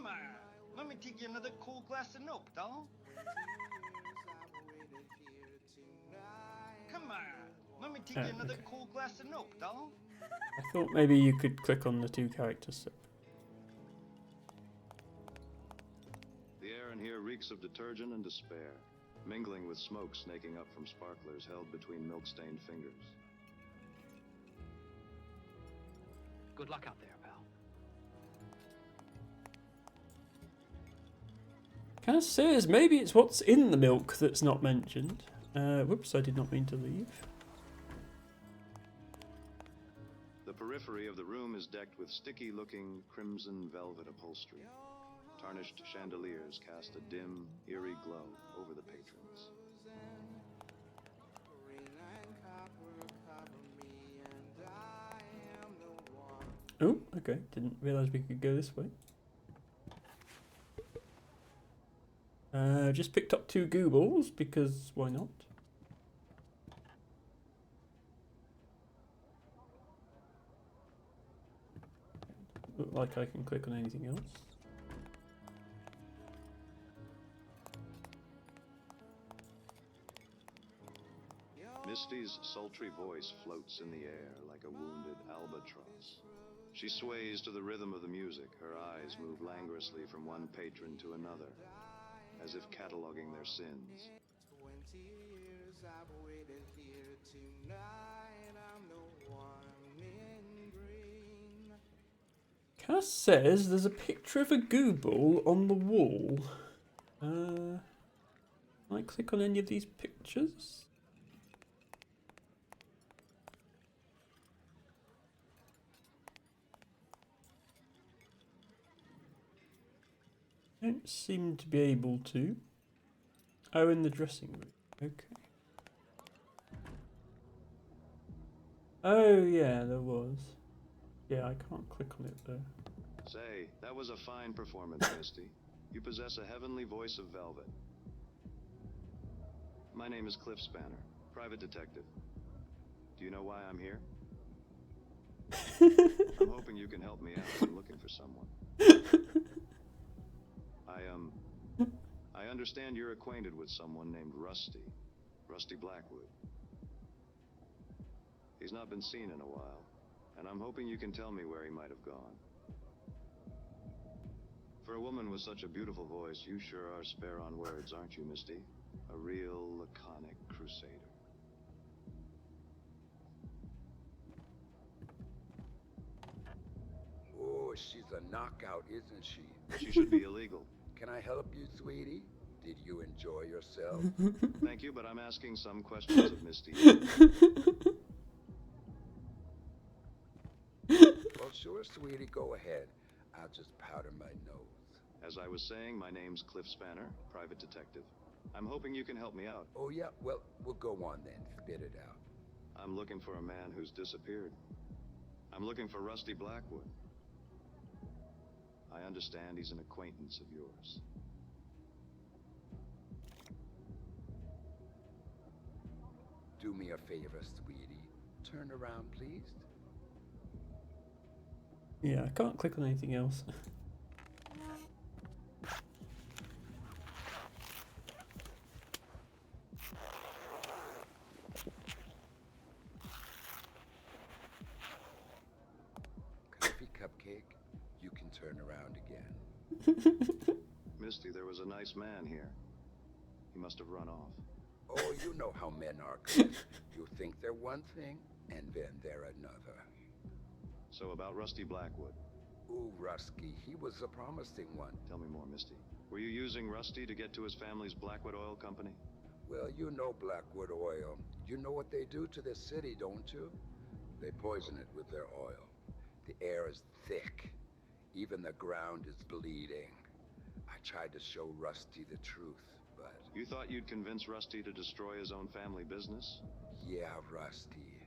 Speaker 11: on, let me take you another cool glass of milk, doll. Come on, let me take you another
Speaker 1: Okay.
Speaker 11: cool glass of milk, doll.
Speaker 1: I thought maybe you could click on the two characters.
Speaker 5: The air in here reeks of detergent and despair, mingling with smoke snaking up from sparklers held between milk-stained fingers.
Speaker 10: Good luck out there, pal.
Speaker 1: Cass says maybe it's what's in the milk that's not mentioned. Whoops, I did not mean to leave.
Speaker 5: The periphery of the room is decked with sticky-looking crimson velvet upholstery. Tarnished chandeliers cast a dim, eerie glow over the patrons.
Speaker 1: Oh, okay. Didn't realise we could go this way. Just picked up 2 Goobles because why not? Look like I can click on anything else.
Speaker 5: Misty's sultry voice floats in the air like a wounded albatross. She sways to the rhythm of the music. Her eyes move languorously from one patron to another, as if cataloging their sins.
Speaker 11: 20 years I've waited here tonight. I'm the one in green.
Speaker 1: Cass says there's a picture of a Google on the wall. Can I click on any of these pictures? Don't seem to be able to. Oh, in the dressing room. Okay. Oh, yeah, there was. Yeah, I can't click on it though.
Speaker 5: Say, that was a fine performance, Misty. You possess a heavenly voice of velvet. My name is Cliff Spanner, private detective. Do you know why I'm here? I'm hoping you can help me out. I'm looking for someone. I understand you're acquainted with someone named Rusty Blackwood. He's not been seen in a while, and I'm hoping you can tell me where he might have gone. For a woman with such a beautiful voice, you sure are spare on words, aren't you, Misty? A real laconic crusader.
Speaker 12: Oh, she's a knockout, isn't she?
Speaker 5: She should be illegal.
Speaker 12: Can I help you, sweetie? Did you enjoy yourself?
Speaker 5: Thank you, but I'm asking some questions of Misty.
Speaker 12: Well, sure, sweetie, go ahead. I'll just powder my nose.
Speaker 5: As I was saying, my name's Cliff Spanner, private detective. I'm hoping you can help me out.
Speaker 12: Oh, yeah? Well, we'll go on then. Spit it out.
Speaker 5: I'm looking for a man who's disappeared. I'm looking for Rusty Blackwood. I understand he's an acquaintance of yours.
Speaker 12: Do me a favor, sweetie. Turn around, please.
Speaker 1: Yeah, I can't click on anything else.
Speaker 12: Coffee cupcake, you can turn around again.
Speaker 5: Misty, there was a nice man here. He must have run off.
Speaker 12: Oh, you know how men are, Cliff. You think they're one thing, and then they're another.
Speaker 5: So about Rusty Blackwood.
Speaker 12: Ooh, Rusty, he was a promising one.
Speaker 5: Tell me more, Misty. Were you using Rusty to get to his family's Blackwood Oil Company?
Speaker 12: Well, you know Blackwood Oil. You know what they do to this city, don't you? They poison it with their oil. The air is thick. Even the ground is bleeding. I tried to show Rusty the truth, but...
Speaker 5: You thought you'd convince Rusty to destroy his own family business?
Speaker 12: Yeah, Rusty.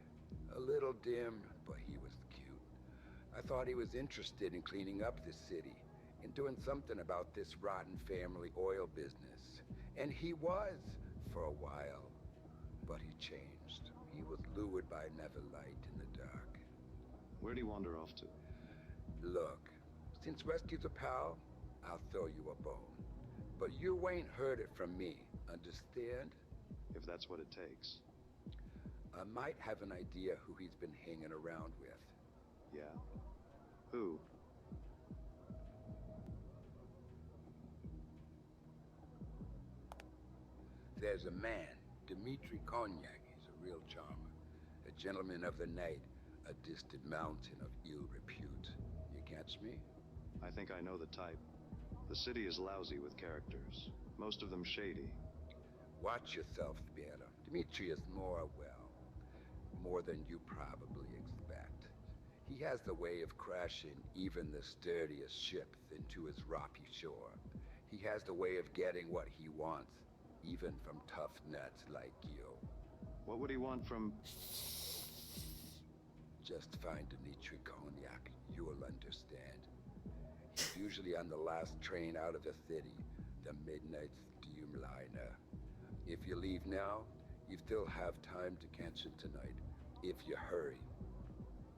Speaker 12: A little dim, but he was cute. I thought he was interested in cleaning up the city and doing something about this rotten family oil business. And he was, for a while. But he changed. He was lured by another light in the dark.
Speaker 5: Where'd he wander off to?
Speaker 12: Look, since Rusty's a pal, I'll throw you a bone. But you ain't heard it from me, understand?
Speaker 5: If that's what it takes.
Speaker 12: I might have an idea who he's been hanging around with.
Speaker 5: Yeah? Who?
Speaker 12: There's a man, Dmitri Konyak. He's a real charmer. A gentleman of the night, a distant mountain of ill repute. You catch me?
Speaker 5: I think I know the type. The city is lousy with characters. Most of them shady.
Speaker 12: Watch yourself, Spiera. Dmitri is more than you probably expect. He has the way of crashing even the sturdiest ships into his rocky shore. He has the way of getting what he wants, even from tough nuts like you.
Speaker 5: What would he want from...
Speaker 12: Just find Dmitri Konyak. You will understand. He's usually on the last train out of the city, the midnight steamliner. If you leave now, you still have time to catch him tonight, if you hurry.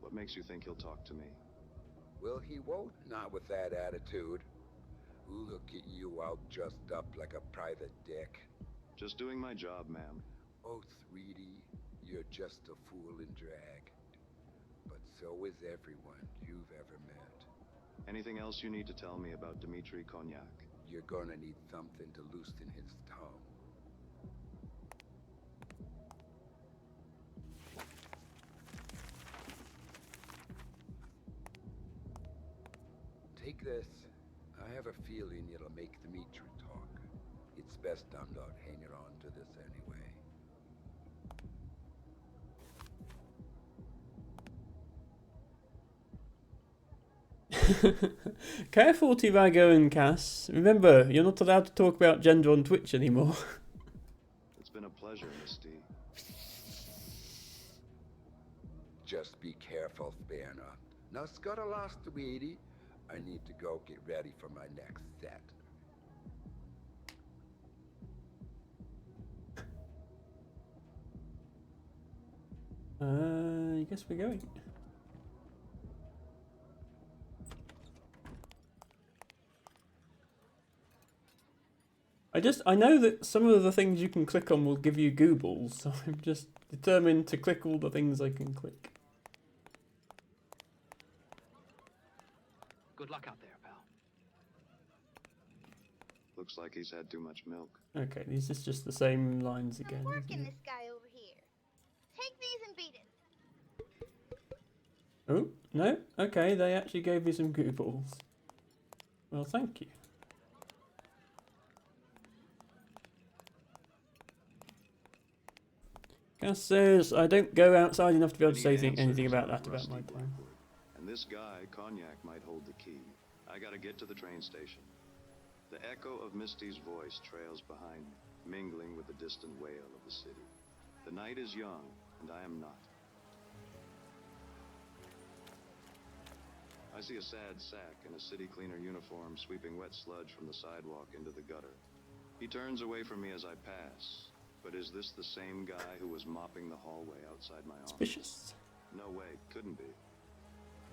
Speaker 5: What makes you think he'll talk to me?
Speaker 12: Well, he won't, not with that attitude. Look at you all dressed up like a private dick.
Speaker 5: Just doing my job, ma'am.
Speaker 12: Oh, sweetie, you're just a fool in drag. But so is everyone you've ever met.
Speaker 5: Anything else you need to tell me about Dmitri Konyak?
Speaker 12: You're gonna need something to loosen his tongue. Take this. I have a feeling it'll make Dmitri talk. It's best I'm not hanging on to this
Speaker 1: anyway. Careful, Tivago and Cass. Remember, you're not allowed to talk about gender on Twitch anymore.
Speaker 5: It's been a pleasure, Misty.
Speaker 12: Just be careful, Spiera. Now, scuttle lost, sweetie. I need to go get ready for my next set.
Speaker 1: I guess we're going. I know that some of the things you can click on will give you Goobles, so I'm just determined to click all the things I can click.
Speaker 10: Good luck out there, pal.
Speaker 5: Looks like he's had too much milk.
Speaker 1: Okay, these is just the same lines again.
Speaker 2: I'm working this guy over here. Take these and beat it.
Speaker 1: Oh, no? Okay, they actually gave me some Goobles. Well, thank you. Cass says, I don't go outside enough to be able to say anything about that about my time.
Speaker 5: And this guy, Konyak, might hold the key. I gotta get to the train station. The echo of Misty's voice trails behind me, mingling with the distant wail of the city. The night is young, and I am not. I see a sad sack in a city cleaner uniform sweeping wet sludge from the sidewalk into the gutter. He turns away from me as I pass. But is this the same guy who was mopping the hallway outside my office?
Speaker 1: Suspicious.
Speaker 5: No way, couldn't be.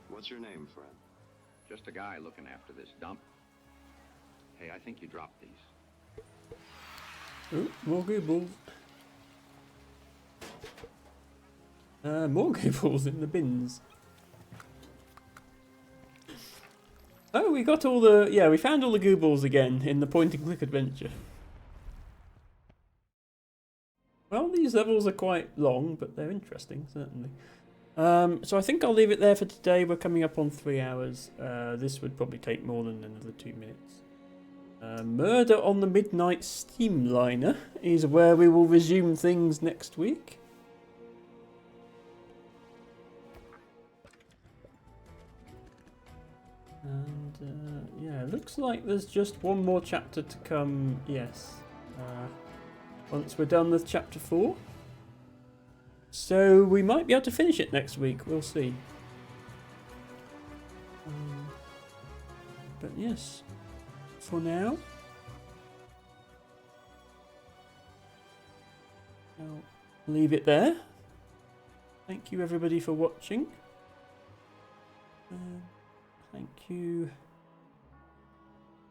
Speaker 5: What's your name, friend?
Speaker 7: Just a guy looking after this dump. Hey, I think you dropped these.
Speaker 1: Oh, more Goobles. More Goobles in the bins. Oh, we got all the... Yeah, we found all the Goobles again in the point-and-click adventure. Well, these levels are quite long, but they're interesting, certainly. So I think I'll leave it there for today. We're coming up on 3 hours. This would probably take more than another 2 minutes. Murder on the Midnight Steamliner is where we will resume things next week. And yeah, looks like there's just one more chapter to come. Yes, once we're done with chapter 4, so we might be able to finish it next week. We'll see. But yes, for now, I'll leave it there. Thank you everybody for watching. Thank you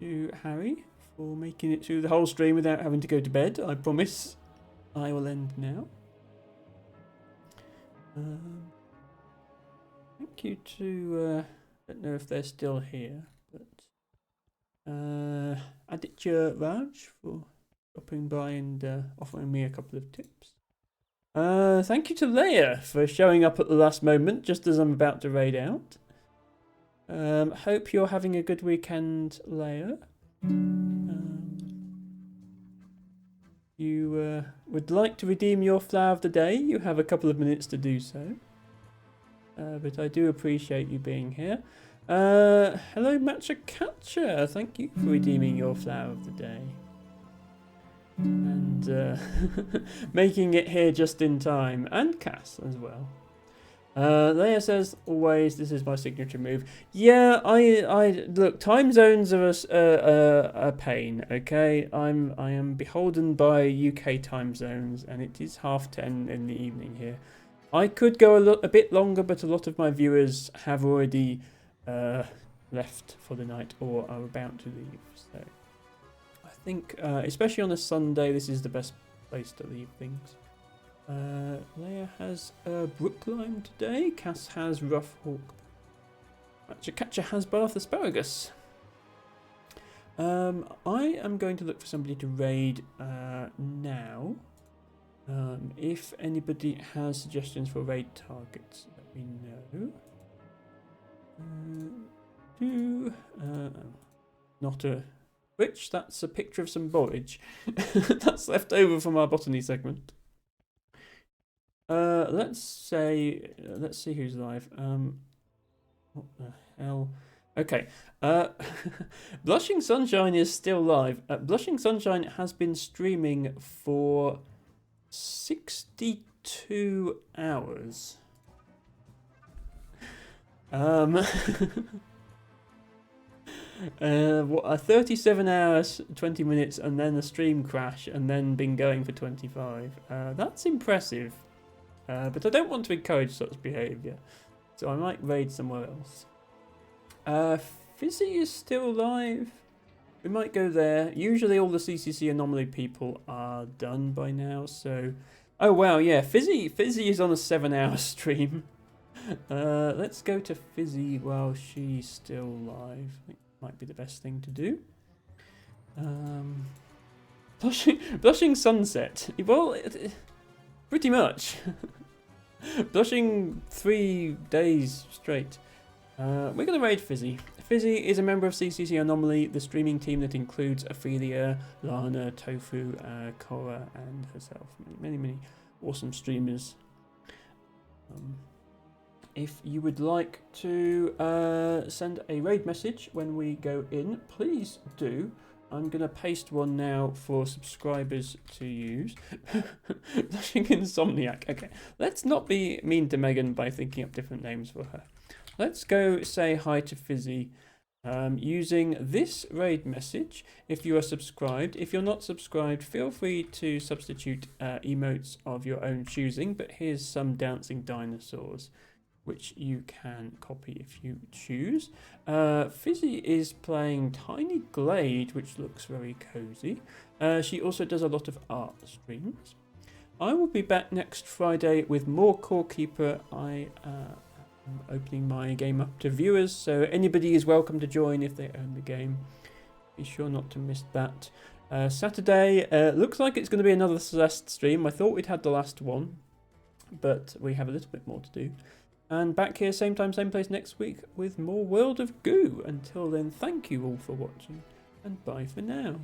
Speaker 1: to Harry for making it through the whole stream without having to go to bed. I promise I will end now. Thank you to, I don't know if they're still here, but Aditya Raj for stopping by and offering me a couple of tips. Thank you to Leia for showing up at the last moment just as I'm about to raid out. Hope you're having a good weekend, Leia. You would like to redeem your flower of the day, you have a couple of minutes to do so. But I do appreciate you being here. Hello, Matcha Catcher. Thank you for redeeming your flower of the day. And making it here just in time. And Cass as well. Leia says, always, this is my signature move. Yeah, I look, time zones are a pain, okay? I am beholden by UK time zones, and it is 10:30 in the evening here. I could go a bit longer, but a lot of my viewers have already left for the night or are about to leave. So I think, especially on a Sunday, this is the best place to leave things. Leia has Brookline today. Cass has Rough Hawk. Matcha Catcher has Bath Asparagus. I am going to look for somebody to raid now. If anybody has suggestions for raid targets, let me know. Not a witch. That's a picture of some borage. That's left over from our botany segment. Let's see who's live. What the hell? Okay. Blushing Sunshine is still live. Blushing Sunshine has been streaming for 62 hours. What, 37 hours, 20 minutes, and then a stream crash, and then been going for 25. That's impressive. But I don't want to encourage such behaviour, so I might raid somewhere else. Fizzy is still live. We might go there. Usually all the CCC Anomaly people are done by now, so... Oh wow, yeah, Fizzy is on a 7-hour stream. Let's go to Fizzy while she's still live. I think that might be the best thing to do. Blushing Sunset. Well, pretty much. Blushing 3 days straight. We're going to raid Fizzy. Fizzy is a member of CCC Anomaly, the streaming team that includes Ophelia, Lana, Tofu, Korra, and herself. Many awesome streamers. If you would like to send a raid message when we go in, please do. I'm going to paste one now for subscribers to use. Blushing Insomniac. Okay, let's not be mean to Megan by thinking up different names for her. Let's go say hi to Fizzy using this raid message if you are subscribed. If you're not subscribed, feel free to substitute emotes of your own choosing, but here's some dancing dinosaurs which you can copy if you choose. Fizzy is playing Tiny Glade, which looks very cozy. She also does a lot of art streams. I will be back next Friday with more Core Keeper. I am opening my game up to viewers, so anybody is welcome to join if they own the game. Be sure not to miss that. Saturday, looks like it's going to be another Celeste stream. I thought we'd had the last one, but we have a little bit more to do. And back here, same time, same place next week with more World of Goo. Until then, thank you all for watching, and bye for now.